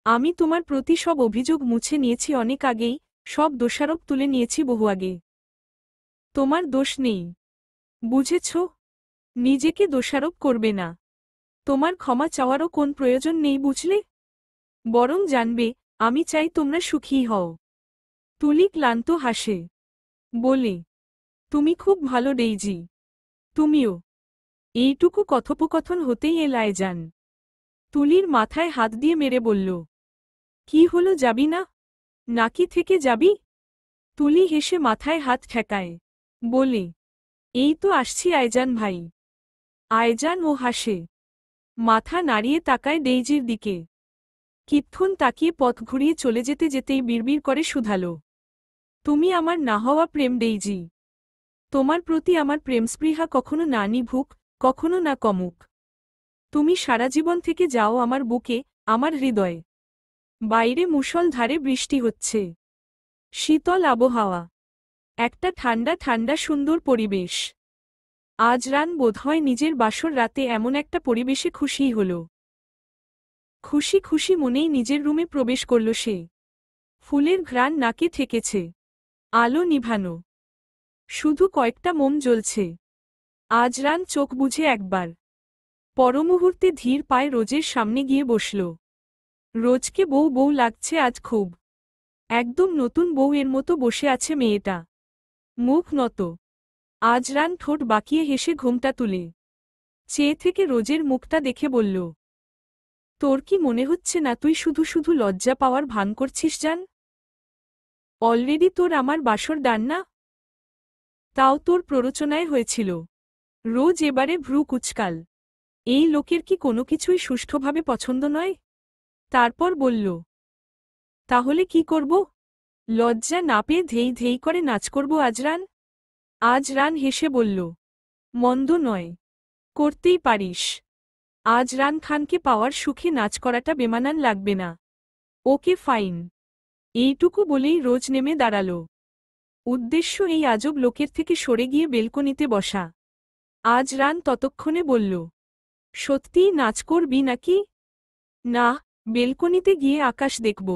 আমি তোমার প্রতি সব অভিযোগ মুছে নিয়েছি অনেক আগেই, সব দোষারোপ তুলে নিয়েছি বহু আগে। তোমার দোষ নেই। বুঝেছ? নিজেকে দোষারোপ করবে না। তোমার ক্ষমা চাওয়ারও কোন প্রয়োজন নেই বুঝলে? বরং জানবে, আমি চাই তোমরা সুখী হও। তুলি ক্লান্ত হাসে। বলে, তুমি খুব ভালো ডেইজি। তুমিও। এইটুকু কথোপকথন হতেই এলায় যান। তুলির মাথায় হাত দিয়ে মেরে বলল, কি হলো, যাবি না? নাকি থেকে যাবি? তুলি হেসে মাথায় হাত ঠেকায়। বলে, এই তো আসছি আয়জান ভাই। আয়জান ও হাসে। মাথা নাড়িয়ে তাকায় ডেইজির দিকে। কিৎক্ষণ তাকিয়ে পথ ঘুরিয়ে চলে যেতে যেতেই বিড়বিড় করে শুধালো, তুমি আমার না হওয়া প্রেম ডেইজি। তোমার প্রতি আমার প্রেমস্পৃহা কখনো না নিভুক, কখনো না কমুক। তুমি সারা জীবন থেকে যাও আমার বুকে, আমার হৃদয়ে। বাইরে মুষলধারে বৃষ্টি হচ্ছে। শীতল আবহাওয়া। একটা ঠান্ডা ঠান্ডা সুন্দর পরিবেশ। আজ রান বোধহয় নিজের বাসর রাতে এমন একটা পরিবেশে খুশিই হল। খুশি খুশি মনেই নিজের রুমে প্রবেশ করল সে। ফুলের ঘ্রাণ নাকে ঠেকেছে। আলো নিভানো। শুধু কয়েকটা মোম জ্বলছে। আজ রান চোখ বুঝে একবার। পরমুহূর্তে ধীর পায়ে রোজের সামনে গিয়ে বসল। রোজকে বউ বউ লাগছে আজ খুব। একদম নতুন বউয়ের মতো বসে আছে মেয়েটা। মুখ নত। আজ রান ঠোঁট বাঁকিয়ে হেসে ঘুমটা তুলে চেয়ে থেকে রোজের মুখটা দেখে বলল, তোর কি মনে হচ্ছে না তুই শুধু শুধু লজ্জা পাওয়ার ভান করছিস জান? অলরেডি তোর আমার বাসর ডান না? তাও তোর প্ররোচনায় হয়েছিল। রোজ এবারে ভ্রু কুচকাল। এই লোকের কি কোনো কিছুই সুষ্ঠুভাবে পছন্দ নয়? তারপর বলল, তাহলে কি করব? লজ্জা না পেয়ে ধেই ধেই করে নাচ করব আজরান? আজরান হেসে বলল, মন্দ নয়। করতেই পারিস। আজরান খানকে পাওয়ার সুখে নাচ করাটা বেমানান লাগবে না। Okay fine. এইটুকু বলেই রোজ নেমে দাঁড়াল। উদ্দেশ্য এই আজব লোকের থেকে সরে গিয়ে বেলকনিতে বসা। আজরান ততক্ষণে বলল, সত্যিই নাচ করবি নাকি? না, বেলকনিতে গিয়ে আকাশ দেখব।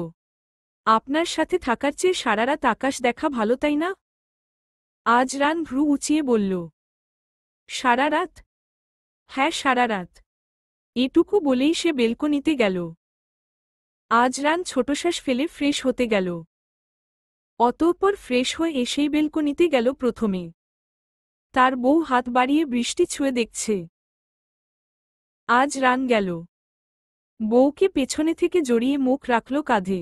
আপনার সাথে থাকার চেয়ে সারারাত আকাশ দেখা ভালো তাই না? আজরান ভ্রু উঁচিয়ে বলল, সারারাত? হ্যাঁ সারারাত। এটুকু বলেই সে বেলকনিতে গেল। আজরান ছোটশ্বাস ফেলে ফ্রেশ হতে গেল। অতঃপর ফ্রেশ হয়ে এসেই বেলকনিতে গেল প্রথমে। তার বউ হাত বাড়িয়ে বৃষ্টি ছুঁয়ে দেখছে। আজ রান গেল। বউকে পেছনে থেকে জড়িয়ে মুখ রাখল কাঁধে।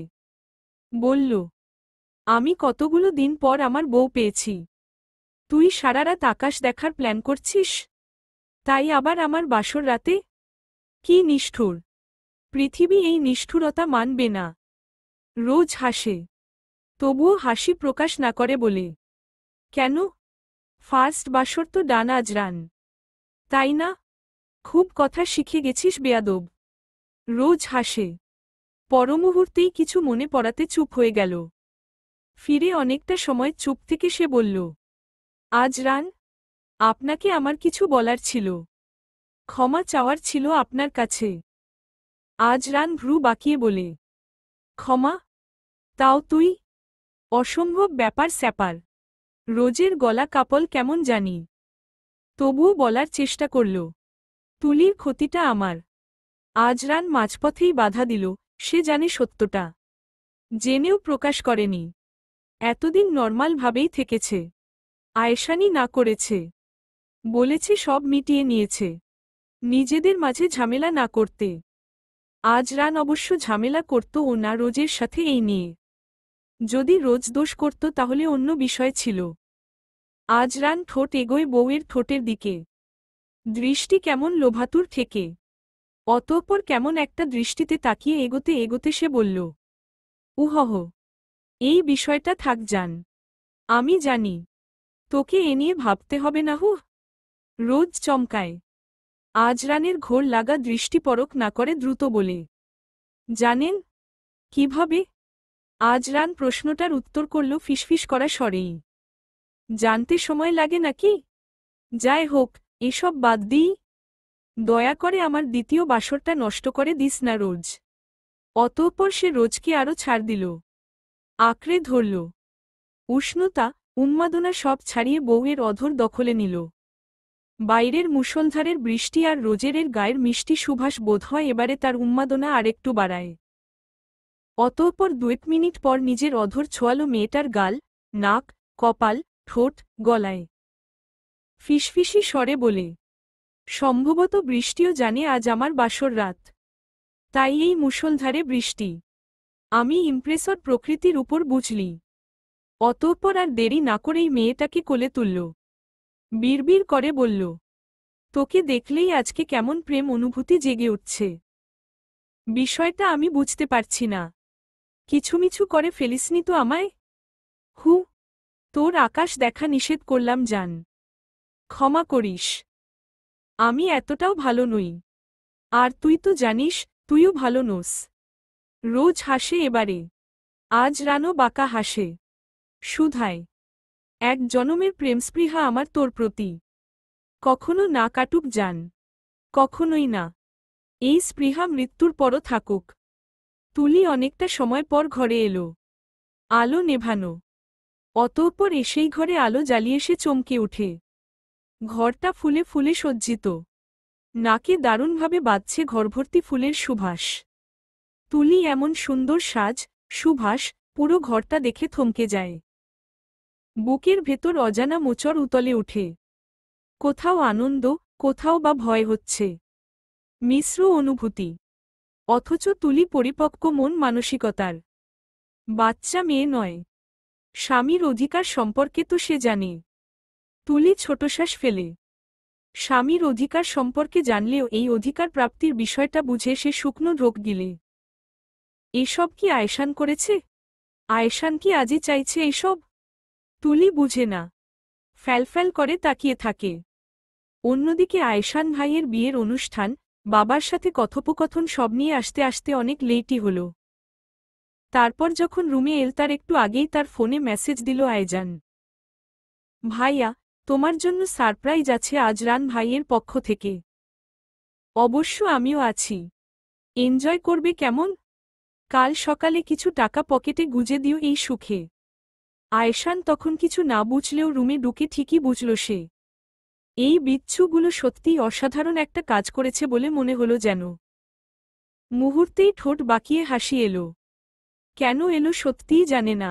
বলল, আমি কতগুলো দিন পর আমার বউ পেয়েছি। তুই সারারাত আকাশ দেখার প্ল্যান করছিস? তাই আবার আমার বাসর রাতে? কি নিষ্ঠুর! পৃথিবী এই নিষ্ঠুরতা মানবে না। রোজ হাসে, তবুও হাসি প্রকাশ না করে বলে। কেন? ফার্স্ট বাসর তো ডান আজ রান, তাই না? খুব কথা শিখে গেছিস বেয়াদব। রোজ হাসে। পরমুহূর্তেই কিছু মনে পড়াতে চুপ হয়ে গেল। ফিরে অনেকটা সময় চুপ থেকে সে বলল, আজ রান, আপনাকে আমার কিছু বলার ছিল। ক্ষমা চাওয়ার ছিল আপনার কাছে। আজ রান ভ্রু বাঁকিয়ে বলে, ক্ষমা? তাও তুই? অসম্ভব ব্যাপার স্যাপার। রোজের গলা কাপল কেমন জানি। তবুও বলার চেষ্টা করল, তুলির ক্ষতিটা আমার। আজ রান মাঝপথেই বাধা দিল। সে জানে সত্যটা, জেনেও প্রকাশ করেনি। এতদিন নর্মালভাবেই থেকেছে। আয়েশানি না করেছে, বলেছে সব মিটিয়ে নিয়েছে, নিজেদের মাঝে ঝামেলা না করতে। আজ রান অবশ্য ঝামেলা করত ও না রোজের সাথে এই নিয়ে। যদি রোজ দোষ করত তাহলে অন্য বিষয় ছিল। আজ রান ঠোঁট এগোয় বউয়ের ঠোঁটের দিকে। দৃষ্টি কেমন লোভাতুর থেকে। অতঃপর কেমন একটা দৃষ্টিতে তাকিয়ে এগোতে এগোতে সে বলল, উহহ, এই বিষয়টা থাক যান। আমি জানি তোকে এ নিয়ে ভাবতে হবে না। রোজ চমকায়। আজ রানের ঘোর লাগা দৃষ্টি পরখ না করে দ্রুত বলে, জানেন কিভাবে? আজ রান প্রশ্নটার উত্তর করল ফিসফিস করা স্বরেই। জানতে সময় লাগে নাকি? যাই হোক, এসব বাদ দিই। দয়া করে আমার দ্বিতীয় বাসরটা নষ্ট করে দিস না রোজ। অতঃপর সে রোজকে আরও ছাড় দিল, আঁকড়ে ধরল। উষ্ণতা, উন্মাদনা সব ছাড়িয়ে বউয়ের অধর দখলে নিল। বাইরের মুষলধারের বৃষ্টি আর রোজের গায়ের মিষ্টি সুভাষ বোধ হয় এবারে তার উন্মাদনা আরেকটু বাড়ায়। অতঃপর 2 মিনিট পর নিজের অধর ছোঁয়ালো মেয়েটার গাল, নাক, কপাল, ঠোঁট, গলায়। ফিসফিসি স্বরে বলে, সম্ভবত বৃষ্টিও জানে আজ আমার বাসর রাত। তাই এই মুষলধারে বৃষ্টি। আমি ইমপ্রেসর প্রকৃতির উপর বুঝলি। অতঃপর আর দেরি না করেই মেয়েটাকে কোলে তুলল। বিড়বিড় করে বলল, তোকে দেখলেই আজকে কেমন প্রেম অনুভূতি জেগে উঠছে। বিষয়টা আমি বুঝতে পারছি না। কিছুমিছু করে ফেলিসনি তো আমায়? তোর আকাশ দেখা নিষেধ করলাম জান। ক্ষমা করিস। আমি এতটাও ভালো নই। আর তুই তো জানিস তুইও ভালো নোস। রোজ হাসে এবারে। আজ রানও বাঁকা হাসে। শুধায়, এক জনমের প্রেমস্পৃহা আমার তোর প্রতি। কখনো না কাটুক জান, কখনোই না। এই স্পৃহা মৃত্যুর পরও থাকুক। তুলি অনেকটা সময় পর ঘরে এলো। আলো নেভানো। অতঃপর এসেই ঘরে আলো জ্বালিয়ে সে চমকে উঠে। ঘরটা ফুলে ফুলে সজ্জিত। নাকে দারুণভাবে বাজছে ঘরভর্তি ফুলের সুবাস। তুলি এমন সুন্দর সাজ, সুবাস, পুরো ঘরটা দেখে থমকে যায়। বুকের ভেতর অজানা মোচড় উতলে উঠে। কোথাও আনন্দ, কোথাও বা ভয় হচ্ছে। মিশ্র অনুভূতি। অথচ তুলি পরিপক্ক মন মানসিকতার। বাচ্চা মেয়ে নয়। স্বামীর অধিকার সম্পর্কে তো সে জানে। তুলি ছোটশ্বাস ফেলে। স্বামীর অধিকার সম্পর্কে জানলেও এই অধিকার প্রাপ্তির বিষয়টা বুঝে সে শুকনো ঢোক গিলে। এসব কি আয়েশান করেছে? আয়েশান কি আজই চাইছে এসব? তুলি বুঝে না। ফ্যালফ্যাল করে তাকিয়ে থাকে। অন্যদিকে আয়েশান ভাইয়ের বিয়ের অনুষ্ঠান, বাবার সাথে কথোপকথন সব নিয়ে আসতে আসতে অনেক লেটই হল। তারপর যখন রুমে এল তার একটু আগেই তার ফোনে মেসেজ দিল আয়জান। ভাইয়া, তোমার জন্য সারপ্রাইজ আছে আজ রান ভাইয়ের পক্ষ থেকে। অবশ্য আমিও আছি। এনজয় করবে কেমন? কাল সকালে কিছু টাকা পকেটে গুজে দিও এই সুখে। আয়েশান তখন কিছু না বুঝলেও রুমে ঢুকে ঠিকই বুঝল সে। এই বিচ্ছুগুলো সত্যিই অসাধারণ একটা কাজ করেছে বলে মনে হলো যেন। মুহূর্তেই ঠোঁট বাঁকিয়ে হাসি এলো। কেন এলো সত্যিই জানে না।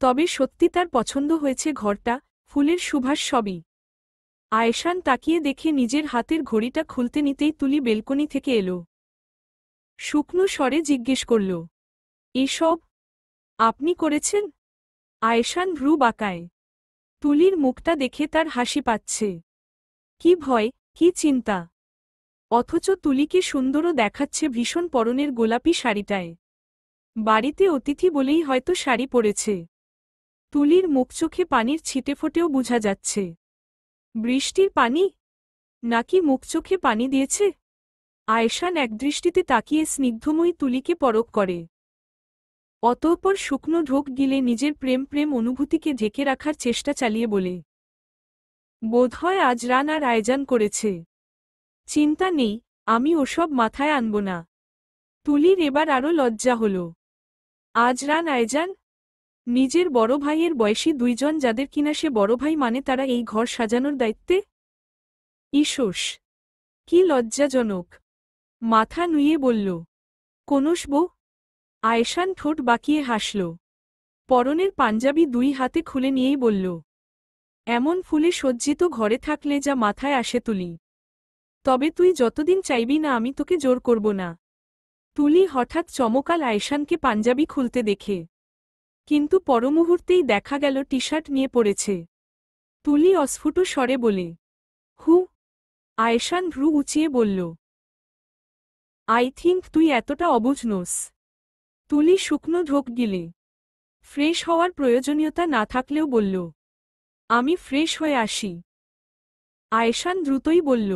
তবে সত্যি তার পছন্দ হয়েছে ঘরটা, ফুলের সুবাস সবই। আয়েশান তাকিয়ে দেখে নিজের হাতের ঘড়িটা খুলতে নিতেই তুলি বেলকনি থেকে এলো। শুকনো স্বরে জিজ্ঞেস করল, এসব আপনি করেছেন? আয়েশান ভ্রু বাঁকায়। তুলির মুখটা দেখে তার হাসি পাচ্ছে। কি ভয়, কি চিন্তা, অথচ তুলিকে সুন্দরও দেখাচ্ছে ভীষণ পরনের গোলাপি শাড়িটায়। বাড়িতে অতিথি বলেই হয়তো শাড়ি পরেছে। তুলির মুখচোখে পানির ছিটেফোঁটেও বোঝা যাচ্ছে। বৃষ্টির পানি, নাকি মুখচোখে পানি দিয়েছে? আয়েশান একদৃষ্টিতে তাকিয়ে স্নিগ্ধময়ী তুলিকে পরখ করে। অতঃপর শুকনো ঢোক গিলে নিজের প্রেম প্রেম অনুভূতিকে ঢেকে রাখার চেষ্টা চালিয়ে বলে, বোধহয় আজ রান আর আয়োজন করেছে। চিন্তা নেই, আমি ওসব মাথায় আনব না। তুলির এবার আরও লজ্জা হল। আজ রান আয়োজন? নিজের বড় ভাইয়ের বয়সী দুইজন যাদের কিনা সে বড় ভাই মানে তারা এই ঘর সাজানোর দায়িত্বে? ইসোস, কি লজ্জাজনক। মাথা নুয়ে বলল, কনসবো? আয়েশান ঠোঁট বাঁকিয়ে হাসল। পরনের পাঞ্জাবি দুই হাতে খুলে নিয়েই বলল, এমন ফুলে সজ্জিত ঘরে থাকলে যা মাথায় আসে তুলি। তবে তুই যতদিন চাইবি না আমি তোকে জোর করব না। তুলি হঠাৎ চমকাল আয়েশানকে পাঞ্জাবি খুলতে দেখে। কিন্তু পরমুহূর্তেই দেখা গেল টি শার্ট নিয়ে পড়েছে। তুলি অস্ফুট স্বরে বলে, হু? আয়েশান ভ্রু উঁচিয়ে বলল, আই থিঙ্ক তুই এতটা অবুঝ নোস। তুলি শুকনো ঢোক গিলে ফ্রেশ হওয়ার প্রয়োজনীয়তা না থাকলেও বলল, আমি ফ্রেশ হয়ে আসি। আয়েশান দ্রুতই বলল,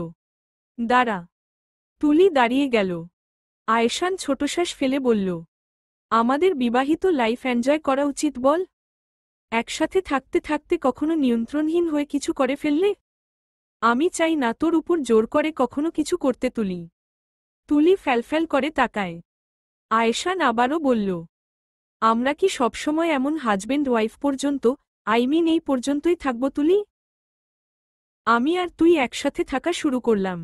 দাঁড়া। তুলি দাঁড়িয়ে গেল। আয়েশান ছোটশ্বাস ফেলে বলল, আমাদের বিবাহিত লাইফ এনজয় করা উচিত বল? একসাথে থাকতে থাকতে কখনো নিয়ন্ত্রণহীন হয়ে কিছু করে ফেললে? আমি চাই না তোর উপর জোর করে কখনো কিছু করতে। তুলি তুলি ফ্যালফ্যাল করে তাকায়। আয়েশান আবারও বলল, আমরা কি সবসময় এমন হাজবেন্ড ওয়াইফ পর্যন্ত, এই পর্যন্তই থাকব তুলি? আমি আর তুই একসাথে থাকা শুরু করলাম।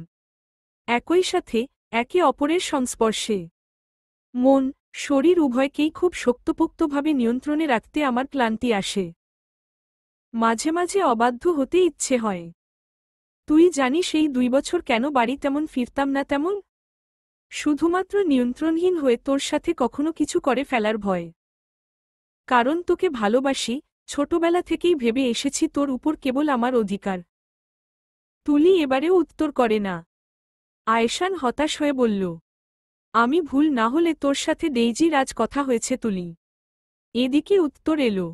একই সাথে, একে অপরের সংস্পর্শে। মন, শরীর উভয়কেই খুব শক্তপোক্তভাবে নিয়ন্ত্রণে রাখতে আমার ক্লান্তি আসে। মাঝে মাঝে অবাধ্য হতে ইচ্ছে হয়। তুই জানিস এই 2 বছর কেন বাড়ি তেমন ফিরতাম না তেমন? শুধুমাত্র নিয়ন্ত্রণহীন হয়ে তোর সাথে কখনো কিছু করে ফেলার ভয়। কারণ তোকে ভালোবাসি, ছোটবেলা থেকেই ভেবে এসেছি তোর উপর কেবল আমার অধিকার। তুলি এবারেও উত্তর করে না। আয়েশান হতাশ হয়ে বলল, আমি ভুল না হলে তোর সাথে ডেইজির আজ কথা হয়েছে তুলি? এদিকে উত্তর এলো,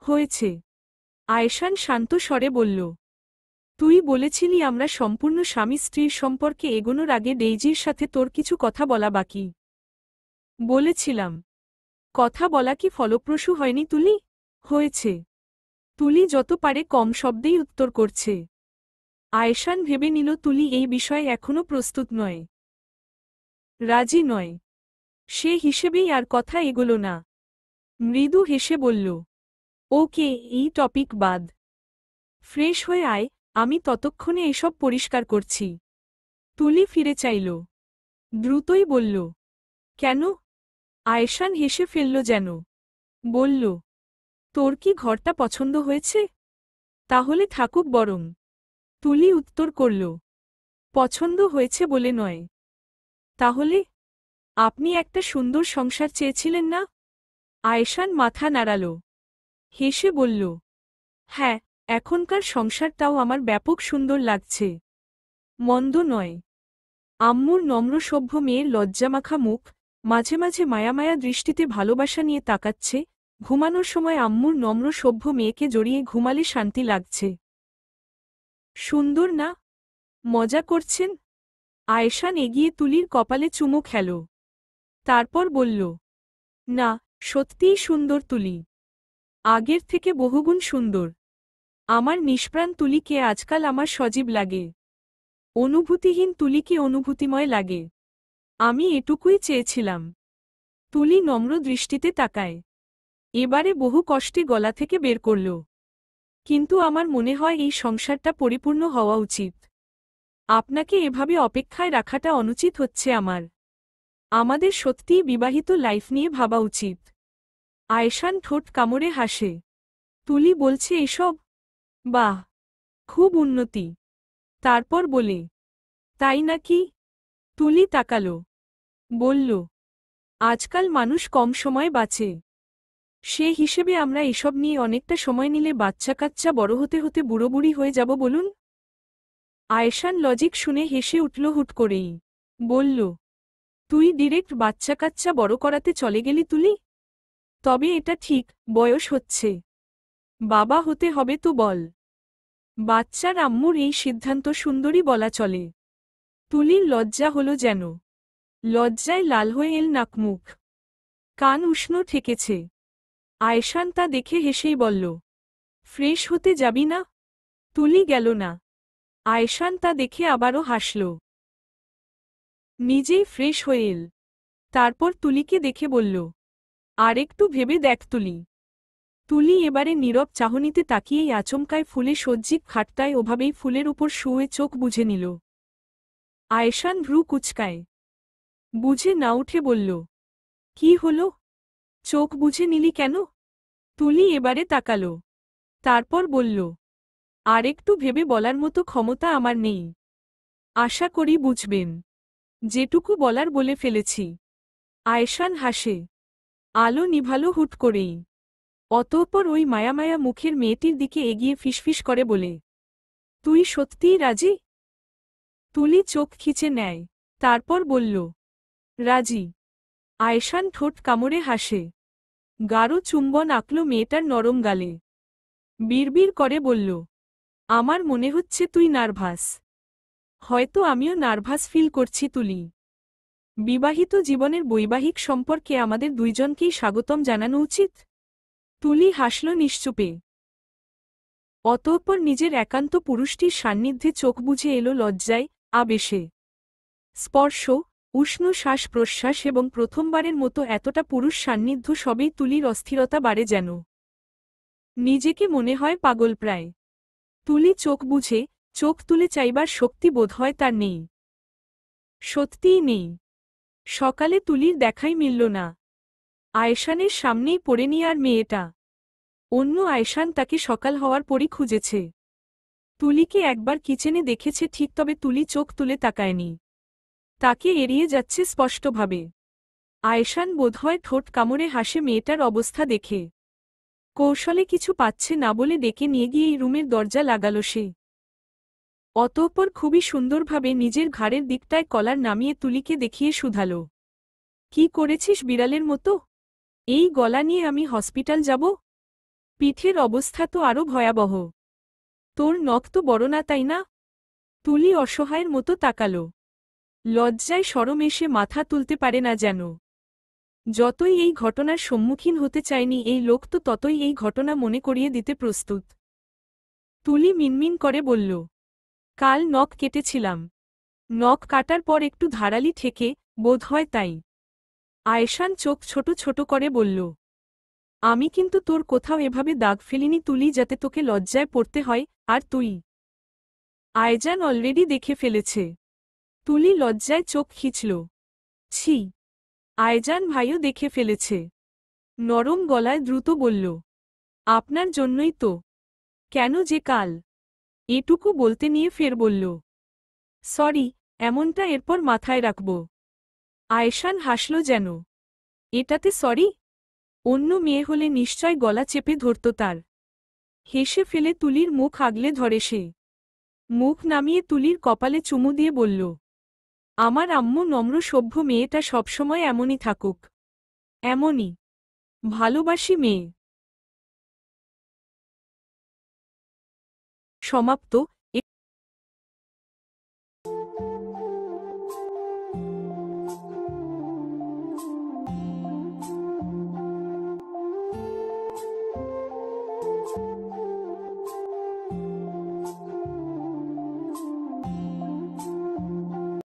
হয়েছে। আয়েশান শান্ত স্বরে বলল, তুই বলেছিলি আমরা সম্পূর্ণ স্বামী স্ত্রীর সম্পর্কে এগোনোর আগে ডেইজির সাথে তোর কিছু কথা বলা বাকি। বলেছিলাম। কথা বলা কি ফলপ্রসূ হয়নি তুলি? হয়েছে। তুলি যত পারে কম শব্দেই উত্তর করছে। আয়েশান ভেবে নিল তুলি এই বিষয়ে এখনও প্রস্তুত নয়, রাজি নয়। সে হিসেবেই আর কথা এগোল না। মৃদু হেসে বলল, ওকে, এই টপিক বাদ। ফ্রেশ হয়ে আয়, আমি ততক্ষণে এসব পরিষ্কার করছি। তুলি ফিরে চাইল। দ্রুতই বলল, কেন? আয়েশান হেসে ফেলল যেন। বলল, তোর কি ঘরটা পছন্দ হয়েছে? তাহলে থাকুক বরং। তুলি উত্তর করল, পছন্দ হয়েছে বলে নয়। তাহলে? আপনি একটা সুন্দর সংসার চেয়েছিলেন না? আয়েশান মাথা নাড়াল। হেসে বলল, হ্যাঁ, এখনকার সংসারটাও আমার ব্যাপক সুন্দর লাগছে। মন্দ নয়। আম্মুর নম্রসভ্য মেয়ের লজ্জামাখা মুখ, মাঝে মাঝে মায়ামায়া দৃষ্টিতে ভালোবাসা নিয়ে তাকাচ্ছে, ঘুমানোর সময় আম্মুর নম্রসভ্য মেয়েকে জড়িয়ে ঘুমালে শান্তি লাগছে। সুন্দর না? মজা করছেন? আয়েশান এগিয়ে তুলির কপালে চুমু খেল। তারপর বলল, না, সত্যিই সুন্দর তুলি। আগের থেকে বহুগুণ সুন্দর। আমার নিষ্প্রাণ তুলিকে আজকাল আমার সজীব লাগে। অনুভূতিহীন তুলিকে অনুভূতিময় লাগে। আমি এটুকুই চেয়েছিলাম। তুলি নম্র দৃষ্টিতে তাকায়। এবারে বহু কষ্টে গলা থেকে বের করল, কিন্তু আমার মনে হয় এই সংসারটা পরিপূর্ণ হওয়া উচিত। আপনাকে এভাবে অপেক্ষায় রাখাটা অনুচিত হচ্ছে আমার। আমাদের সত্যিই বিবাহিত লাইফ নিয়ে ভাবা উচিত। আয়শান ঠোঁট কামড়ে হাসে। তুলি বলছে এসব? বাহ, খুব উন্নতি। তারপর বলে, তাই নাকি? তুলি তাকালো, বলল, আজকাল মানুষ কম সময় বাঁচে। সে হিসেবে আমরা এসব নিয়ে অনেকটা সময় নিলে বাচ্চা কাচ্চা বড় হতে হতে বুড়ো বুড়ি হয়ে যাব বলুন। আয়শান লজিক শুনে হেসে উঠল হুট করেই। বলল, তুই ডিরেক্ট বাচ্চা কাচ্চা বড় করাতে চলে গেলি তুলি? তবে এটা ঠিক, বয়স হচ্ছে। বাবা হতে হবে তো বল। বাচ্চার আম্মুর এই সিদ্ধান্ত সুন্দরী বলা চলে। তুলির লজ্জা হলো যেন। লজ্জায় লাল হয়ে এল নাকমুখ। কান উষ্ণ ঠেকেছে। আয়শান তা দেখে হেসেই বলল, ফ্রেশ হতে যাবি না? তুলি গেল না। আয়শান তা দেখে আবারও হাসল। নিজেই ফ্রেশ হয়ে এল। তারপর তুলিকে দেখে বলল, আর একটু ভেবে দেখ তুলি। তুলি এবারে নীরব চাহনিতে তাকিয়েই আচমকায় ফুলে সজ্জিত খাটটায় ওভাবেই ফুলের উপর শুয়ে চোখ বুঝে নিল। আয়শান ভ্রু কুচকায়। বুঝে না উঠে বলল, কি হলো? চোখ বুঝে নিলি কেন? তুলি এবারে তাকাল। তারপর বলল, আর একটু ভেবে বলার মতো ক্ষমতা আমার নেই। আশা করি বুঝবেন। যেটুকু বলার বলে ফেলেছি। আয়শান হাসে। আলো নিভালো হুট করেই। অতঃপর ওই মায়ামায়া মুখের মেয়েটির দিকে এগিয়ে ফিসফিস করে বলে, তুই সত্যিই রাজি? তুলি চোখ খিচে নেয়। তারপর বলল, রাজি। আয়শান ঠোঁট কামড়ে হাসে। গাঢ় চুম্বন আঁকল মেয়েটার নরম গালে। বিড়বিড় করে বলল, আমার মনে হচ্ছে তুই নার্ভাস। হয়তো আমিও নার্ভাস ফিল করছি তুলি। বিবাহিত জীবনের বৈবাহিক সম্পর্কে আমাদের দুইজনকেই স্বাগতম জানানো উচিত। তুলি হাসল নিশ্চুপে। অতঃপর নিজের একান্ত পুরুষটির সান্নিধ্যে চোখ বুঝে এলো লজ্জায়, আবেশে। স্পর্শ, উষ্ণ শ্বাস প্রশ্বাস এবং প্রথমবারের মতো এতটা পুরুষ সান্নিধ্য সবেই তুলির অস্থিরতা বাড়ে যেন। নিজেকে মনে হয় পাগল প্রায়। তুলি চোখ বুঝে, চোখ তুলে চাইবার শক্তি বোধ হয় তার নেই। সত্যিই নেই। সকালে তুলির দেখাই মিলল না। আয়শানের সামনেই পড়ে নি আর মেয়েটা। অন্য আয়শান তাকে সকাল হওয়ার পরই খুঁজেছে। তুলিকে একবার কিচেনে দেখেছে ঠিক, তবে তুলি চোখ তুলে তাকায়নি। তাকে এড়িয়ে যাচ্ছে স্পষ্টভাবে। আয়শান বোধহয় ঠোঁট কামড়ে হাসে মেয়েটার অবস্থা দেখে। কৌশলে কিছু পাচ্ছে না বলে ডেকে নিয়ে গিয়ে এই রুমের দরজা লাগাল সে। অতঃপর খুবই সুন্দরভাবে নিজের ঘাড়ের দিকটায় কলার নামিয়ে তুলিকে দেখিয়ে শুধাল, কি করেছিস বিড়ালের মতো? এই গলা নিয়ে আমি হসপিটাল যাব? পিঠের অবস্থা তো আরও ভয়াবহ। তোর নখ তো বড় না তাই না? তুলি অসহায়ের মতো তাকাল। লজ্জায় শরম এসে মাথা তুলতে পারে না যেন। যতই এই ঘটনার সম্মুখীন হতে চায়নি এই লোক তো ততই এই ঘটনা মনে করিয়ে দিতে প্রস্তুত। তুলি মিনমিন করে বলল, কাল নখ কেটেছিলাম। নখ কাটার পর একটু ধারালি ঠেকে, বোধ হয় তাই। আয়শান চোখ ছোট ছোট করে বলল, আমি কিন্তু তোর কোথাও এভাবে দাগ ফেলিনি তুলি যাতে তোকে লজ্জায় পড়তে হয়। আর তুই? আয়জান অলরেডি দেখে ফেলেছে। তুলি লজ্জায় চোখ খিঁচল। ছি। আয়জান ভাইও দেখে ফেলেছে। নরম গলায় দ্রুত বলল, আপনার জন্যই তো। কেন যে কাল? এটুকু বলতে নিয়ে ফের বলল, সরি, এমনটা এরপর মাথায় রাখব। আয়শান হাসল যেন। এটাতে সরি? অন্য মেয়ে হলে নিশ্চয় গলা চেপে ধরত তার। হেসে ফেলে তুলির মুখ আগলে ধরে সে। মুখ নামিয়ে তুলির কপালে চুমু দিয়ে বলল, আমার আম্মু নম্র সভ্য মেয়েটা সবসময় এমনই থাকুক। এমনই ভালোবাসি মেয়ে। সমাপ্ত।